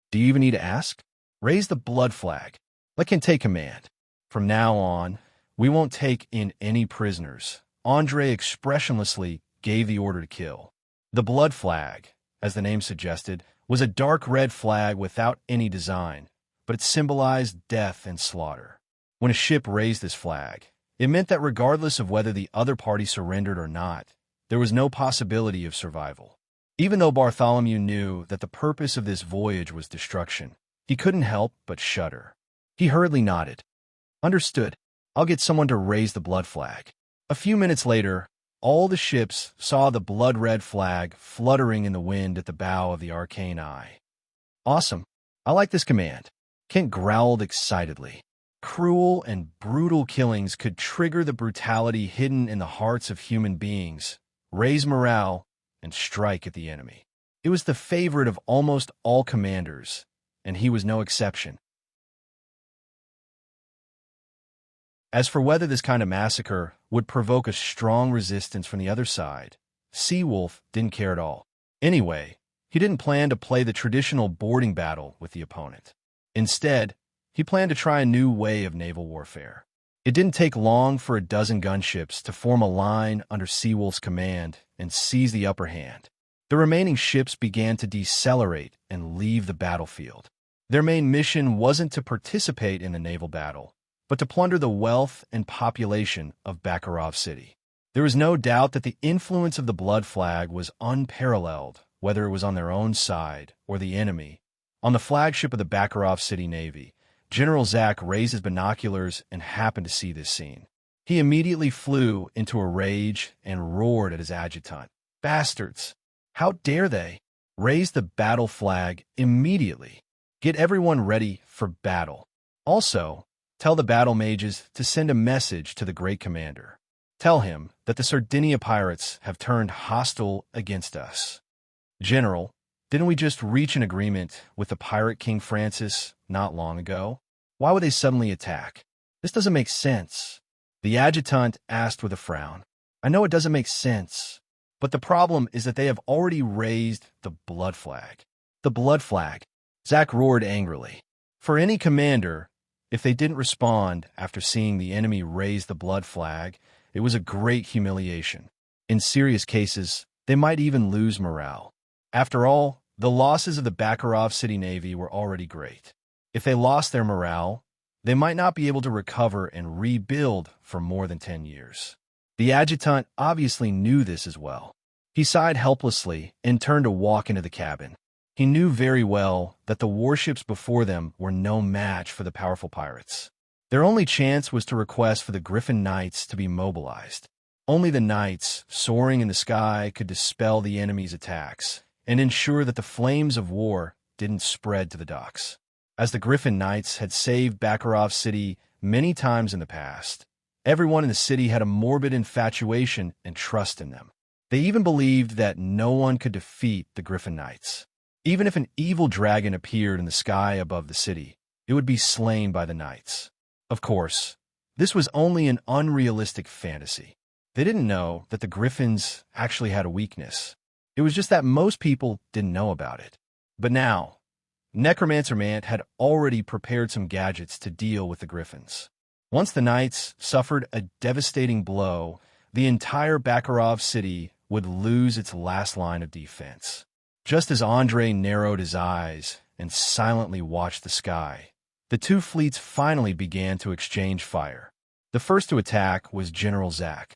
"Do you even need to ask? Raise the blood flag. Let Kent take command. From now on, we won't take in any prisoners." Andre expressionlessly gave the order to kill. The blood flag, as the name suggested, was a dark red flag without any design, but it symbolized death and slaughter. When a ship raised this flag, it meant that regardless of whether the other party surrendered or not, there was no possibility of survival. Even though Bartholomew knew that the purpose of this voyage was destruction, he couldn't help but shudder. He hurriedly nodded. "Understood. I'll get someone to raise the blood flag." A few minutes later, all the ships saw the blood-red flag fluttering in the wind at the bow of the Arcane Eye. "Awesome. I like this command." Kent growled excitedly. Cruel and brutal killings could trigger the brutality hidden in the hearts of human beings, raise morale, and strike at the enemy. It was the favorite of almost all commanders, and he was no exception. As for whether this kind of massacre would provoke a strong resistance from the other side, Seawolf didn't care at all. Anyway, he didn't plan to play the traditional boarding battle with the opponent. Instead, he planned to try a new way of naval warfare. It didn't take long for a dozen gunships to form a line under Seawolf's command and seize the upper hand. The remaining ships began to decelerate and leave the battlefield. Their main mission wasn't to participate in a naval battle, but to plunder the wealth and population of Bakharov City. There was no doubt that the influence of the Blood Flag was unparalleled, whether it was on their own side or the enemy. On the flagship of the Bakharov City Navy, General Zach raised his binoculars and happened to see this scene. He immediately flew into a rage and roared at his adjutant. "Bastards! How dare they? Raise the battle flag immediately. Get everyone ready for battle. Also, tell the battle mages to send a message to the great commander. Tell him that the Sardinia pirates have turned hostile against us." "General, didn't we just reach an agreement with the pirate King Francis not long ago? Why would they suddenly attack? This doesn't make sense," the adjutant asked with a frown. "I know it doesn't make sense, but the problem is that they have already raised the Blood Flag." "The Blood Flag?" Zach roared angrily. For any commander, if they didn't respond after seeing the enemy raise the Blood Flag, it was a great humiliation. In serious cases, they might even lose morale. After all, the losses of the Bakharov City Navy were already great. If they lost their morale, they might not be able to recover and rebuild for more than 10 years. The adjutant obviously knew this as well. He sighed helplessly and turned to walk into the cabin. He knew very well that the warships before them were no match for the powerful pirates. Their only chance was to request for the Griffin Knights to be mobilized. Only the knights, soaring in the sky, could dispel the enemy's attacks and ensure that the flames of war didn't spread to the docks. As the Griffin Knights had saved Bakharov City many times in the past, everyone in the city had a morbid infatuation and trust in them. They even believed that no one could defeat the Griffin Knights. Even if an evil dragon appeared in the sky above the city, it would be slain by the knights. Of course, this was only an unrealistic fantasy. They didn't know that the Griffins actually had a weakness. It was just that most people didn't know about it. But now, Necromancer Man had already prepared some gadgets to deal with the Griffins. Once the knights suffered a devastating blow, the entire Bakharov city would lose its last line of defense. Just as Andre narrowed his eyes and silently watched the sky, the two fleets finally began to exchange fire. The first to attack was General Zach.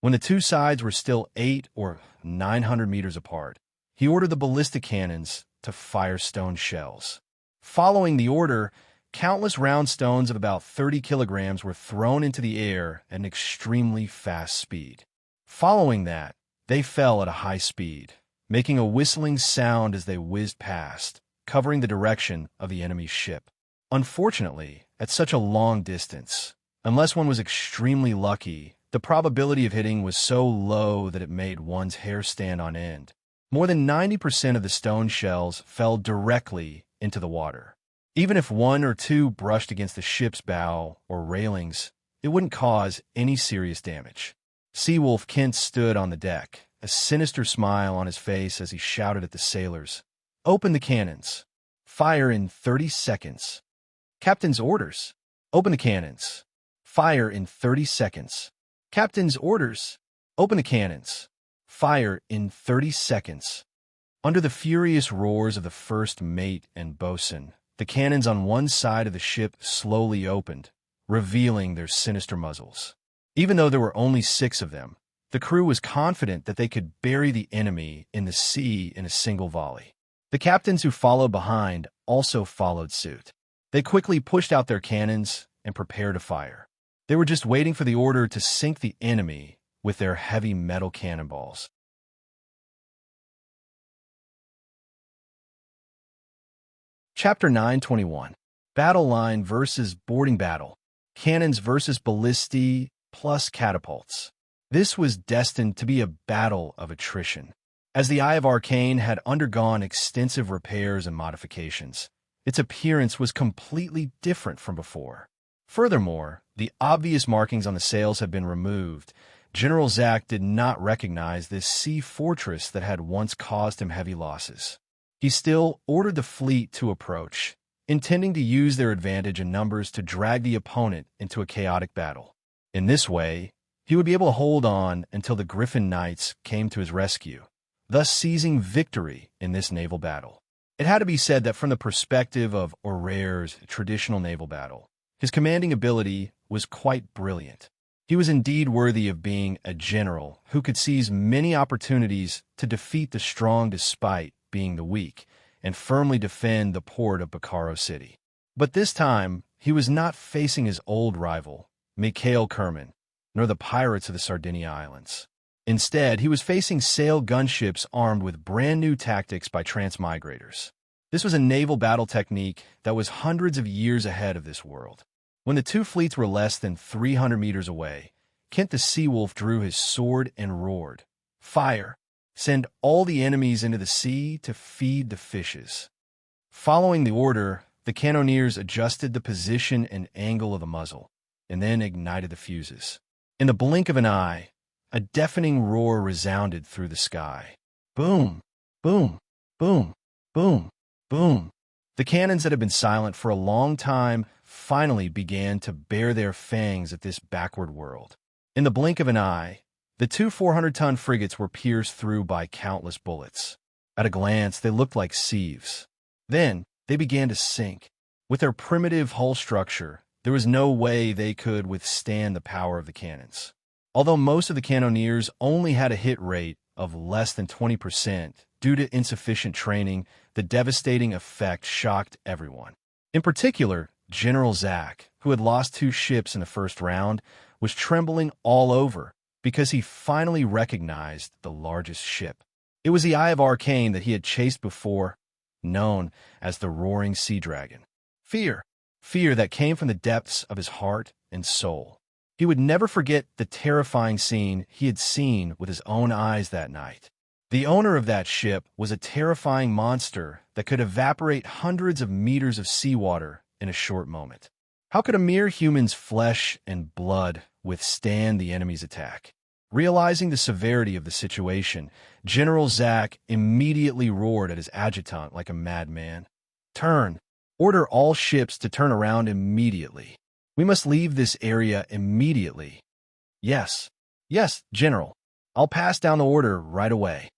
When the two sides were still 800 or 900 meters apart, he ordered the ballistic cannons to fire stone shells. Following the order, countless round stones of about 30 kilograms were thrown into the air at an extremely fast speed. Following that, they fell at a high speed, making a whistling sound as they whizzed past, covering the direction of the enemy's ship. Unfortunately, at such a long distance, unless one was extremely lucky, the probability of hitting was so low that it made one's hair stand on end. More than 90% of the stone shells fell directly into the water. Even if one or two brushed against the ship's bow or railings, it wouldn't cause any serious damage. Seawolf Kent stood on the deck, a sinister smile on his face as he shouted at the sailors, "Open the cannons. Fire in 30 seconds. Captain's orders. Open the cannons. Fire in 30 seconds. Captain's orders. Open the cannons. Fire in 30 seconds." Under the furious roars of the first mate and bosun, the cannons on one side of the ship slowly opened, revealing their sinister muzzles. Even though there were only 6 of them, the crew was confident that they could bury the enemy in the sea in a single volley. The captains who followed behind also followed suit. They quickly pushed out their cannons and prepared to fire. They were just waiting for the order to sink the enemy with their heavy metal cannonballs. Chapter 921. Battle Line versus Boarding Battle. Cannons versus Ballistae plus Catapults. This was destined to be a battle of attrition. As the Eye of Arcane had undergone extensive repairs and modifications, its appearance was completely different from before. Furthermore, the obvious markings on the sails had been removed. General Zack did not recognize this sea fortress that had once caused him heavy losses. He still ordered the fleet to approach, intending to use their advantage in numbers to drag the opponent into a chaotic battle. In this way, he would be able to hold on until the Griffin Knights came to his rescue, thus seizing victory in this naval battle. It had to be said that from the perspective of Aurère's traditional naval battle, his commanding ability was quite brilliant. He was indeed worthy of being a general who could seize many opportunities to defeat the strong despite being the weak, and firmly defend the port of Bacaro City. But this time, he was not facing his old rival, Mikhail Kerman, nor the pirates of the Sardinia Islands. Instead, he was facing sail gunships armed with brand-new tactics by transmigrators. This was a naval battle technique that was hundreds of years ahead of this world. When the two fleets were less than 300 meters away, Kent the Seawolf drew his sword and roared, "Fire! Send all the enemies into the sea to feed the fishes." Following the order, the cannoneers adjusted the position and angle of the muzzle, and then ignited the fuses. In the blink of an eye, a deafening roar resounded through the sky. Boom! Boom! Boom! Boom! Boom! The cannons that had been silent for a long time finally began to bare their fangs at this backward world. In the blink of an eye, the two 400-ton frigates were pierced through by countless bullets. At a glance, they looked like sieves. Then, they began to sink. With their primitive hull structure, there was no way they could withstand the power of the cannons. Although most of the cannoneers only had a hit rate of less than 20% due to insufficient training, the devastating effect shocked everyone. In particular, General Zack, who had lost 2 ships in the first round, was trembling all over because he finally recognized the largest ship. It was the Eye of Arcane that he had chased before, known as the Roaring Sea Dragon. Fear that came from the depths of his heart and soul. He would never forget the terrifying scene he had seen with his own eyes that night. The owner of that ship was a terrifying monster that could evaporate hundreds of meters of seawater in a short moment. How could a mere human's flesh and blood withstand the enemy's attack? Realizing the severity of the situation, General Zack immediately roared at his adjutant like a madman. "Turn! Order all ships to turn around immediately. We must leave this area immediately." Yes, General. I'll pass down the order right away."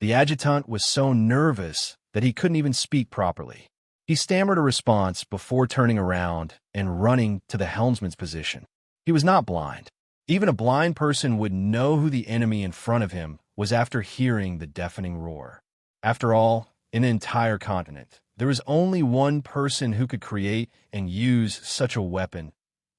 The adjutant was so nervous that he couldn't even speak properly. He stammered a response before turning around and running to the helmsman's position. He was not blind. Even a blind person would know who the enemy in front of him was after hearing the deafening roar. After all, in the entire continent, there was only one person who could create and use such a weapon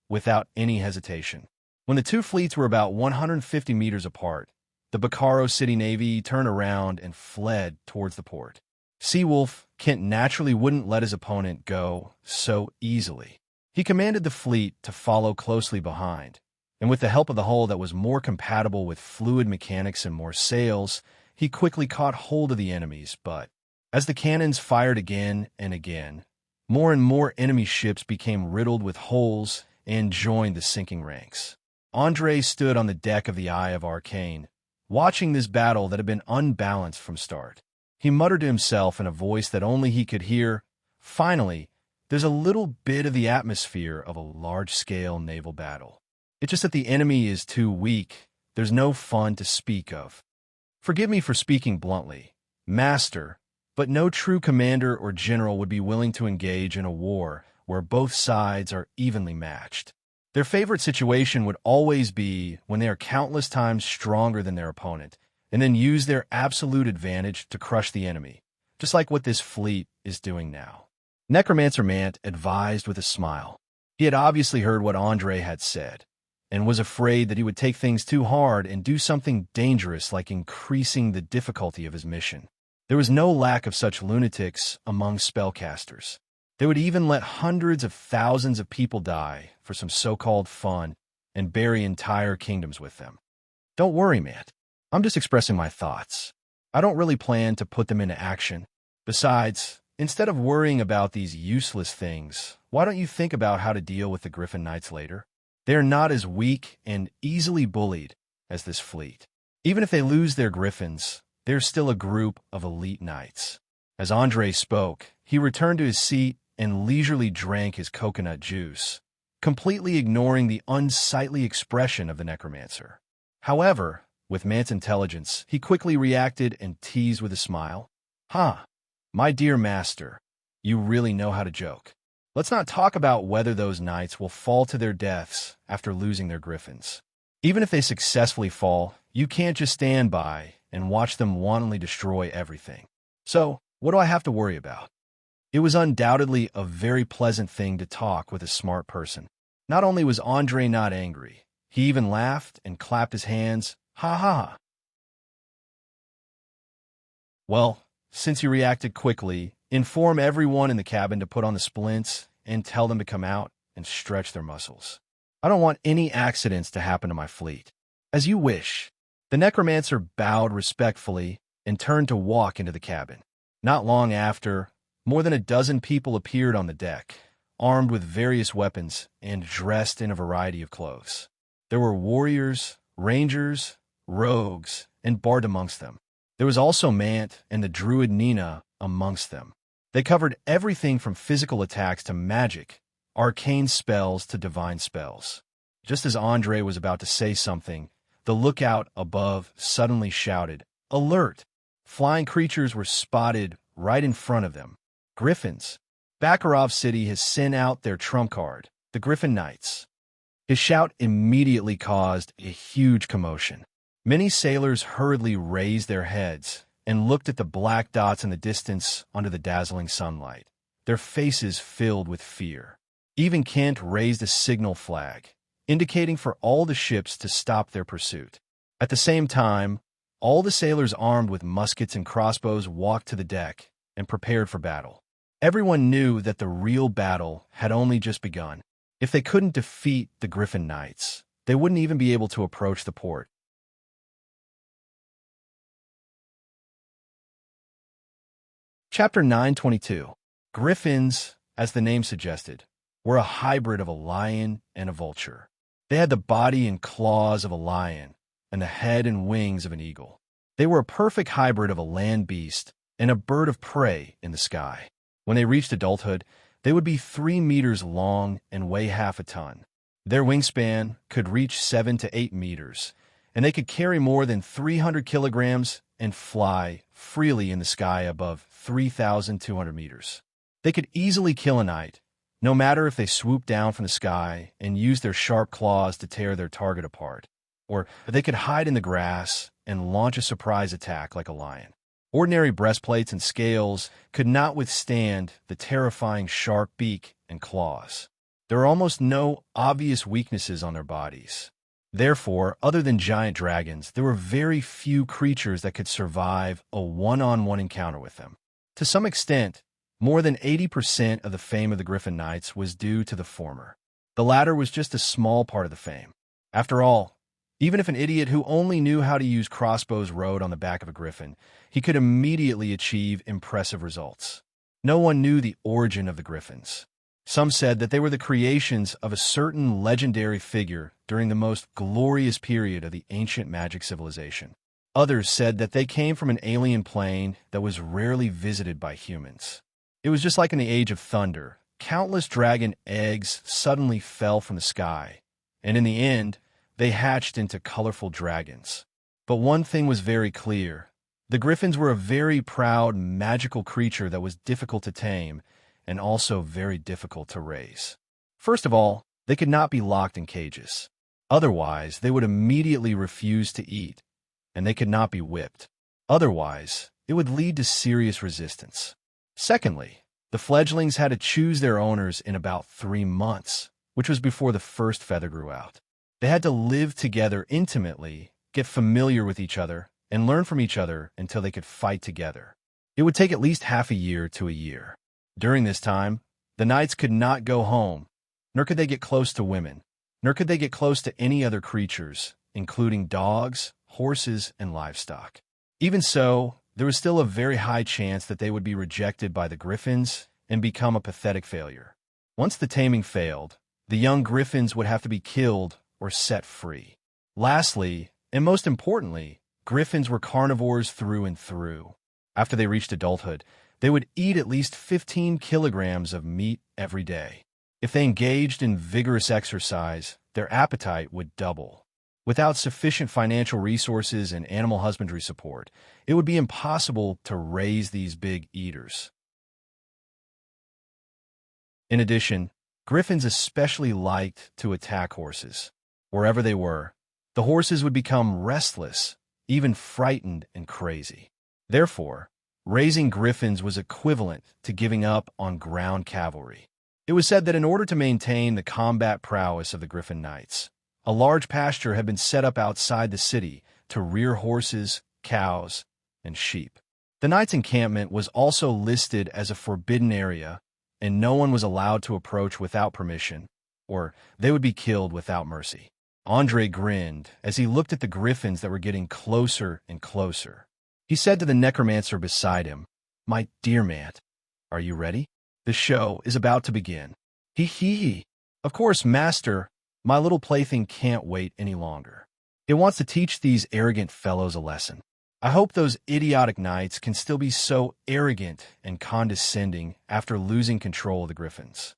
without any hesitation. When the two fleets were about 150 meters apart, the Bacaro City Navy turned around and fled towards the port. Seawolf, Kent naturally wouldn't let his opponent go so easily. He commanded the fleet to follow closely behind, and with the help of the hull that was more compatible with fluid mechanics and more sails, he quickly caught hold of the enemies. But as the cannons fired again and again, more and more enemy ships became riddled with holes and joined the sinking ranks. Andre stood on the deck of the Eye of Arcane, watching this battle that had been unbalanced from start. He muttered to himself in a voice that only he could hear, "Finally, there's a little bit of the atmosphere of a large-scale naval battle. It's just that the enemy is too weak. There's no fun to speak of. Forgive me for speaking bluntly, Master, but no true commander or general would be willing to engage in a war where both sides are evenly matched. Their favorite situation would always be when they are countless times stronger than their opponent, and then use their absolute advantage to crush the enemy, just like what this fleet is doing now." Necromancer Mant advised with a smile. He had obviously heard what Andre had said, and was afraid that he would take things too hard and do something dangerous like increasing the difficulty of his mission. There was no lack of such lunatics among spellcasters. They would even let hundreds of thousands of people die for some so-called fun and bury entire kingdoms with them. Don't worry, man. I'm just expressing my thoughts. I don't really plan to put them into action. Besides, instead of worrying about these useless things, why don't you think about how to deal with the Griffin Knights later? They are not as weak and easily bullied as this fleet. Even if they lose their griffins, they're still a group of elite knights. As Andre spoke, he returned to his seat and leisurely drank his coconut juice, completely ignoring the unsightly expression of the necromancer. However, with man's intelligence, he quickly reacted and teased with a smile. My dear master, you really know how to joke. Let's not talk about whether those knights will fall to their deaths after losing their griffins. Even if they successfully fall, you can't just stand by and watch them wantonly destroy everything. So, what do I have to worry about? It was undoubtedly a very pleasant thing to talk with a smart person. Not only was Andre not angry, he even laughed and clapped his hands. Ha ha. Well, since you reacted quickly, inform everyone in the cabin to put on the splints and tell them to come out and stretch their muscles. I don't want any accidents to happen to my fleet. As you wish. The necromancer bowed respectfully and turned to walk into the cabin. Not long after, more than a dozen people appeared on the deck, armed with various weapons and dressed in a variety of clothes. There were warriors, rangers, rogues, and bard amongst them. There was also Mant and the druid Nina amongst them. They covered everything from physical attacks to magic, arcane spells to divine spells. Just as Andre was about to say something, the lookout above suddenly shouted, "Alert!" Flying creatures were spotted right in front of them. Griffins. Bakarov City has sent out their trump card, the Griffin Knights. His shout immediately caused a huge commotion. Many sailors hurriedly raised their heads and looked at the black dots in the distance under the dazzling sunlight, their faces filled with fear. Even Kent raised a signal flag, indicating for all the ships to stop their pursuit. At the same time, all the sailors armed with muskets and crossbows walked to the deck and prepared for battle. Everyone knew that the real battle had only just begun. If they couldn't defeat the Griffin Knights, they wouldn't even be able to approach the port. Chapter 922. Griffins, as the name suggested, were a hybrid of a lion and a vulture. They had the body and claws of a lion and the head and wings of an eagle. They were a perfect hybrid of a land beast and a bird of prey in the sky. When they reached adulthood, they would be 3 meters long and weigh half a ton. Their wingspan could reach 7 to 8 meters, and they could carry more than 300 kilograms and fly freely in the sky above 3,200 meters. They could easily kill a knight, no matter if they swooped down from the sky and used their sharp claws to tear their target apart, or they could hide in the grass and launch a surprise attack like a lion. Ordinary breastplates and scales could not withstand the terrifying sharp beak and claws. There are almost no obvious weaknesses on their bodies. Therefore, other than giant dragons, there were very few creatures that could survive a one-on-one encounter with them. To some extent, more than 80% of the fame of the Griffin Knights was due to the former. The latter was just a small part of the fame. After all, even if an idiot who only knew how to use crossbows rode on the back of a griffin, he could immediately achieve impressive results. No one knew the origin of the griffins. Some said that they were the creations of a certain legendary figure during the most glorious period of the ancient magic civilization. Others said that they came from an alien plane that was rarely visited by humans. It was just like in the Age of Thunder. Countless dragon eggs suddenly fell from the sky, and in the end, they hatched into colorful dragons. But one thing was very clear. The griffins were a very proud, magical creature that was difficult to tame and also very difficult to raise. First of all, they could not be locked in cages. Otherwise, they would immediately refuse to eat, and they could not be whipped. Otherwise, it would lead to serious resistance. Secondly, the fledglings had to choose their owners in about 3 months, which was before the first feather grew out. They had to live together intimately, get familiar with each other, and learn from each other until they could fight together. It would take at least half a year to a year. During this time, the knights could not go home, nor could they get close to women, nor could they get close to any other creatures, including dogs, horses, and livestock. Even so, there was still a very high chance that they would be rejected by the griffins and become a pathetic failure. Once the taming failed, the young griffins would have to be killed or set free. Lastly, and most importantly, griffins were carnivores through and through. After they reached adulthood, they would eat at least 15 kilograms of meat every day. If they engaged in vigorous exercise, their appetite would double. Without sufficient financial resources and animal husbandry support, it would be impossible to raise these big eaters. In addition, griffins especially liked to attack horses. Wherever they were, the horses would become restless, even frightened and crazy. Therefore, raising griffins was equivalent to giving up on ground cavalry. It was said that in order to maintain the combat prowess of the Griffin Knights, a large pasture had been set up outside the city to rear horses, cows, and sheep. The Knights' encampment was also listed as a forbidden area, and no one was allowed to approach without permission, or they would be killed without mercy. Andre grinned as he looked at the griffins that were getting closer and closer. He said to the necromancer beside him, "My dear Mant, are you ready? The show is about to begin." He. Of course, Master, my little plaything can't wait any longer. It wants to teach these arrogant fellows a lesson. I hope those idiotic knights can still be so arrogant and condescending after losing control of the griffins.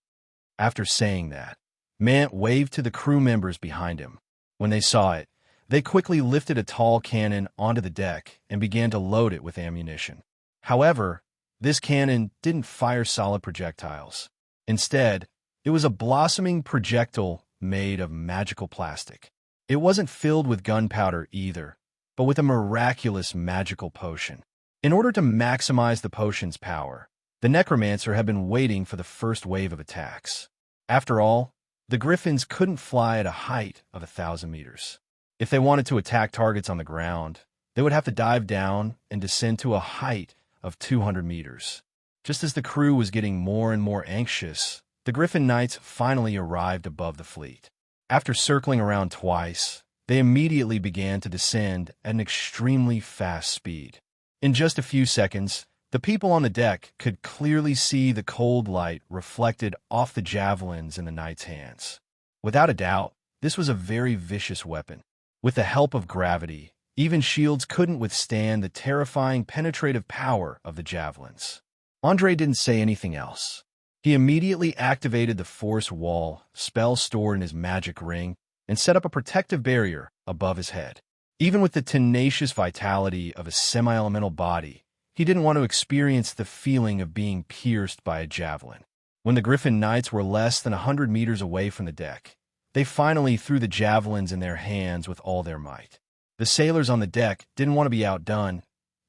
After saying that, Mant waved to the crew members behind him. When they saw it, they quickly lifted a tall cannon onto the deck and began to load it with ammunition. However, this cannon didn't fire solid projectiles. Instead, it was a blossoming projectile made of magical plastic. It wasn't filled with gunpowder either, but with a miraculous magical potion. In order to maximize the potion's power, the necromancer had been waiting for the first wave of attacks. After all, the griffins couldn't fly at a height of 1,000 meters. If they wanted to attack targets on the ground, they would have to dive down and descend to a height of 200 meters. Just as the crew was getting more and more anxious, the Griffin Knights finally arrived above the fleet. After circling around twice, they immediately began to descend at an extremely fast speed. In just a few seconds, the people on the deck could clearly see the cold light reflected off the javelins in the knights' hands. Without a doubt, this was a very vicious weapon. With the help of gravity, even shields couldn't withstand the terrifying penetrative power of the javelins. Andre didn't say anything else. He immediately activated the force wall spell stored in his magic ring and set up a protective barrier above his head. Even with the tenacious vitality of a semi-elemental body, he didn't want to experience the feeling of being pierced by a javelin. When the Griffin Knights were less than 100 meters away from the deck, they finally threw the javelins in their hands with all their might. The sailors on the deck didn't want to be outdone,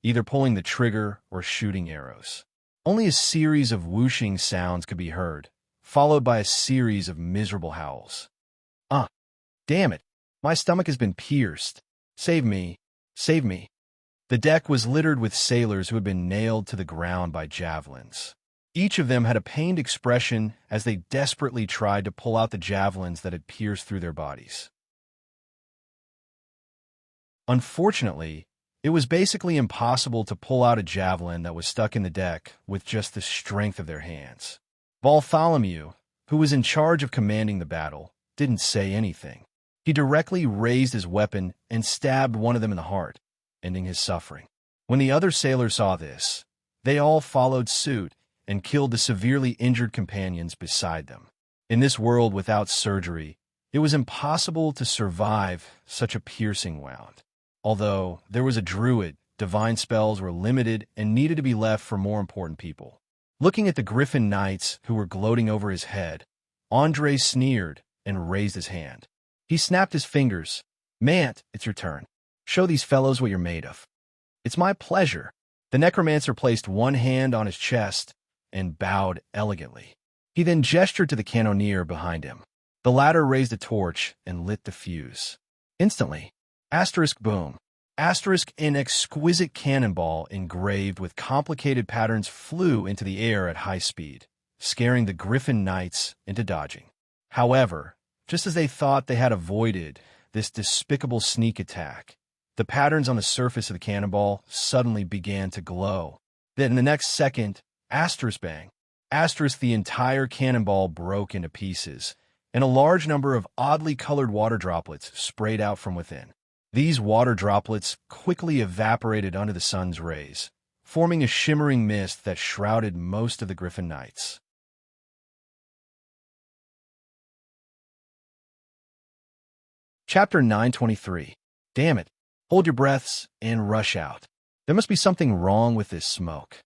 either pulling the trigger or shooting arrows. Only a series of whooshing sounds could be heard, followed by a series of miserable howls. Damn it! My stomach has been pierced. Save me! Save me! The deck was littered with sailors who had been nailed to the ground by javelins. Each of them had a pained expression as they desperately tried to pull out the javelins that had pierced through their bodies. Unfortunately, it was basically impossible to pull out a javelin that was stuck in the deck with just the strength of their hands. Bartholomew, who was in charge of commanding the battle, didn't say anything. He directly raised his weapon and stabbed one of them in the heart, ending his suffering. When the other sailors saw this, they all followed suit and killed the severely injured companions beside them. In this world without surgery, it was impossible to survive such a piercing wound. Although there was a druid, divine spells were limited and needed to be left for more important people. Looking at the Griffin Knights who were gloating over his head, Andre sneered and raised his hand. He snapped his fingers. "Mant, it's your turn. Show these fellows what you're made of." "It's my pleasure." The necromancer placed one hand on his chest and bowed elegantly. He then gestured to the cannoneer behind him. The latter raised a torch and lit the fuse. Instantly, asterisk boom, asterisk an exquisite cannonball engraved with complicated patterns flew into the air at high speed, scaring the Griffin Knights into dodging. However, Just as they thought they had avoided this despicable sneak attack, the patterns on the surface of the cannonball suddenly began to glow. Then, in the next second, bang! The entire cannonball broke into pieces, and a large number of oddly colored water droplets sprayed out from within. These water droplets quickly evaporated under the sun's rays, forming a shimmering mist that shrouded most of the Griffin Knights. Chapter 923. Damn it. Hold your breaths and rush out. There must be something wrong with this smoke.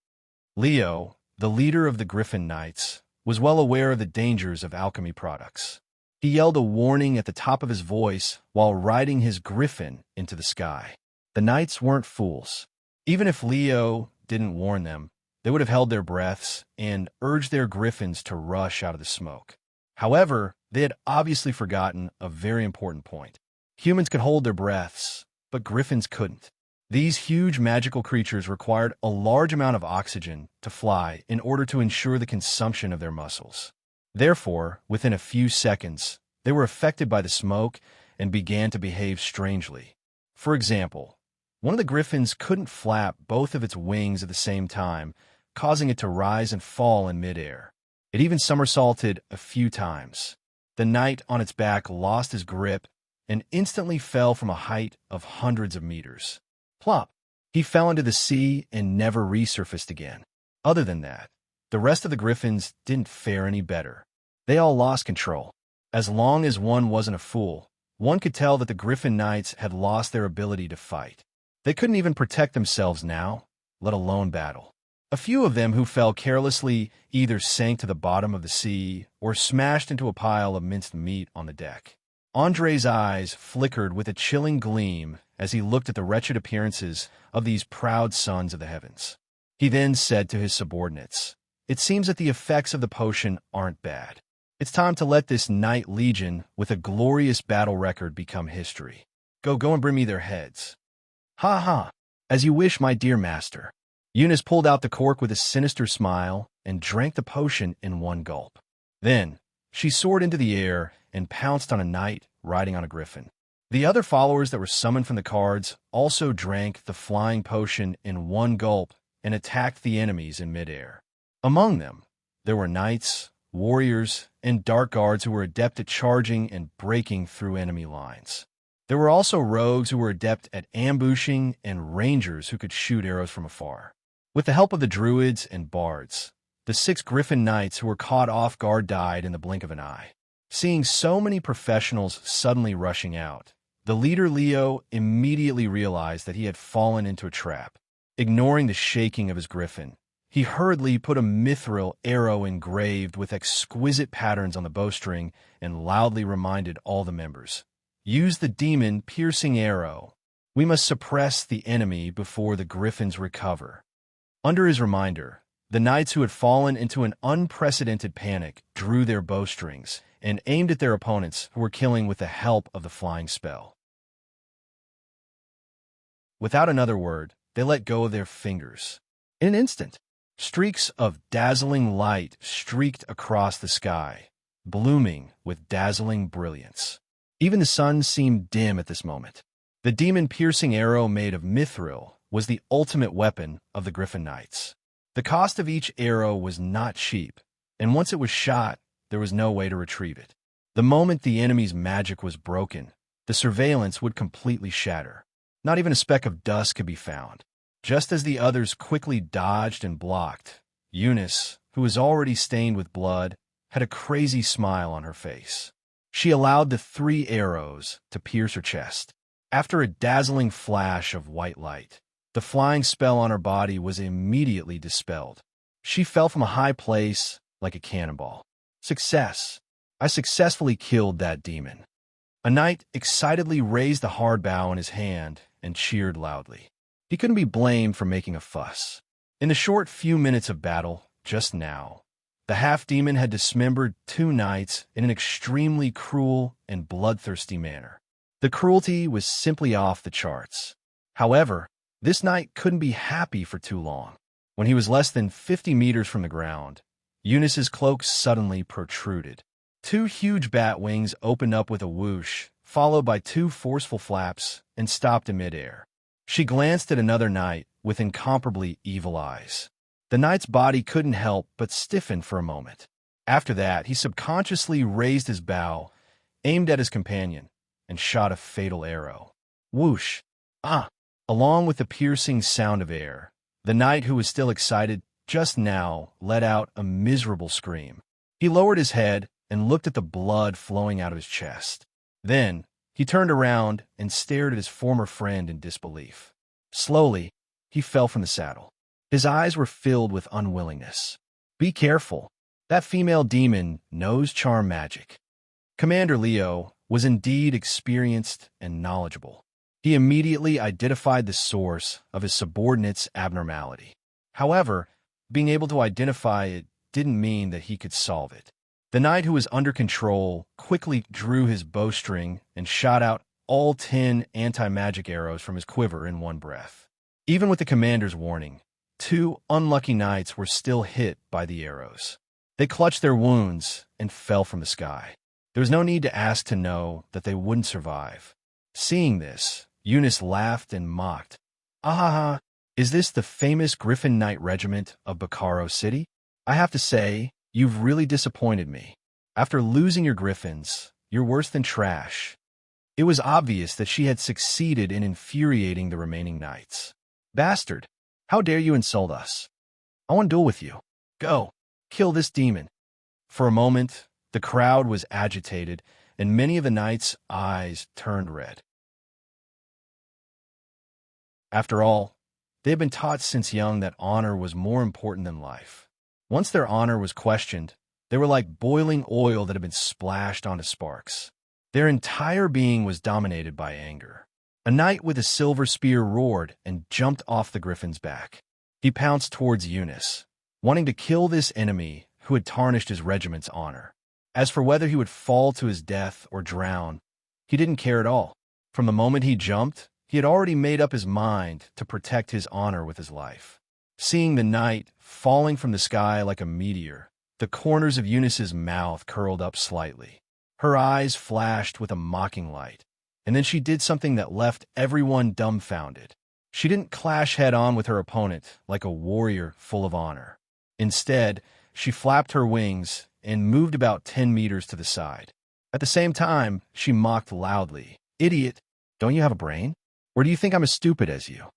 Leo, the leader of the Griffin Knights, was well aware of the dangers of alchemy products. He yelled a warning at the top of his voice while riding his griffin into the sky. The Knights weren't fools. Even if Leo didn't warn them, they would have held their breaths and urged their griffins to rush out of the smoke. However, they had obviously forgotten a very important point. Humans could hold their breaths, but griffins couldn't. These huge magical creatures required a large amount of oxygen to fly in order to ensure the consumption of their muscles. Therefore, within a few seconds, they were affected by the smoke and began to behave strangely. For example, one of the griffins couldn't flap both of its wings at the same time, causing it to rise and fall in midair. It even somersaulted a few times. The knight on its back lost his grip and instantly fell from a height of hundreds of meters. Plop! He fell into the sea and never resurfaced again. Other than that, the rest of the griffins didn't fare any better. They all lost control. As long as one wasn't a fool, one could tell that the Griffin Knights had lost their ability to fight. They couldn't even protect themselves now, let alone battle. A few of them who fell carelessly either sank to the bottom of the sea or smashed into a pile of minced meat on the deck. Andre's eyes flickered with a chilling gleam as he looked at the wretched appearances of these proud sons of the heavens. He then said to his subordinates, "It seems that the effects of the potion aren't bad. It's time to let this Knight Legion with a glorious battle record become history. Go and bring me their heads." "Ha ha! As you wish, my dear master." Eunice pulled out the cork with a sinister smile and drank the potion in one gulp. Then, she soared into the air and pounced on a knight riding on a griffin. The other followers that were summoned from the cards also drank the flying potion in one gulp and attacked the enemies in midair. Among them, there were knights, warriors, and dark guards who were adept at charging and breaking through enemy lines. There were also rogues who were adept at ambushing and rangers who could shoot arrows from afar. With the help of the druids and bards, the 6 Griffin Knights who were caught off guard died in the blink of an eye. Seeing so many professionals suddenly rushing out, the leader Leo immediately realized that he had fallen into a trap. Ignoring the shaking of his griffin, he hurriedly put a mithril arrow engraved with exquisite patterns on the bowstring and loudly reminded all the members, "Use the demon-piercing arrow. We must suppress the enemy before the griffins recover." Under his reminder, the knights who had fallen into an unprecedented panic drew their bowstrings and aimed at their opponents who were killing with the help of the flying spell. Without another word, they let go of their fingers. In an instant, streaks of dazzling light streaked across the sky, blooming with dazzling brilliance. Even the sun seemed dim at this moment. The demon-piercing arrow made of mithril was the ultimate weapon of the Griffin Knights. The cost of each arrow was not cheap, and once it was shot, there was no way to retrieve it. The moment the enemy's magic was broken, the surveillance would completely shatter. Not even a speck of dust could be found. Just as the others quickly dodged and blocked, Eunice, who was already stained with blood, had a crazy smile on her face. She allowed the 3 arrows to pierce her chest. After a dazzling flash of white light, the flying spell on her body was immediately dispelled. She fell from a high place like a cannonball. Success! I successfully killed that demon. A knight excitedly raised the hard bow in his hand and cheered loudly. He couldn't be blamed for making a fuss. In the short few minutes of battle, just now, the half-demon had dismembered 2 knights in an extremely cruel and bloodthirsty manner. The cruelty was simply off the charts. However, this knight couldn't be happy for too long. When he was less than 50 meters from the ground, Eunice's cloak suddenly protruded. Two huge bat wings opened up with a whoosh, followed by two forceful flaps, and stopped in midair. She glanced at another knight with incomparably evil eyes. The knight's body couldn't help but stiffen for a moment. After that, he subconsciously raised his bow, aimed at his companion, and shot a fatal arrow. Whoosh! Ah! Along with the piercing sound of air, the knight, who was still excited just now, let out a miserable scream. He lowered his head and looked at the blood flowing out of his chest. Then, he turned around and stared at his former friend in disbelief. Slowly, he fell from the saddle. His eyes were filled with unwillingness. Be careful. That female demon knows charm magic. Commander Leo was indeed experienced and knowledgeable. He immediately identified the source of his subordinate's abnormality. However, being able to identify it didn't mean that he could solve it. The knight, who was under control, quickly drew his bowstring and shot out all 10 anti-magic arrows from his quiver in one breath. Even with the commander's warning, 2 unlucky knights were still hit by the arrows. They clutched their wounds and fell from the sky. There was no need to ask to know that they wouldn't survive. Seeing this, Eunice laughed and mocked. "Ahaha, is this the famous Griffin Knight Regiment of Bacaro City? I have to say, you've really disappointed me. After losing your griffins, you're worse than trash." It was obvious that she had succeeded in infuriating the remaining knights. "Bastard, how dare you insult us? I want to duel with you. Go, kill this demon." For a moment, the crowd was agitated, and many of the knights' eyes turned red. After all, they had been taught since young that honor was more important than life. Once their honor was questioned, they were like boiling oil that had been splashed onto sparks. Their entire being was dominated by anger. A knight with a silver spear roared and jumped off the griffin's back. He pounced towards Eunice, wanting to kill this enemy who had tarnished his regiment's honor. As for whether he would fall to his death or drown, he didn't care at all. From the moment he jumped, he had already made up his mind to protect his honor with his life. Seeing the knight falling from the sky like a meteor, the corners of Eunice's mouth curled up slightly. Her eyes flashed with a mocking light, and then she did something that left everyone dumbfounded. She didn't clash head-on with her opponent like a warrior full of honor. Instead, she flapped her wings and moved about 10 meters to the side. At the same time, she mocked loudly. "Idiot, don't you have a brain? Or do you think I'm as stupid as you?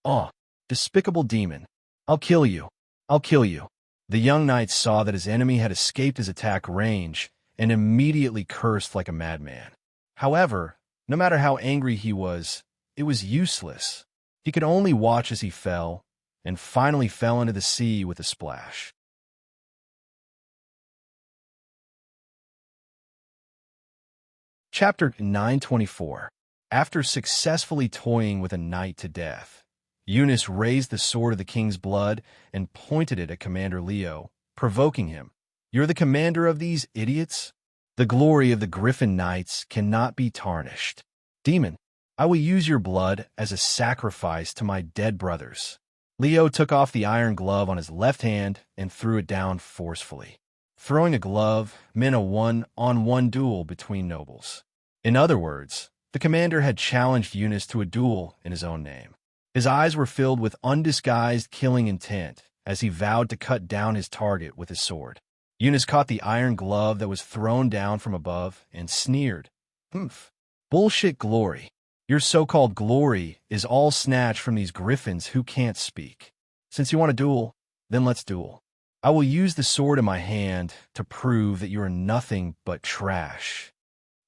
Oh, despicable demon. I'll kill you. I'll kill you." The young knight saw that his enemy had escaped his attack range and immediately cursed like a madman. However, no matter how angry he was, it was useless. He could only watch as he fell, and finally fell into the sea with a splash. Chapter 924. After successfully toying with a knight to death, Eunice raised the sword of the king's blood and pointed it at Commander Leo, provoking him. "You're the commander of these idiots? The glory of the Griffin Knights cannot be tarnished. Demon, I will use your blood as a sacrifice to my dead brothers." Leo took off the iron glove on his left hand and threw it down forcefully. Throwing a glove meant a one-on-one duel between nobles. In other words, the commander had challenged Eunice to a duel in his own name. His eyes were filled with undisguised killing intent as he vowed to cut down his target with his sword. Eunice caught the iron glove that was thrown down from above and sneered. "Humph. Bullshit glory. Your so-called glory is all snatched from these griffins who can't speak. Since you want a duel, then let's duel. I will use the sword in my hand to prove that you are nothing but trash."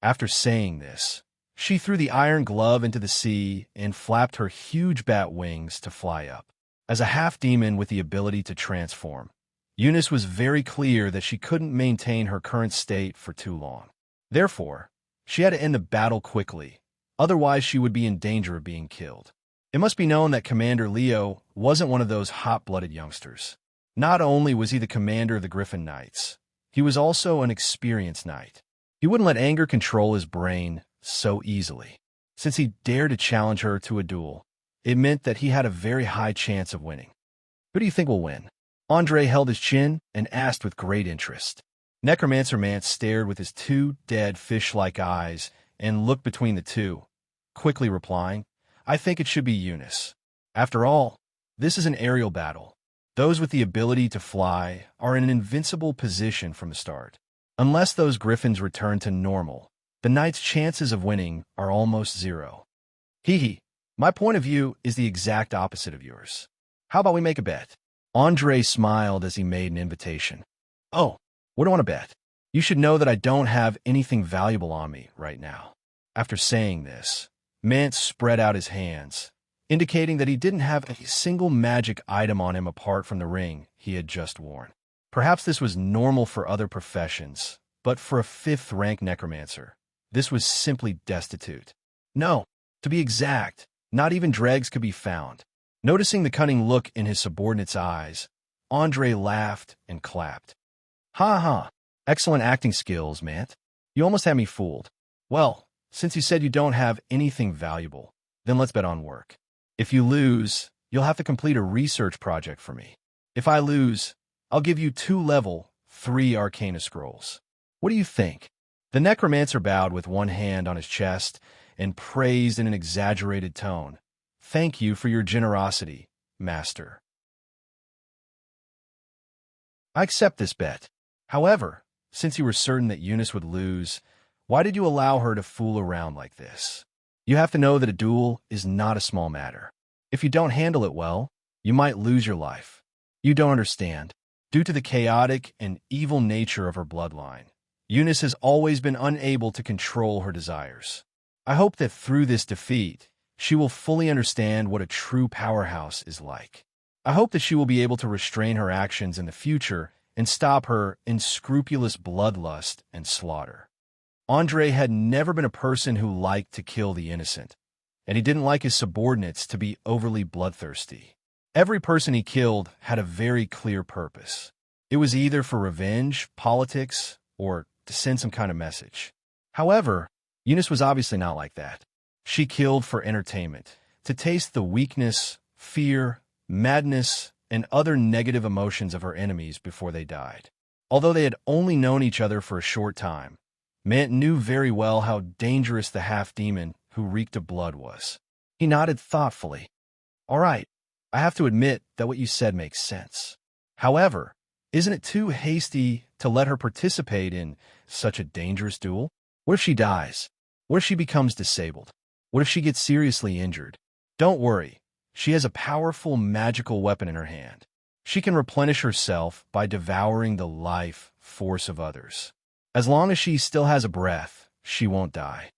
After saying this, she threw the iron glove into the sea and flapped her huge bat wings to fly up. As a half-demon with the ability to transform, Eunice was very clear that she couldn't maintain her current state for too long. Therefore, she had to end the battle quickly, otherwise she would be in danger of being killed. It must be known that Commander Leo wasn't one of those hot-blooded youngsters. Not only was he the commander of the Griffin Knights, he was also an experienced knight. He wouldn't let anger control his brain so easily. Since he dared to challenge her to a duel, it meant that he had a very high chance of winning. "Who do you think will win?" Andre held his chin and asked with great interest. Necromancer Mance stared with his two dead fish-like eyes and looked between the two, quickly replying, I think it should be Eunice. After all, this is an aerial battle. Those with the ability to fly are in an invincible position from the start. Unless those griffins return to normal, the knight's chances of winning are almost zero. Hee. My point of view is the exact opposite of yours. How about we make a bet? Andre smiled as he made an invitation. Oh, what do you want to bet? You should know that I don't have anything valuable on me right now. After saying this, Mance spread out his hands, indicating that he didn't have a single magic item on him apart from the ring he had just worn. Perhaps this was normal for other professions, but for a 5th-rank necromancer, this was simply destitute. No, to be exact, not even dregs could be found. Noticing the cunning look in his subordinate's eyes, Andre laughed and clapped. Ha ha, excellent acting skills, Mant. You almost had me fooled. Well, since you said you don't have anything valuable, then let's bet on work. If you lose, you'll have to complete a research project for me. If I lose, I'll give you 2 level 3 Arcane scrolls. What do you think? The necromancer bowed with one hand on his chest and praised in an exaggerated tone. Thank you for your generosity, Master. I accept this bet. However, since you were certain that Eunice would lose, why did you allow her to fool around like this? You have to know that a duel is not a small matter. If you don't handle it well, you might lose your life. You don't understand. Due to the chaotic and evil nature of her bloodline, Eunice has always been unable to control her desires. I hope that through this defeat, she will fully understand what a true powerhouse is like. I hope that she will be able to restrain her actions in the future and stop her unscrupulous bloodlust and slaughter. Andre had never been a person who liked to kill the innocent, and he didn't like his subordinates to be overly bloodthirsty. Every person he killed had a very clear purpose. It was either for revenge, politics, or to send some kind of message. However, Eunice was obviously not like that. She killed for entertainment, to taste the weakness, fear, madness, and other negative emotions of her enemies before they died. Although they had only known each other for a short time, Mant knew very well how dangerous the half-demon who reeked of blood was. He nodded thoughtfully. All right, I have to admit that what you said makes sense. However, isn't it too hasty to let her participate in such a dangerous duel? What if she dies? What if she becomes disabled? What if she gets seriously injured? Don't worry, she has a powerful magical weapon in her hand. She can replenish herself by devouring the life force of others. As long as she still has a breath, she won't die.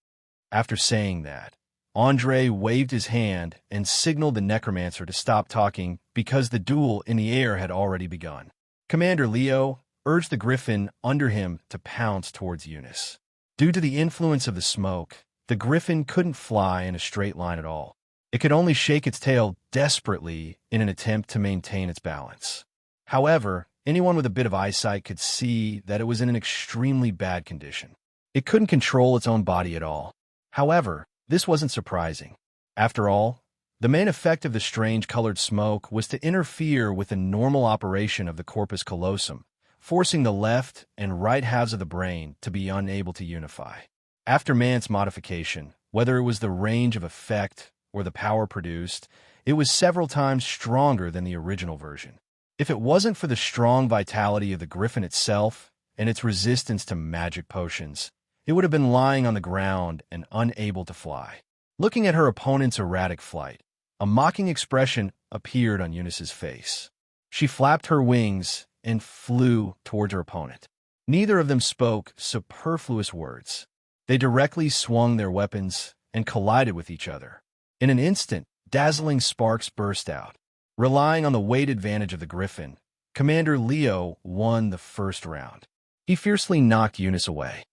After saying that, Andre waved his hand and signaled the necromancer to stop talking because the duel in the air had already begun. Commander Leo urged the griffin under him to pounce towards Eunice. Due to the influence of the smoke, the griffin couldn't fly in a straight line at all. It could only shake its tail desperately in an attempt to maintain its balance. However, anyone with a bit of eyesight could see that it was in an extremely bad condition. It couldn't control its own body at all. However, this wasn't surprising. After all, the main effect of the strange colored smoke was to interfere with the normal operation of the corpus callosum, forcing the left and right halves of the brain to be unable to unify. After Mant's modification, whether it was the range of effect or the power produced, it was several times stronger than the original version. If it wasn't for the strong vitality of the griffin itself and its resistance to magic potions, it would have been lying on the ground and unable to fly. Looking at her opponent's erratic flight, a mocking expression appeared on Eunice's face. She flapped her wings and flew towards her opponent. Neither of them spoke superfluous words. They directly swung their weapons and collided with each other. In an instant, dazzling sparks burst out. Relying on the weight advantage of the griffin, Commander Leo won the first round. He fiercely knocked Eunice away.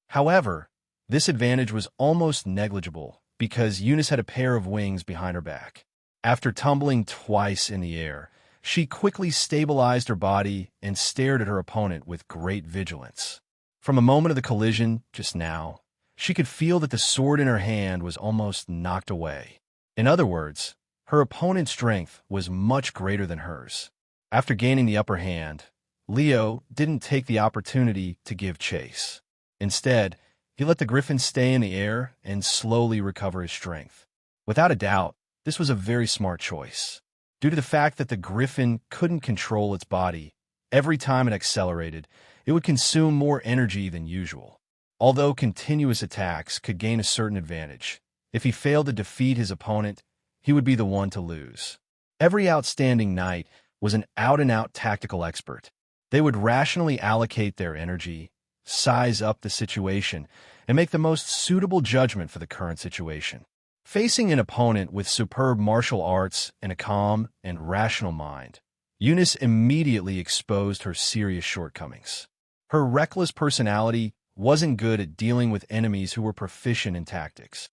However, this advantage was almost negligible because Eunice had a pair of wings behind her back. After tumbling twice in the air, she quickly stabilized her body and stared at her opponent with great vigilance. From the moment of the collision just now, she could feel that the sword in her hand was almost knocked away. In other words, her opponent's strength was much greater than hers. After gaining the upper hand, Leo didn't take the opportunity to give chase. Instead, he let the griffin stay in the air and slowly recover his strength. Without a doubt, this was a very smart choice. Due to the fact that the griffin couldn't control its body, every time it accelerated, it would consume more energy than usual. Although continuous attacks could gain a certain advantage, if he failed to defeat his opponent, he would be the one to lose. Every outstanding knight was an out-and-out tactical expert. They would rationally allocate their energy, size up the situation, and make the most suitable judgment for the current situation. Facing an opponent with superb martial arts and a calm and rational mind, Eunice immediately exposed her serious shortcomings. Her reckless personality wasn't good at dealing with enemies who were proficient in tactics.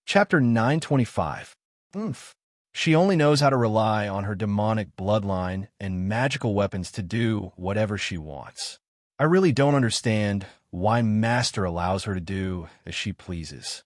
Chapter 925. She only knows how to rely on her demonic bloodline and magical weapons to do whatever she wants. I really don't understand why Master allows her to do as she pleases.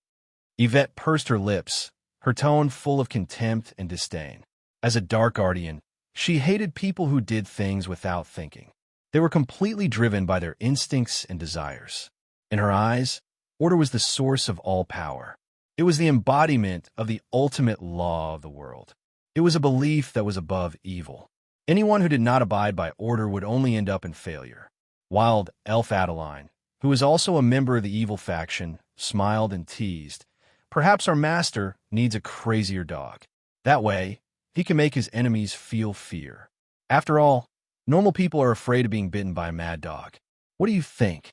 Yvette pursed her lips, her tone full of contempt and disdain. As a Dark Guardian, she hated people who did things without thinking. They were completely driven by their instincts and desires. In her eyes, order was the source of all power. It was the embodiment of the ultimate law of the world. It was a belief that was above evil. Anyone who did not abide by order would only end up in failure. Wild Elf Adeline, who was also a member of the evil faction, smiled and teased. Perhaps our master needs a crazier dog. That way, he can make his enemies feel fear. After all, normal people are afraid of being bitten by a mad dog. What do you think?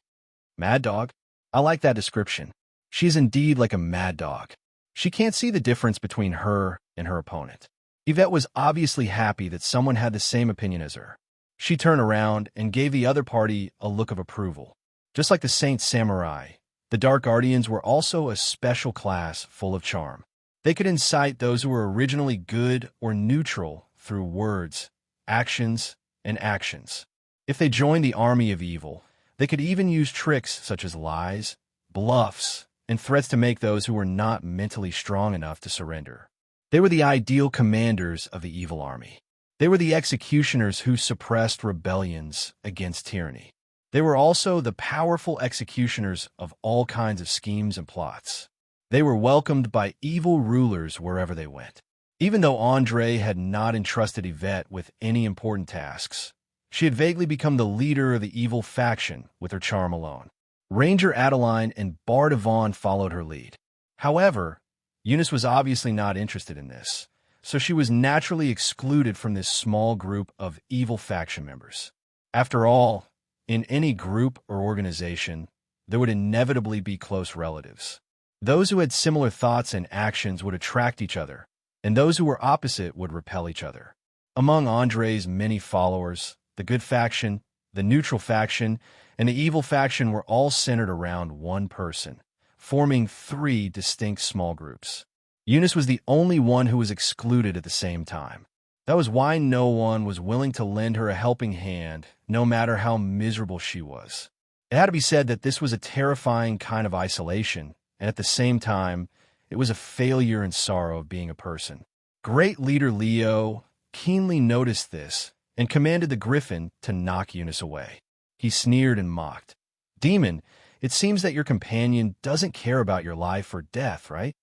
Mad dog? I like that description. She is indeed like a mad dog. She can't see the difference between her and her opponent. Yvette was obviously happy that someone had the same opinion as her. She turned around and gave the other party a look of approval. Just like the Saint Samurai, the Dark Guardians were also a special class full of charm. They could incite those who were originally good or neutral through words, actions, and actions. If they joined the army of evil, they could even use tricks such as lies, bluffs, and threats to make those who were not mentally strong enough to surrender. They were the ideal commanders of the evil army. They were the executioners who suppressed rebellions against tyranny. They were also the powerful executioners of all kinds of schemes and plots. They were welcomed by evil rulers wherever they went. Even though Andre had not entrusted Yvette with any important tasks, she had vaguely become the leader of the evil faction with her charm alone. Ranger Adeline and Bard Yvonne followed her lead. However, Eunice was obviously not interested in this, so she was naturally excluded from this small group of evil faction members. After all, in any group or organization, there would inevitably be close relatives. Those who had similar thoughts and actions would attract each other, and those who were opposite would repel each other. Among Andre's many followers, the good faction, the neutral faction, and the evil faction were all centered around one person, forming three distinct small groups. Eunice was the only one who was excluded at the same time. That was why no one was willing to lend her a helping hand, no matter how miserable she was. It had to be said that this was a terrifying kind of isolation, and at the same time, it was a failure and sorrow of being a person. Great leader Leo keenly noticed this and commanded the griffin to knock Eunice away. He sneered and mocked. "Demon, it seems that your companion doesn't care about your life or death, right?"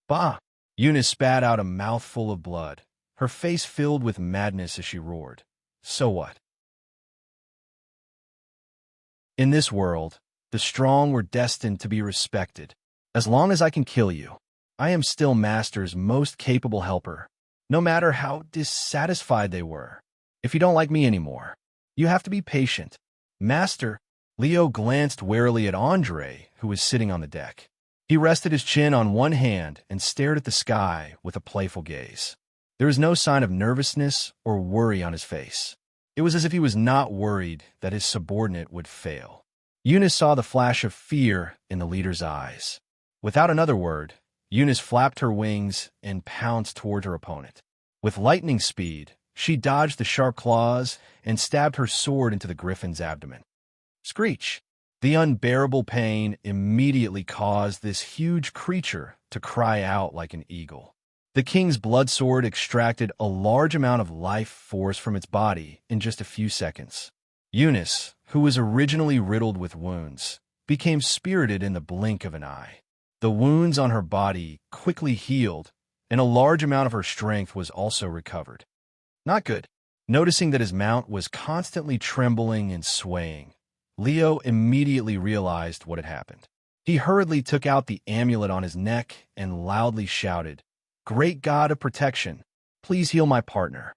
"Bah!" Eunice spat out a mouthful of blood, her face filled with madness as she roared. "So what?" In this world, the strong were destined to be respected. As long as I can kill you, I am still Master's most capable helper, no matter how dissatisfied they were. If you don't like me anymore, you have to be patient. Master, Leo glanced warily at Andre, who was sitting on the deck. He rested his chin on one hand and stared at the sky with a playful gaze. There was no sign of nervousness or worry on his face. It was as if he was not worried that his subordinate would fail. Eunice saw the flash of fear in the leader's eyes. Without another word, Eunice flapped her wings and pounced toward her opponent. With lightning speed, she dodged the sharp claws and stabbed her sword into the griffin's abdomen. Screech! The unbearable pain immediately caused this huge creature to cry out like an eagle. The king's blood sword extracted a large amount of life force from its body in just a few seconds. Eunice, who was originally riddled with wounds, became spirited in the blink of an eye. The wounds on her body quickly healed, and a large amount of her strength was also recovered. Not good. Noticing that his mount was constantly trembling and swaying, Leo immediately realized what had happened. He hurriedly took out the amulet on his neck and loudly shouted, "Great God of protection, please heal my partner."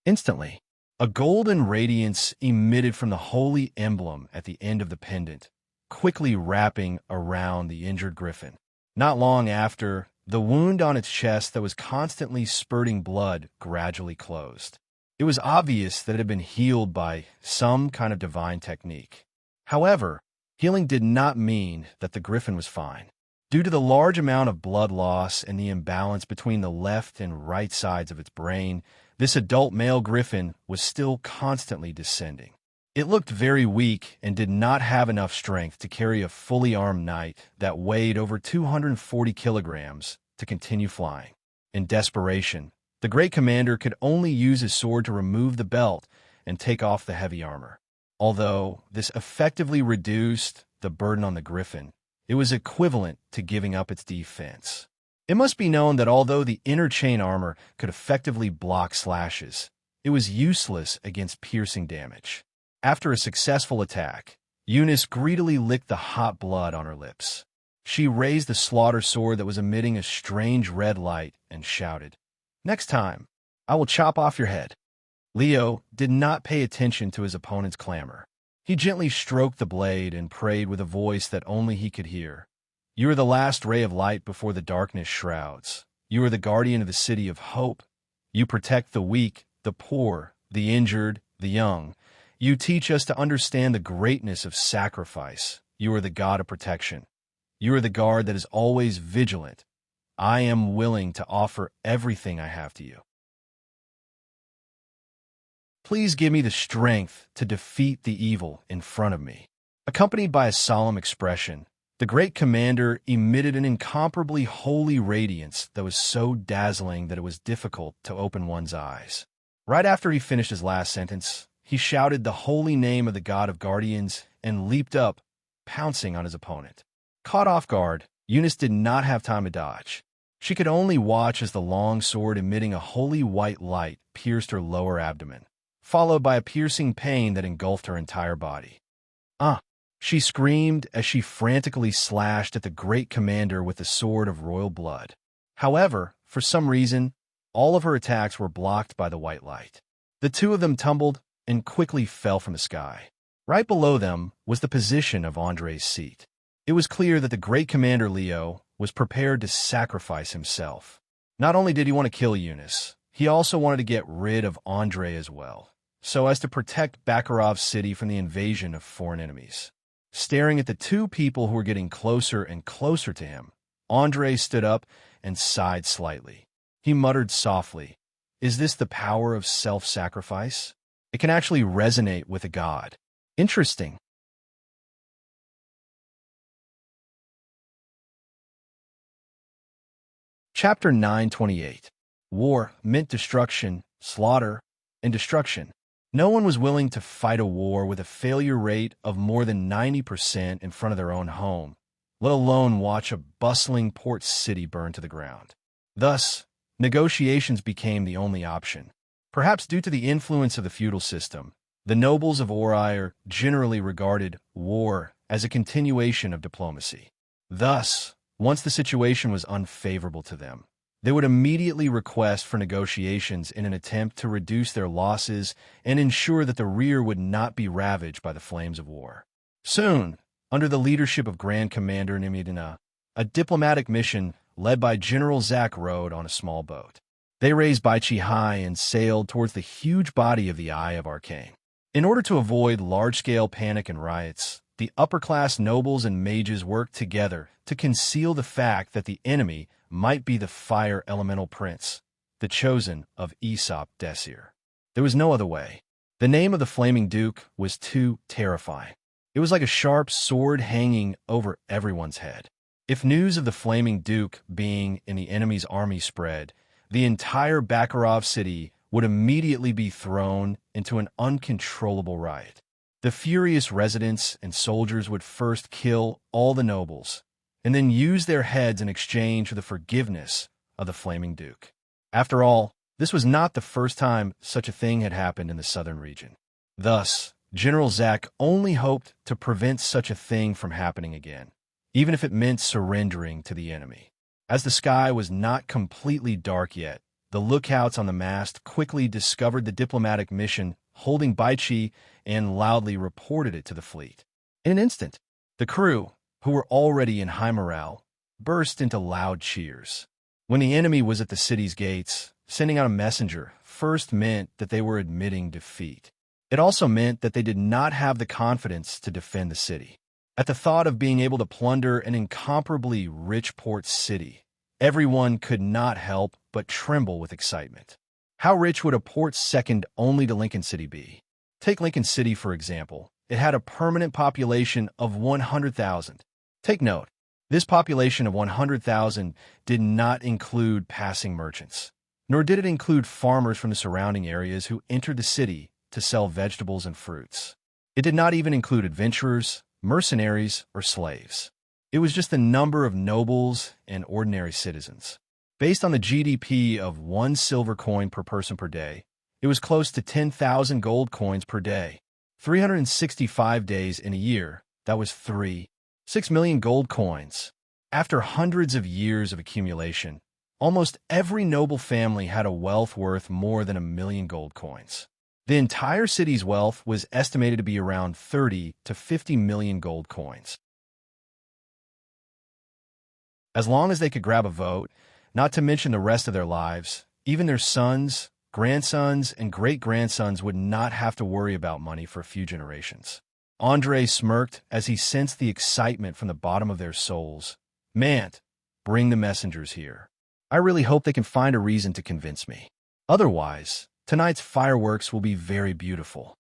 Instantly, a golden radiance emitted from the holy emblem at the end of the pendant, quickly wrapping around the injured griffin. Not long after, the wound on its chest that was constantly spurting blood gradually closed. It was obvious that it had been healed by some kind of divine technique. However, healing did not mean that the griffin was fine. Due to the large amount of blood loss and the imbalance between the left and right sides of its brain, this adult male griffin was still constantly descending. It looked very weak and did not have enough strength to carry a fully armed knight that weighed over 240 kilograms to continue flying. In desperation, the great commander could only use his sword to remove the belt and take off the heavy armor. Although this effectively reduced the burden on the griffin, it was equivalent to giving up its defense. It must be known that although the inner chain armor could effectively block slashes, it was useless against piercing damage. After a successful attack, Eunice greedily licked the hot blood on her lips. She raised the slaughter sword that was emitting a strange red light and shouted, "Next time, I will chop off your head." Leo did not pay attention to his opponent's clamor. He gently stroked the blade and prayed with a voice that only he could hear. "You are the last ray of light before the darkness shrouds. You are the guardian of the city of hope. You protect the weak, the poor, the injured, the young. You teach us to understand the greatness of sacrifice. You are the God of protection. You are the guard that is always vigilant. I am willing to offer everything I have to you. Please give me the strength to defeat the evil in front of me." Accompanied by a solemn expression, the great commander emitted an incomparably holy radiance that was so dazzling that it was difficult to open one's eyes. Right after he finished his last sentence, he shouted the holy name of the god of guardians and leaped up, pouncing on his opponent. Caught off guard, Eunice did not have time to dodge. She could only watch as the long sword emitting a holy white light pierced her lower abdomen, followed by a piercing pain that engulfed her entire body. "Ah!" she screamed as she frantically slashed at the great commander with the sword of royal blood. However, for some reason, all of her attacks were blocked by the white light. The two of them tumbled and quickly fell from the sky. Right below them was the position of Andre's seat. It was clear that the great commander Leo was prepared to sacrifice himself. Not only did he want to kill Eunice, he also wanted to get rid of Andre as well, so as to protect Bakharov's city from the invasion of foreign enemies. Staring at the two people who were getting closer and closer to him, Andre stood up and sighed slightly. He muttered softly, "Is this the power of self-sacrifice? It can actually resonate with a god. Interesting." Chapter 928. War meant destruction, slaughter, and destruction. No one was willing to fight a war with a failure rate of more than 90% in front of their own home, let alone watch a bustling port city burn to the ground. Thus, negotiations became the only option. Perhaps due to the influence of the feudal system, the nobles of Ori generally regarded war as a continuation of diplomacy. Thus, once the situation was unfavorable to them, they would immediately request for negotiations in an attempt to reduce their losses and ensure that the rear would not be ravaged by the flames of war. Soon, under the leadership of Grand Commander Nimidina, a diplomatic mission led by General Zach rode on a small boat. They raised Baichi high and sailed towards the huge body of the Eye of Arcane. In order to avoid large-scale panic and riots, the upper-class nobles and mages worked together to conceal the fact that the enemy might be the fire elemental prince, the chosen of Aesop Desir. There was no other way. The name of the Flaming Duke was too terrifying. It was like a sharp sword hanging over everyone's head. If news of the Flaming Duke being in the enemy's army spread, the entire Bakarov city would immediately be thrown into an uncontrollable riot. The furious residents and soldiers would first kill all the nobles, and then use their heads in exchange for the forgiveness of the Flaming Duke. After all, this was not the first time such a thing had happened in the southern region. Thus, General Zack only hoped to prevent such a thing from happening again, even if it meant surrendering to the enemy. As the sky was not completely dark yet, the lookouts on the mast quickly discovered the diplomatic mission holding Baichi and loudly reported it to the fleet. In an instant, the crew, who were already in high morale, burst into loud cheers. When the enemy was at the city's gates, sending out a messenger first meant that they were admitting defeat. It also meant that they did not have the confidence to defend the city. At the thought of being able to plunder an incomparably rich port city, everyone could not help but tremble with excitement. How rich would a port second only to Lincoln City be? Take Lincoln City, for example. It had a permanent population of 100,000. Take note, this population of 100,000 did not include passing merchants, nor did it include farmers from the surrounding areas who entered the city to sell vegetables and fruits. It did not even include adventurers, mercenaries, or slaves. It was just the number of nobles and ordinary citizens. Based on the GDP of 1 silver coin per person per day, it was close to 10,000 gold coins per day. 365 days in a year, that was 6 million gold coins. After hundreds of years of accumulation, almost every noble family had a wealth worth more than 1 million gold coins. The entire city's wealth was estimated to be around 30 to 50 million gold coins. As long as they could grab a vote, not to mention the rest of their lives, even their sons, grandsons, and great-grandsons would not have to worry about money for a few generations. Andre smirked as he sensed the excitement from the bottom of their souls. "Mant, bring the messengers here. I really hope they can find a reason to convince me. Otherwise, tonight's fireworks will be very beautiful."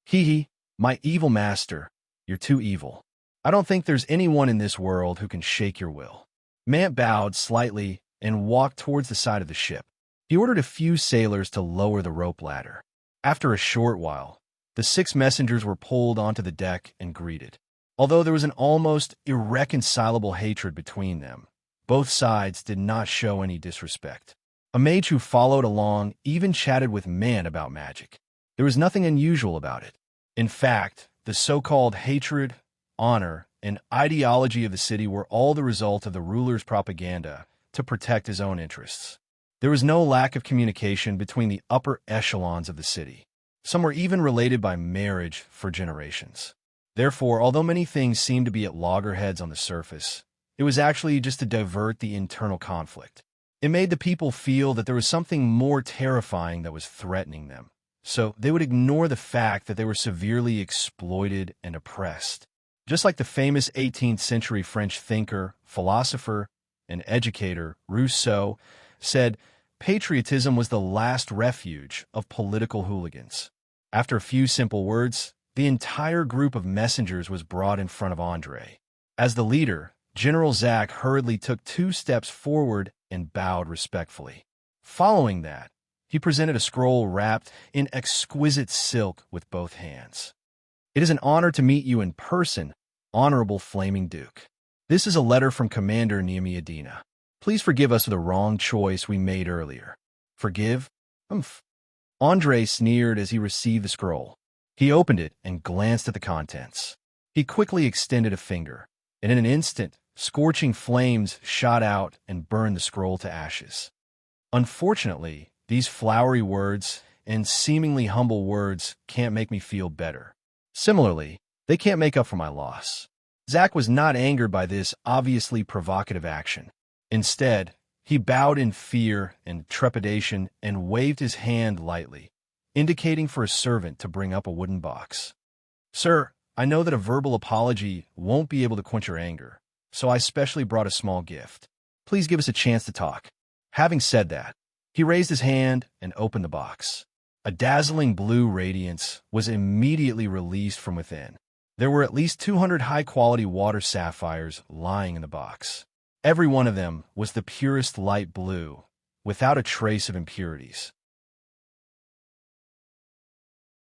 "Hee, my evil master, you're too evil. I don't think there's anyone in this world who can shake your will." Mant bowed slightly and walked towards the side of the ship. He ordered a few sailors to lower the rope ladder. After a short while, the 6 messengers were pulled onto the deck and greeted. Although there was an almost irreconcilable hatred between them, both sides did not show any disrespect. A mage who followed along even chatted with Mant about magic. There was nothing unusual about it. In fact, the so-called hatred, honor, and ideology of the city were all the result of the ruler's propaganda to protect his own interests. There was no lack of communication between the upper echelons of the city. Some were even related by marriage for generations. Therefore, although many things seemed to be at loggerheads on the surface, it was actually just to divert the internal conflict. It made the people feel that there was something more terrifying that was threatening them, so they would ignore the fact that they were severely exploited and oppressed. Just like the famous 18th century French thinker, philosopher, and educator Rousseau said, patriotism was the last refuge of political hooligans. After a few simple words, the entire group of messengers was brought in front of Andre. As the leader, General Zack hurriedly took 2 steps forward and bowed respectfully. Following that, he presented a scroll wrapped in exquisite silk with both hands. "It is an honor to meet you in person, Honorable Flaming Duke. This is a letter from Commander Niamiadina. Please forgive us for the wrong choice we made earlier." "Forgive? Humph." Andre sneered as he received the scroll. He opened it and glanced at the contents. He quickly extended a finger, and in an instant, scorching flames shot out and burned the scroll to ashes. Unfortunately, these flowery words and seemingly humble words can't make me feel better. Similarly, they can't make up for my loss. Zack was not angered by this obviously provocative action. Instead, he bowed in fear and trepidation and waved his hand lightly, indicating for a servant to bring up a wooden box. "Sir, I know that a verbal apology won't be able to quench your anger, so I specially brought a small gift. Please give us a chance to talk." Having said that, he raised his hand and opened the box. A dazzling blue radiance was immediately released from within. There were at least 200 high-quality water sapphires lying in the box. Every one of them was the purest light blue, without a trace of impurities.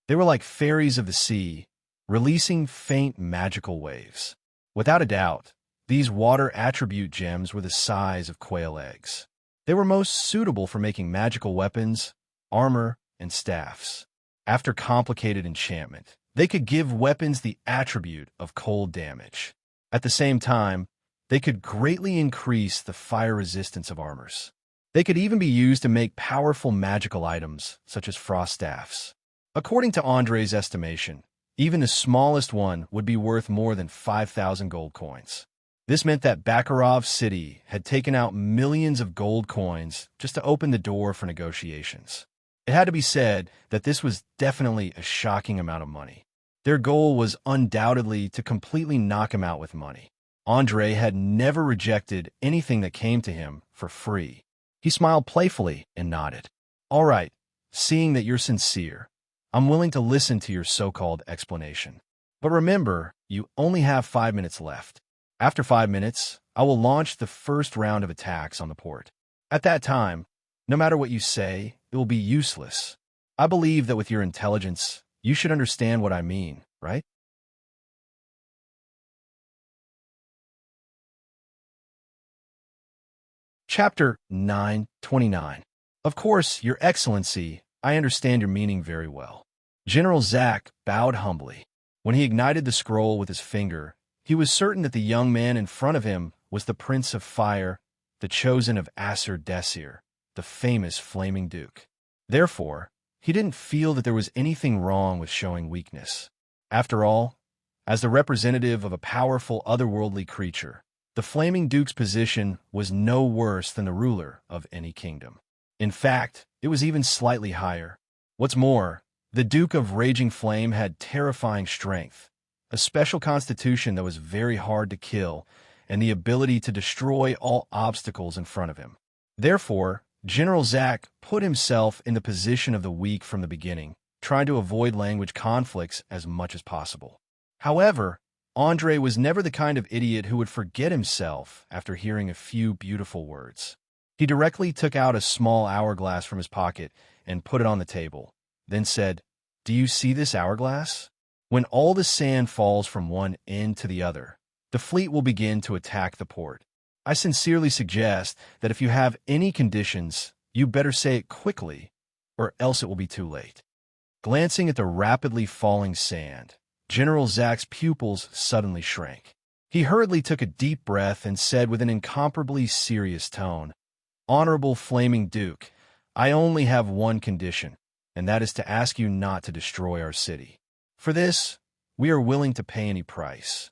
They were like fairies of the sea, releasing faint magical waves. Without a doubt, these water attribute gems were the size of quail eggs. They were most suitable for making magical weapons, armor, and staffs. After complicated enchantment, they could give weapons the attribute of cold damage. At the same time, they could greatly increase the fire resistance of armors. They could even be used to make powerful magical items, such as frost staffs. According to Andre's estimation, even the smallest one would be worth more than 5,000 gold coins. This meant that Bakarov City had taken out millions of gold coins just to open the door for negotiations. It had to be said that this was definitely a shocking amount of money. Their goal was undoubtedly to completely knock him out with money. Andre had never rejected anything that came to him for free. He smiled playfully and nodded. "All right, seeing that you're sincere, I'm willing to listen to your so-called explanation. But remember, you only have 5 minutes left. After 5 minutes, I will launch the first round of attacks on the port. At that time, no matter what you say, it will be useless. I believe that with your intelligence, you should understand what I mean, right?" Chapter 9:29. Of course, Your Excellency, I understand your meaning very well. General Zack bowed humbly. When he ignited the scroll with his finger, he was certain that the young man in front of him was the Prince of Fire, the chosen of Aser Desir, the famous Flaming Duke. Therefore, he didn't feel that there was anything wrong with showing weakness. After all, as the representative of a powerful otherworldly creature, the Flaming Duke's position was no worse than the ruler of any kingdom. In fact, it was even slightly higher. What's more, the Duke of Raging Flame had terrifying strength, a special constitution that was very hard to kill, and the ability to destroy all obstacles in front of him. Therefore, General Zack put himself in the position of the weak from the beginning, trying to avoid language conflicts as much as possible. However, Andre was never the kind of idiot who would forget himself after hearing a few beautiful words. He directly took out a small hourglass from his pocket and put it on the table, then said, "Do you see this hourglass? When all the sand falls from one end to the other, the fleet will begin to attack the port. I sincerely suggest that if you have any conditions, you better say it quickly, or else it will be too late." Glancing at the rapidly falling sand, General Zack's pupils suddenly shrank. He hurriedly took a deep breath and said with an incomparably serious tone, "Honorable Flaming Duke, I only have one condition, and that is to ask you not to destroy our city. For this, we are willing to pay any price."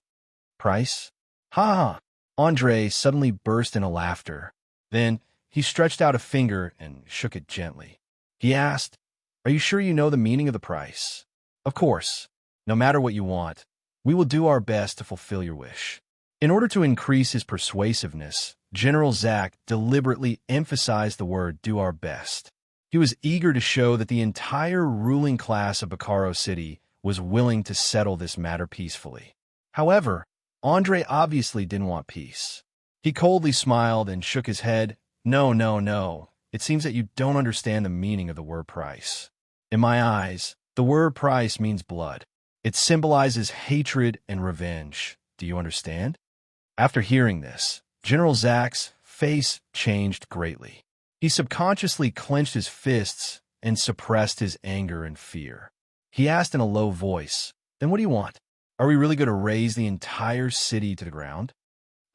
"Price? Ha ha!" Andre suddenly burst into laughter. Then he stretched out a finger and shook it gently. He asked, "Are you sure you know the meaning of the price?" "Of course. No matter what you want, we will do our best to fulfill your wish." In order to increase his persuasiveness, General Zack deliberately emphasized the word "do our best." He was eager to show that the entire ruling class of Bacaro City was willing to settle this matter peacefully. However, Andre obviously didn't want peace. He coldly smiled and shook his head. "No, no, no. It seems that you don't understand the meaning of the word price. In my eyes, the word price means blood. It symbolizes hatred and revenge. Do you understand?" After hearing this, General Zack's face changed greatly. He subconsciously clenched his fists and suppressed his anger and fear. He asked in a low voice, "Then what do you want? Are we really going to raze the entire city to the ground?"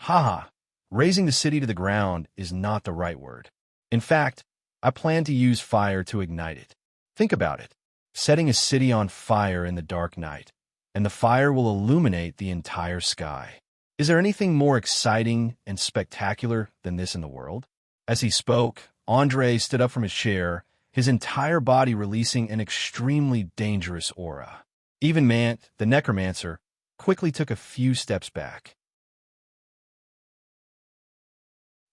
"Haha, razing the city to the ground is not the right word. In fact, I plan to use fire to ignite it. Think about it. Setting a city on fire in the dark night, and the fire will illuminate the entire sky. Is there anything more exciting and spectacular than this in the world?" As he spoke, Andre stood up from his chair, his entire body releasing an extremely dangerous aura. Even Mant, the necromancer, quickly took a few steps back.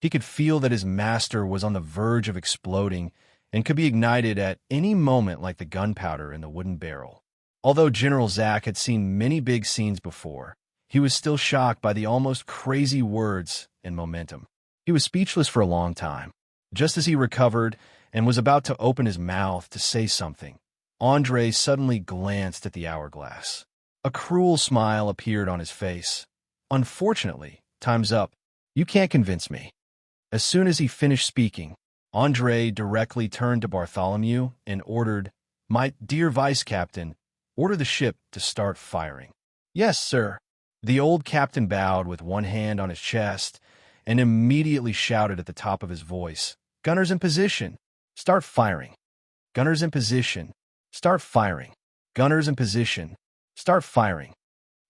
He could feel that his master was on the verge of exploding and could be ignited at any moment like the gunpowder in the wooden barrel. Although General Zack had seen many big scenes before, he was still shocked by the almost crazy words and momentum. He was speechless for a long time. Just as he recovered and was about to open his mouth to say something, Andre suddenly glanced at the hourglass. A cruel smile appeared on his face. Unfortunately, time's up. You can't convince me. As soon as he finished speaking, Andre directly turned to Bartholomew and ordered, "My dear vice captain, order the ship to start firing." "Yes, sir." The old captain bowed with one hand on his chest and immediately shouted at the top of his voice, "Gunners in position! Start firing! Gunners in position! Start firing! Gunners in position! Start firing!"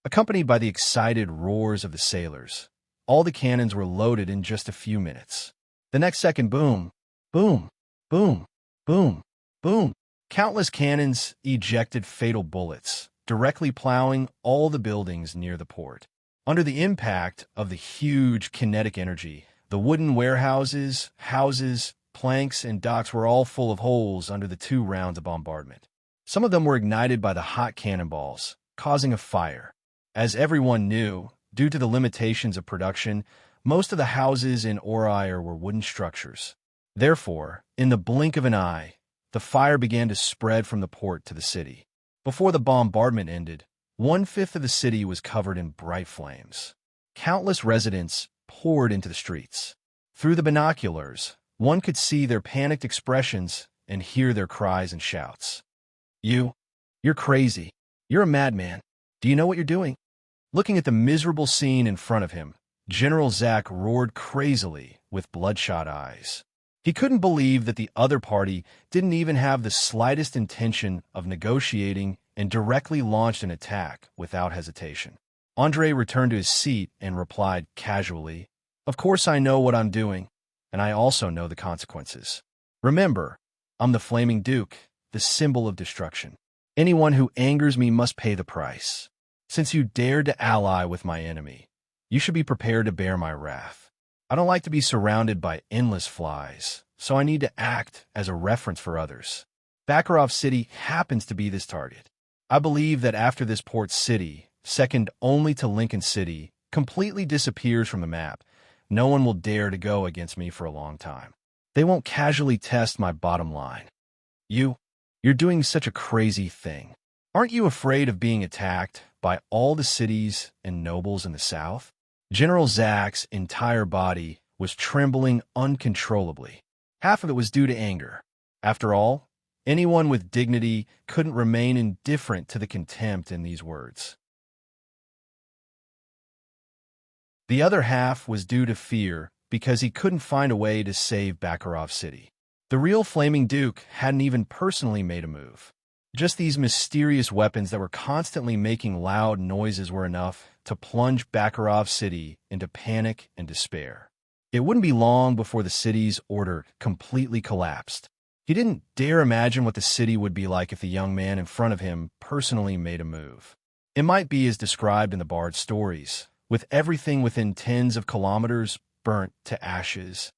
Accompanied by the excited roars of the sailors, all the cannons were loaded in just a few minutes. The next second, boom, boom, boom, boom, boom. Countless cannons ejected fatal bullets, directly plowing all the buildings near the port. Under the impact of the huge kinetic energy, the wooden warehouses, houses, planks, and docks were all full of holes under the 2 rounds of bombardment. Some of them were ignited by the hot cannonballs, causing a fire. As everyone knew, due to the limitations of production, most of the houses in Oriar were wooden structures. Therefore, in the blink of an eye, the fire began to spread from the port to the city. Before the bombardment ended, 1/5 of the city was covered in bright flames. Countless residents poured into the streets. Through the binoculars, one could see their panicked expressions and hear their cries and shouts. You're crazy. You're a madman. Do you know what you're doing?" Looking at the miserable scene in front of him, General Zack roared crazily with bloodshot eyes. He couldn't believe that the other party didn't even have the slightest intention of negotiating and directly launched an attack without hesitation. Andre returned to his seat and replied casually, "Of course I know what I'm doing, and I also know the consequences. Remember, I'm the Flaming Duke, the symbol of destruction. Anyone who angers me must pay the price. Since you dared to ally with my enemy, you should be prepared to bear my wrath. I don't like to be surrounded by endless flies, so I need to act as a reference for others. Bakarov City happens to be this target. I believe that after this port city, second only to Lincoln City, completely disappears from the map, no one will dare to go against me for a long time. They won't casually test my bottom line. You're doing such a crazy thing. Aren't you afraid of being attacked by all the cities and nobles in the south?" General Zack's entire body was trembling uncontrollably. Half of it was due to anger. After all, anyone with dignity couldn't remain indifferent to the contempt in these words. The other half was due to fear because he couldn't find a way to save Bakarov City. The real Flaming Duke hadn't even personally made a move. Just these mysterious weapons that were constantly making loud noises were enough to plunge Bakarov City into panic and despair. It wouldn't be long before the city's order completely collapsed. He didn't dare imagine what the city would be like if the young man in front of him personally made a move. It might be as described in the Bard's stories, with everything within tens of kilometers burnt to ashes.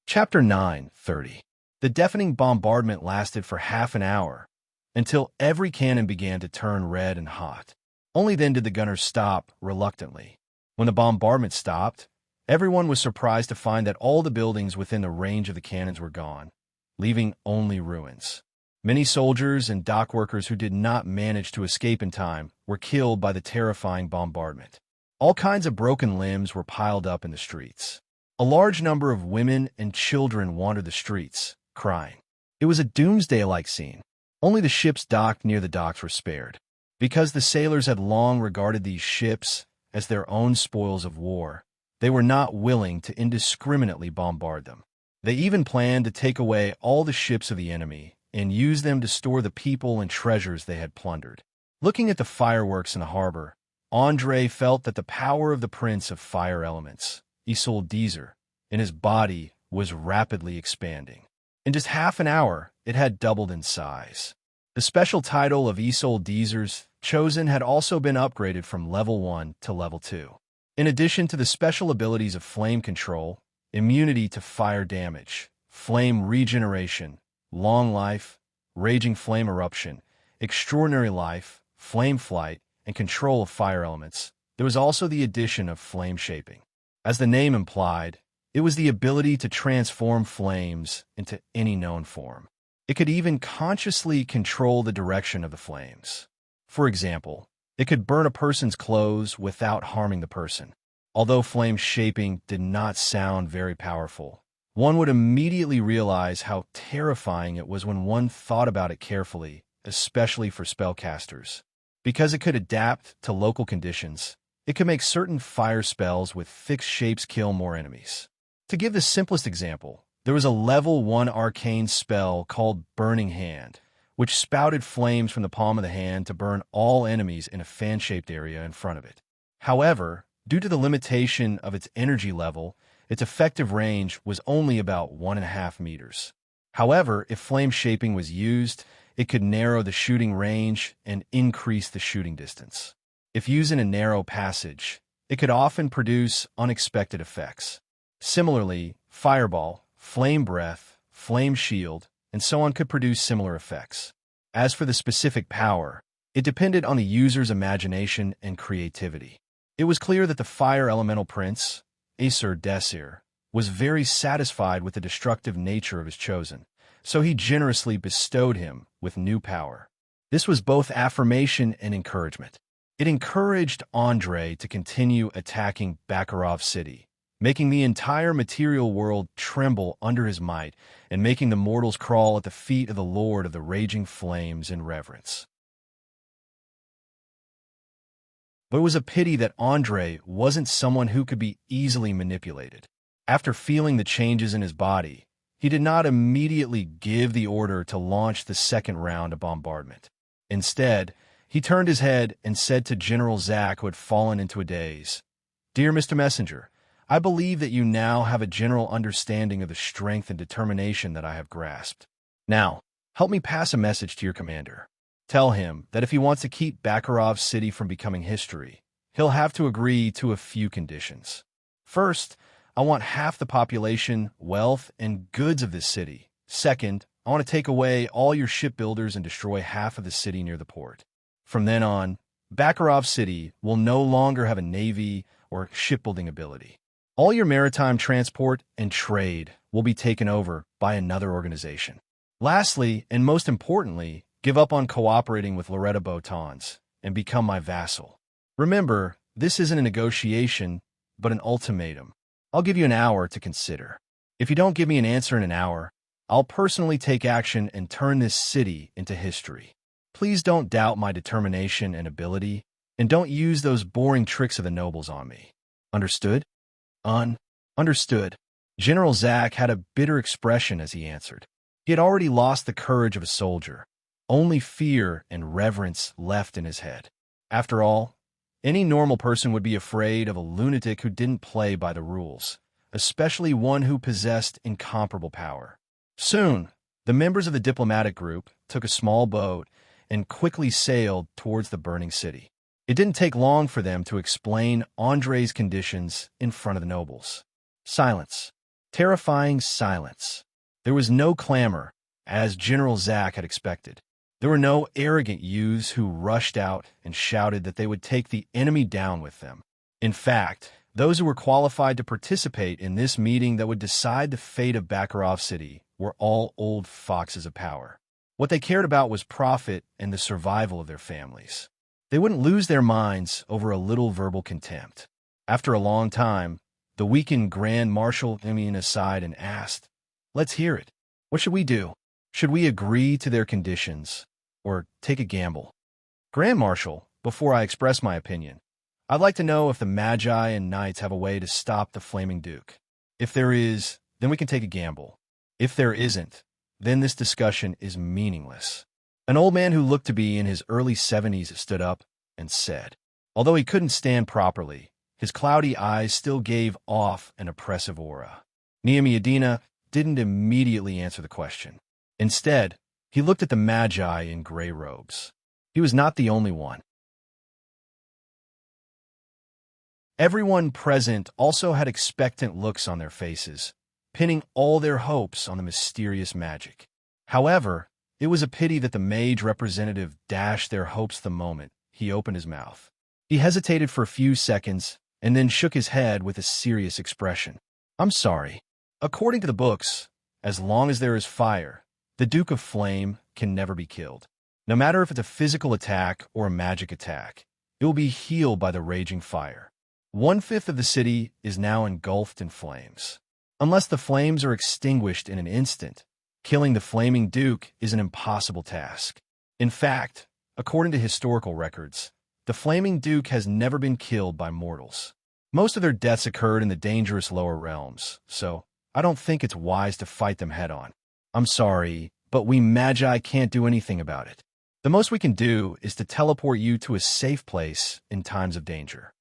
Chapter 9:30. The deafening bombardment lasted for half an hour, until every cannon began to turn red and hot. Only then did the gunners stop reluctantly. When the bombardment stopped, everyone was surprised to find that all the buildings within the range of the cannons were gone, leaving only ruins. Many soldiers and dock workers who did not manage to escape in time were killed by the terrifying bombardment. All kinds of broken limbs were piled up in the streets. A large number of women and children wandered the streets, crying. It was a doomsday-like scene. Only the ships docked near the docks were spared. Because the sailors had long regarded these ships as their own spoils of war, they were not willing to indiscriminately bombard them. They even planned to take away all the ships of the enemy and use them to store the people and treasures they had plundered. Looking at the fireworks in the harbor, Andre felt that the power of the Prince of Fire Elements, Isolde, in his body was rapidly expanding. In just half an hour, it had doubled in size. The special title of Isolde's chosen had also been upgraded from level 1 to level 2. In addition to the special abilities of flame control, immunity to fire damage, flame regeneration, long life, raging flame eruption, extraordinary life, flame flight, and control of fire elements, there was also the addition of flame shaping. As the name implied, it was the ability to transform flames into any known form. It could even consciously control the direction of the flames. For example, it could burn a person's clothes without harming the person. Although flame shaping did not sound very powerful, one would immediately realize how terrifying it was when one thought about it carefully, especially for spellcasters. Because it could adapt to local conditions, it could make certain fire spells with fixed shapes kill more enemies. To give the simplest example, there was a level 1 arcane spell called Burning Hand, which spouted flames from the palm of the hand to burn all enemies in a fan-shaped area in front of it. However, due to the limitation of its energy level, its effective range was only about 1.5 meters. However, if flame shaping was used, it could narrow the shooting range and increase the shooting distance. If used in a narrow passage, it could often produce unexpected effects. Similarly, fireball, flame breath, flame shield, and so on could produce similar effects. As for the specific power, it depended on the user's imagination and creativity. It was clear that the fire elemental prince, Aesir Desir, was very satisfied with the destructive nature of his chosen, so he generously bestowed him with new power. This was both affirmation and encouragement. It encouraged Andrei to continue attacking Bakarov City, making the entire material world tremble under his might and making the mortals crawl at the feet of the Lord of the Raging Flames in reverence. But it was a pity that Andrei wasn't someone who could be easily manipulated. After feeling the changes in his body, he did not immediately give the order to launch the second round of bombardment. Instead, he turned his head and said to General Zack, who had fallen into a daze, "Dear Mr. Messenger, I believe that you now have a general understanding of the strength and determination that I have grasped. Now, help me pass a message to your commander. Tell him that if he wants to keep Bakarov City from becoming history, he'll have to agree to a few conditions. First, I want half the population, wealth, and goods of this city. Second, I want to take away all your shipbuilders and destroy half of the city near the port. From then on, Bakarov City will no longer have a navy or shipbuilding ability. All your maritime transport and trade will be taken over by another organization. Lastly, and most importantly, give up on cooperating with Loretta Botans and become my vassal. Remember, this isn't a negotiation, but an ultimatum. I'll give you an hour to consider. If you don't give me an answer in an hour, I'll personally take action and turn this city into history. Please don't doubt my determination and ability, and don't use those boring tricks of the nobles on me. Understood?" Understood. General Zack had a bitter expression as he answered. He had already lost the courage of a soldier. Only fear and reverence left in his head. After all, any normal person would be afraid of a lunatic who didn't play by the rules, especially one who possessed incomparable power. Soon, the members of the diplomatic group took a small boat and quickly sailed towards the burning city. It didn't take long for them to explain Andrei's conditions in front of the nobles. Silence. Terrifying silence. There was no clamor, as General Zack had expected. There were no arrogant youths who rushed out and shouted that they would take the enemy down with them. In fact, those who were qualified to participate in this meeting that would decide the fate of Bakarov City were all old foxes of power. What they cared about was profit and the survival of their families. They wouldn't lose their minds over a little verbal contempt. After a long time, the weakened Grand Marshal took me aside and asked, "Let's hear it. What should we do? Should we agree to their conditions or take a gamble?" "Grand Marshal, before I express my opinion, I'd like to know if the Magi and Knights have a way to stop the Flaming Duke. If there is, then we can take a gamble. If there isn't, then this discussion is meaningless." An old man who looked to be in his early 70s stood up and said, although he couldn't stand properly, his cloudy eyes still gave off an oppressive aura. Niamiadina didn't immediately answer the question. Instead, he looked at the Magi in gray robes. He was not the only one. Everyone present also had expectant looks on their faces, pinning all their hopes on the mysterious magic. However, it was a pity that the mage representative dashed their hopes the moment he opened his mouth. He hesitated for a few seconds and then shook his head with a serious expression. I'm sorry. According to the books, as long as there is fire, the Duke of Flame can never be killed. No matter if it's a physical attack or a magic attack, it will be healed by the raging fire. 1/5 of the city is now engulfed in flames. Unless the flames are extinguished in an instant, killing the Flaming Duke is an impossible task. In fact, according to historical records, the Flaming Duke has never been killed by mortals. Most of their deaths occurred in the dangerous lower realms, so I don't think it's wise to fight them head-on. I'm sorry, but we Magi can't do anything about it. The most we can do is to teleport you to a safe place in times of danger.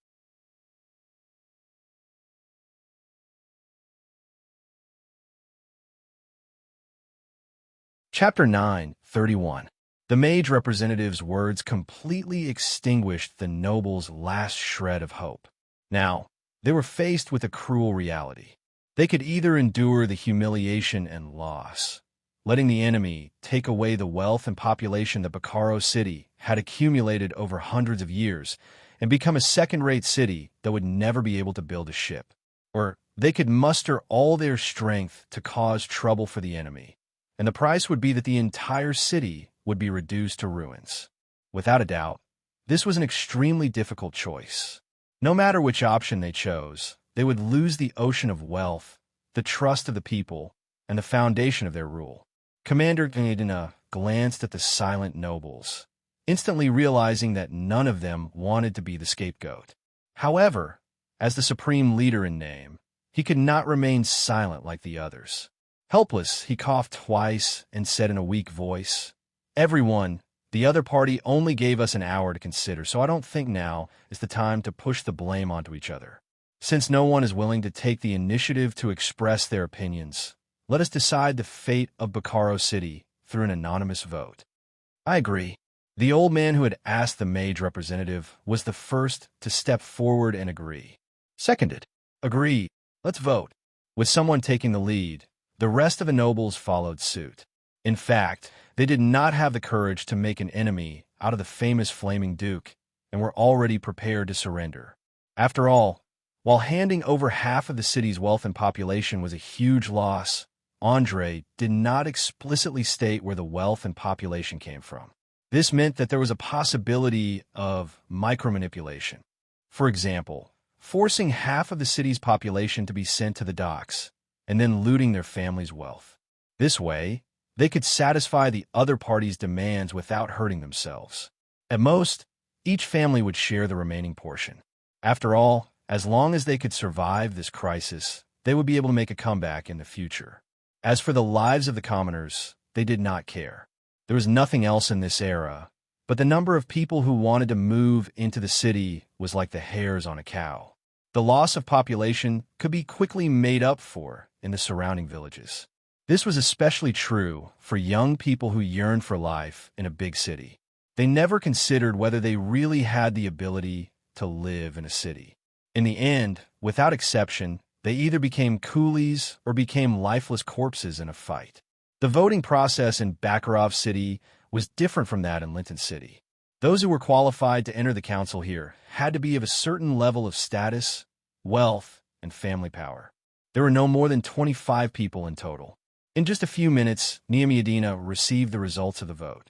Chapter 9:31. The mage representative's words completely extinguished the noble's last shred of hope. Now, they were faced with a cruel reality. They could either endure the humiliation and loss, letting the enemy take away the wealth and population that Bacaro City had accumulated over hundreds of years and become a second-rate city that would never be able to build a ship. Or they could muster all their strength to cause trouble for the enemy, and the price would be that the entire city would be reduced to ruins. Without a doubt, this was an extremely difficult choice. No matter which option they chose, they would lose the ocean of wealth, the trust of the people, and the foundation of their rule. Commander Gnaidina glanced at the silent nobles, instantly realizing that none of them wanted to be the scapegoat. However, as the supreme leader in name, he could not remain silent like the others. Helpless, he coughed twice and said in a weak voice, "Everyone, the other party only gave us an hour to consider, so I don't think now is the time to push the blame onto each other. Since no one is willing to take the initiative to express their opinions, let us decide the fate of Bacaro City through an anonymous vote." I agree. The old man who had asked the mage representative was the first to step forward and agree. Seconded. Agreed. Let's vote. With someone taking the lead, the rest of the nobles followed suit. In fact, they did not have the courage to make an enemy out of the famous Flaming Duke and were already prepared to surrender. After all, while handing over half of the city's wealth and population was a huge loss, Andre did not explicitly state where the wealth and population came from. This meant that there was a possibility of micromanipulation. For example, forcing half of the city's population to be sent to the docks and then looting their family's wealth. This way, they could satisfy the other party's demands without hurting themselves. At most, each family would share the remaining portion. After all, as long as they could survive this crisis, they would be able to make a comeback in the future. As for the lives of the commoners, they did not care. There was nothing else in this era, but the number of people who wanted to move into the city was like the hairs on a cow. The loss of population could be quickly made up for in the surrounding villages. This was especially true for young people who yearned for life in a big city. They never considered whether they really had the ability to live in a city. In the end, without exception, they either became coolies or became lifeless corpses in a fight. The voting process in Bakarov City was different from that in Linton City. Those who were qualified to enter the council here had to be of a certain level of status, wealth, and family power. There were no more than 25 people in total. In just a few minutes, Niamiadina received the results of the vote.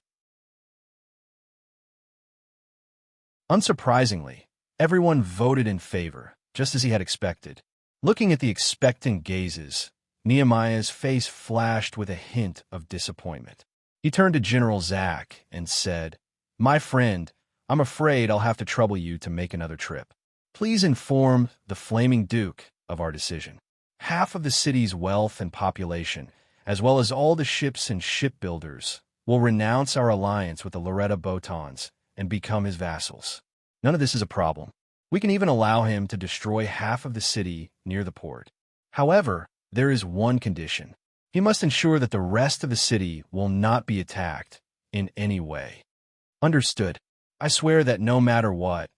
Unsurprisingly, everyone voted in favor, just as he had expected. Looking at the expectant gazes, Nehemiah's face flashed with a hint of disappointment. He turned to General Zach and said, "My friend, I'm afraid I'll have to trouble you to make another trip. Please inform the Flaming Duke of our decision. Half of the city's wealth and population, as well as all the ships and shipbuilders, will renounce our alliance with the Loretta Botons and become his vassals. None of this is a problem. We can even allow him to destroy half of the city near the port. However, there is one condition. He must ensure that the rest of the city will not be attacked in any way." Understood. I swear that no matter what,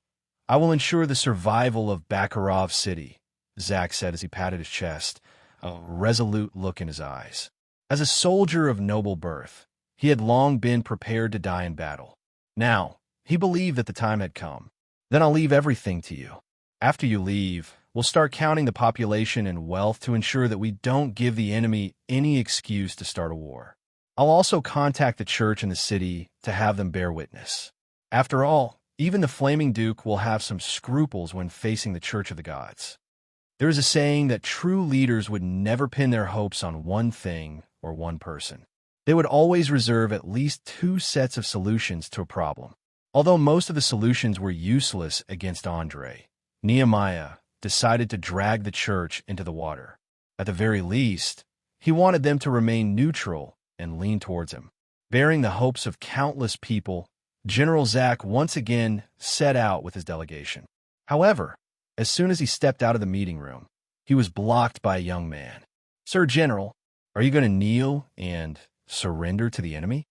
I will ensure the survival of Bakarov City, Zach said as he patted his chest, a resolute look in his eyes. As a soldier of noble birth, he had long been prepared to die in battle. Now, he believed that the time had come. Then I'll leave everything to you. After you leave, we'll start counting the population and wealth to ensure that we don't give the enemy any excuse to start a war. I'll also contact the church in the city to have them bear witness. After all, even the Flaming Duke will have some scruples when facing the Church of the Gods. There is a saying that true leaders would never pin their hopes on one thing or one person. They would always reserve at least 2 sets of solutions to a problem. Although most of the solutions were useless against Andre, Nehemiah decided to drag the church into the water. At the very least, he wanted them to remain neutral and lean towards him. Bearing the hopes of countless people, General Zach once again set out with his delegation. However, as soon as he stepped out of the meeting room, he was blocked by a young man. "Sir General, are you going to kneel and surrender to the enemy?"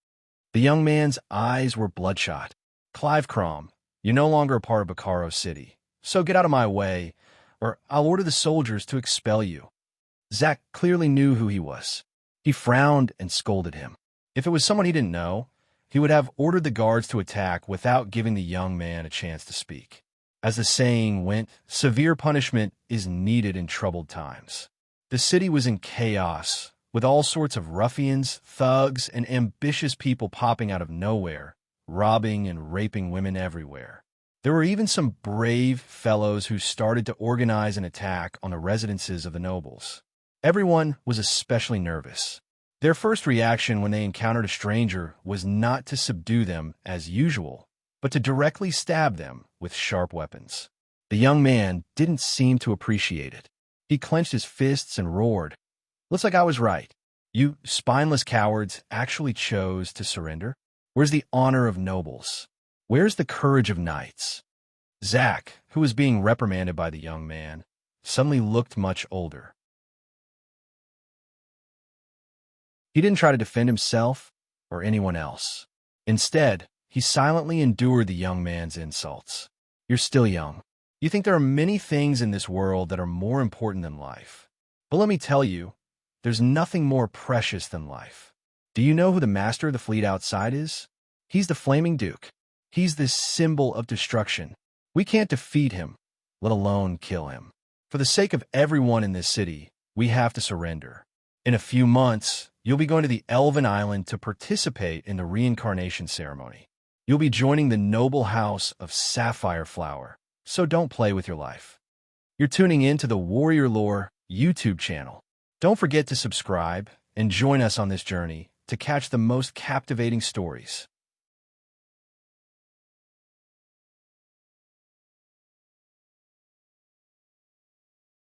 The young man's eyes were bloodshot. "Clive Crom, you're no longer a part of Bacaro City, so get out of my way, or I'll order the soldiers to expel you." Zach clearly knew who he was. He frowned and scolded him. If it was someone he didn't know, he would have ordered the guards to attack without giving the young man a chance to speak. As the saying went, severe punishment is needed in troubled times. The city was in chaos, with all sorts of ruffians, thugs, and ambitious people popping out of nowhere, robbing and raping women everywhere. There were even some brave fellows who started to organize an attack on the residences of the nobles. Everyone was especially nervous. Their first reaction when they encountered a stranger was not to subdue them as usual, but to directly stab them with sharp weapons. The young man didn't seem to appreciate it. He clenched his fists and roared, "Looks like I was right. You spineless cowards actually chose to surrender? Where's the honor of nobles? Where's the courage of knights?" Zach, who was being reprimanded by the young man, suddenly looked much older. He didn't try to defend himself or anyone else. Instead, he silently endured the young man's insults. "You're still young. You think there are many things in this world that are more important than life. But let me tell you, there's nothing more precious than life. Do you know who the master of the fleet outside is? He's the Flaming Duke. He's this symbol of destruction. We can't defeat him, let alone kill him. For the sake of everyone in this city, we have to surrender. In a few months, you'll be going to the Elven Island to participate in the reincarnation ceremony. You'll be joining the noble house of Sapphire Flower, so don't play with your life." You're tuning in to the Warrior Lore YouTube channel. Don't forget to subscribe and join us on this journey to catch the most captivating stories.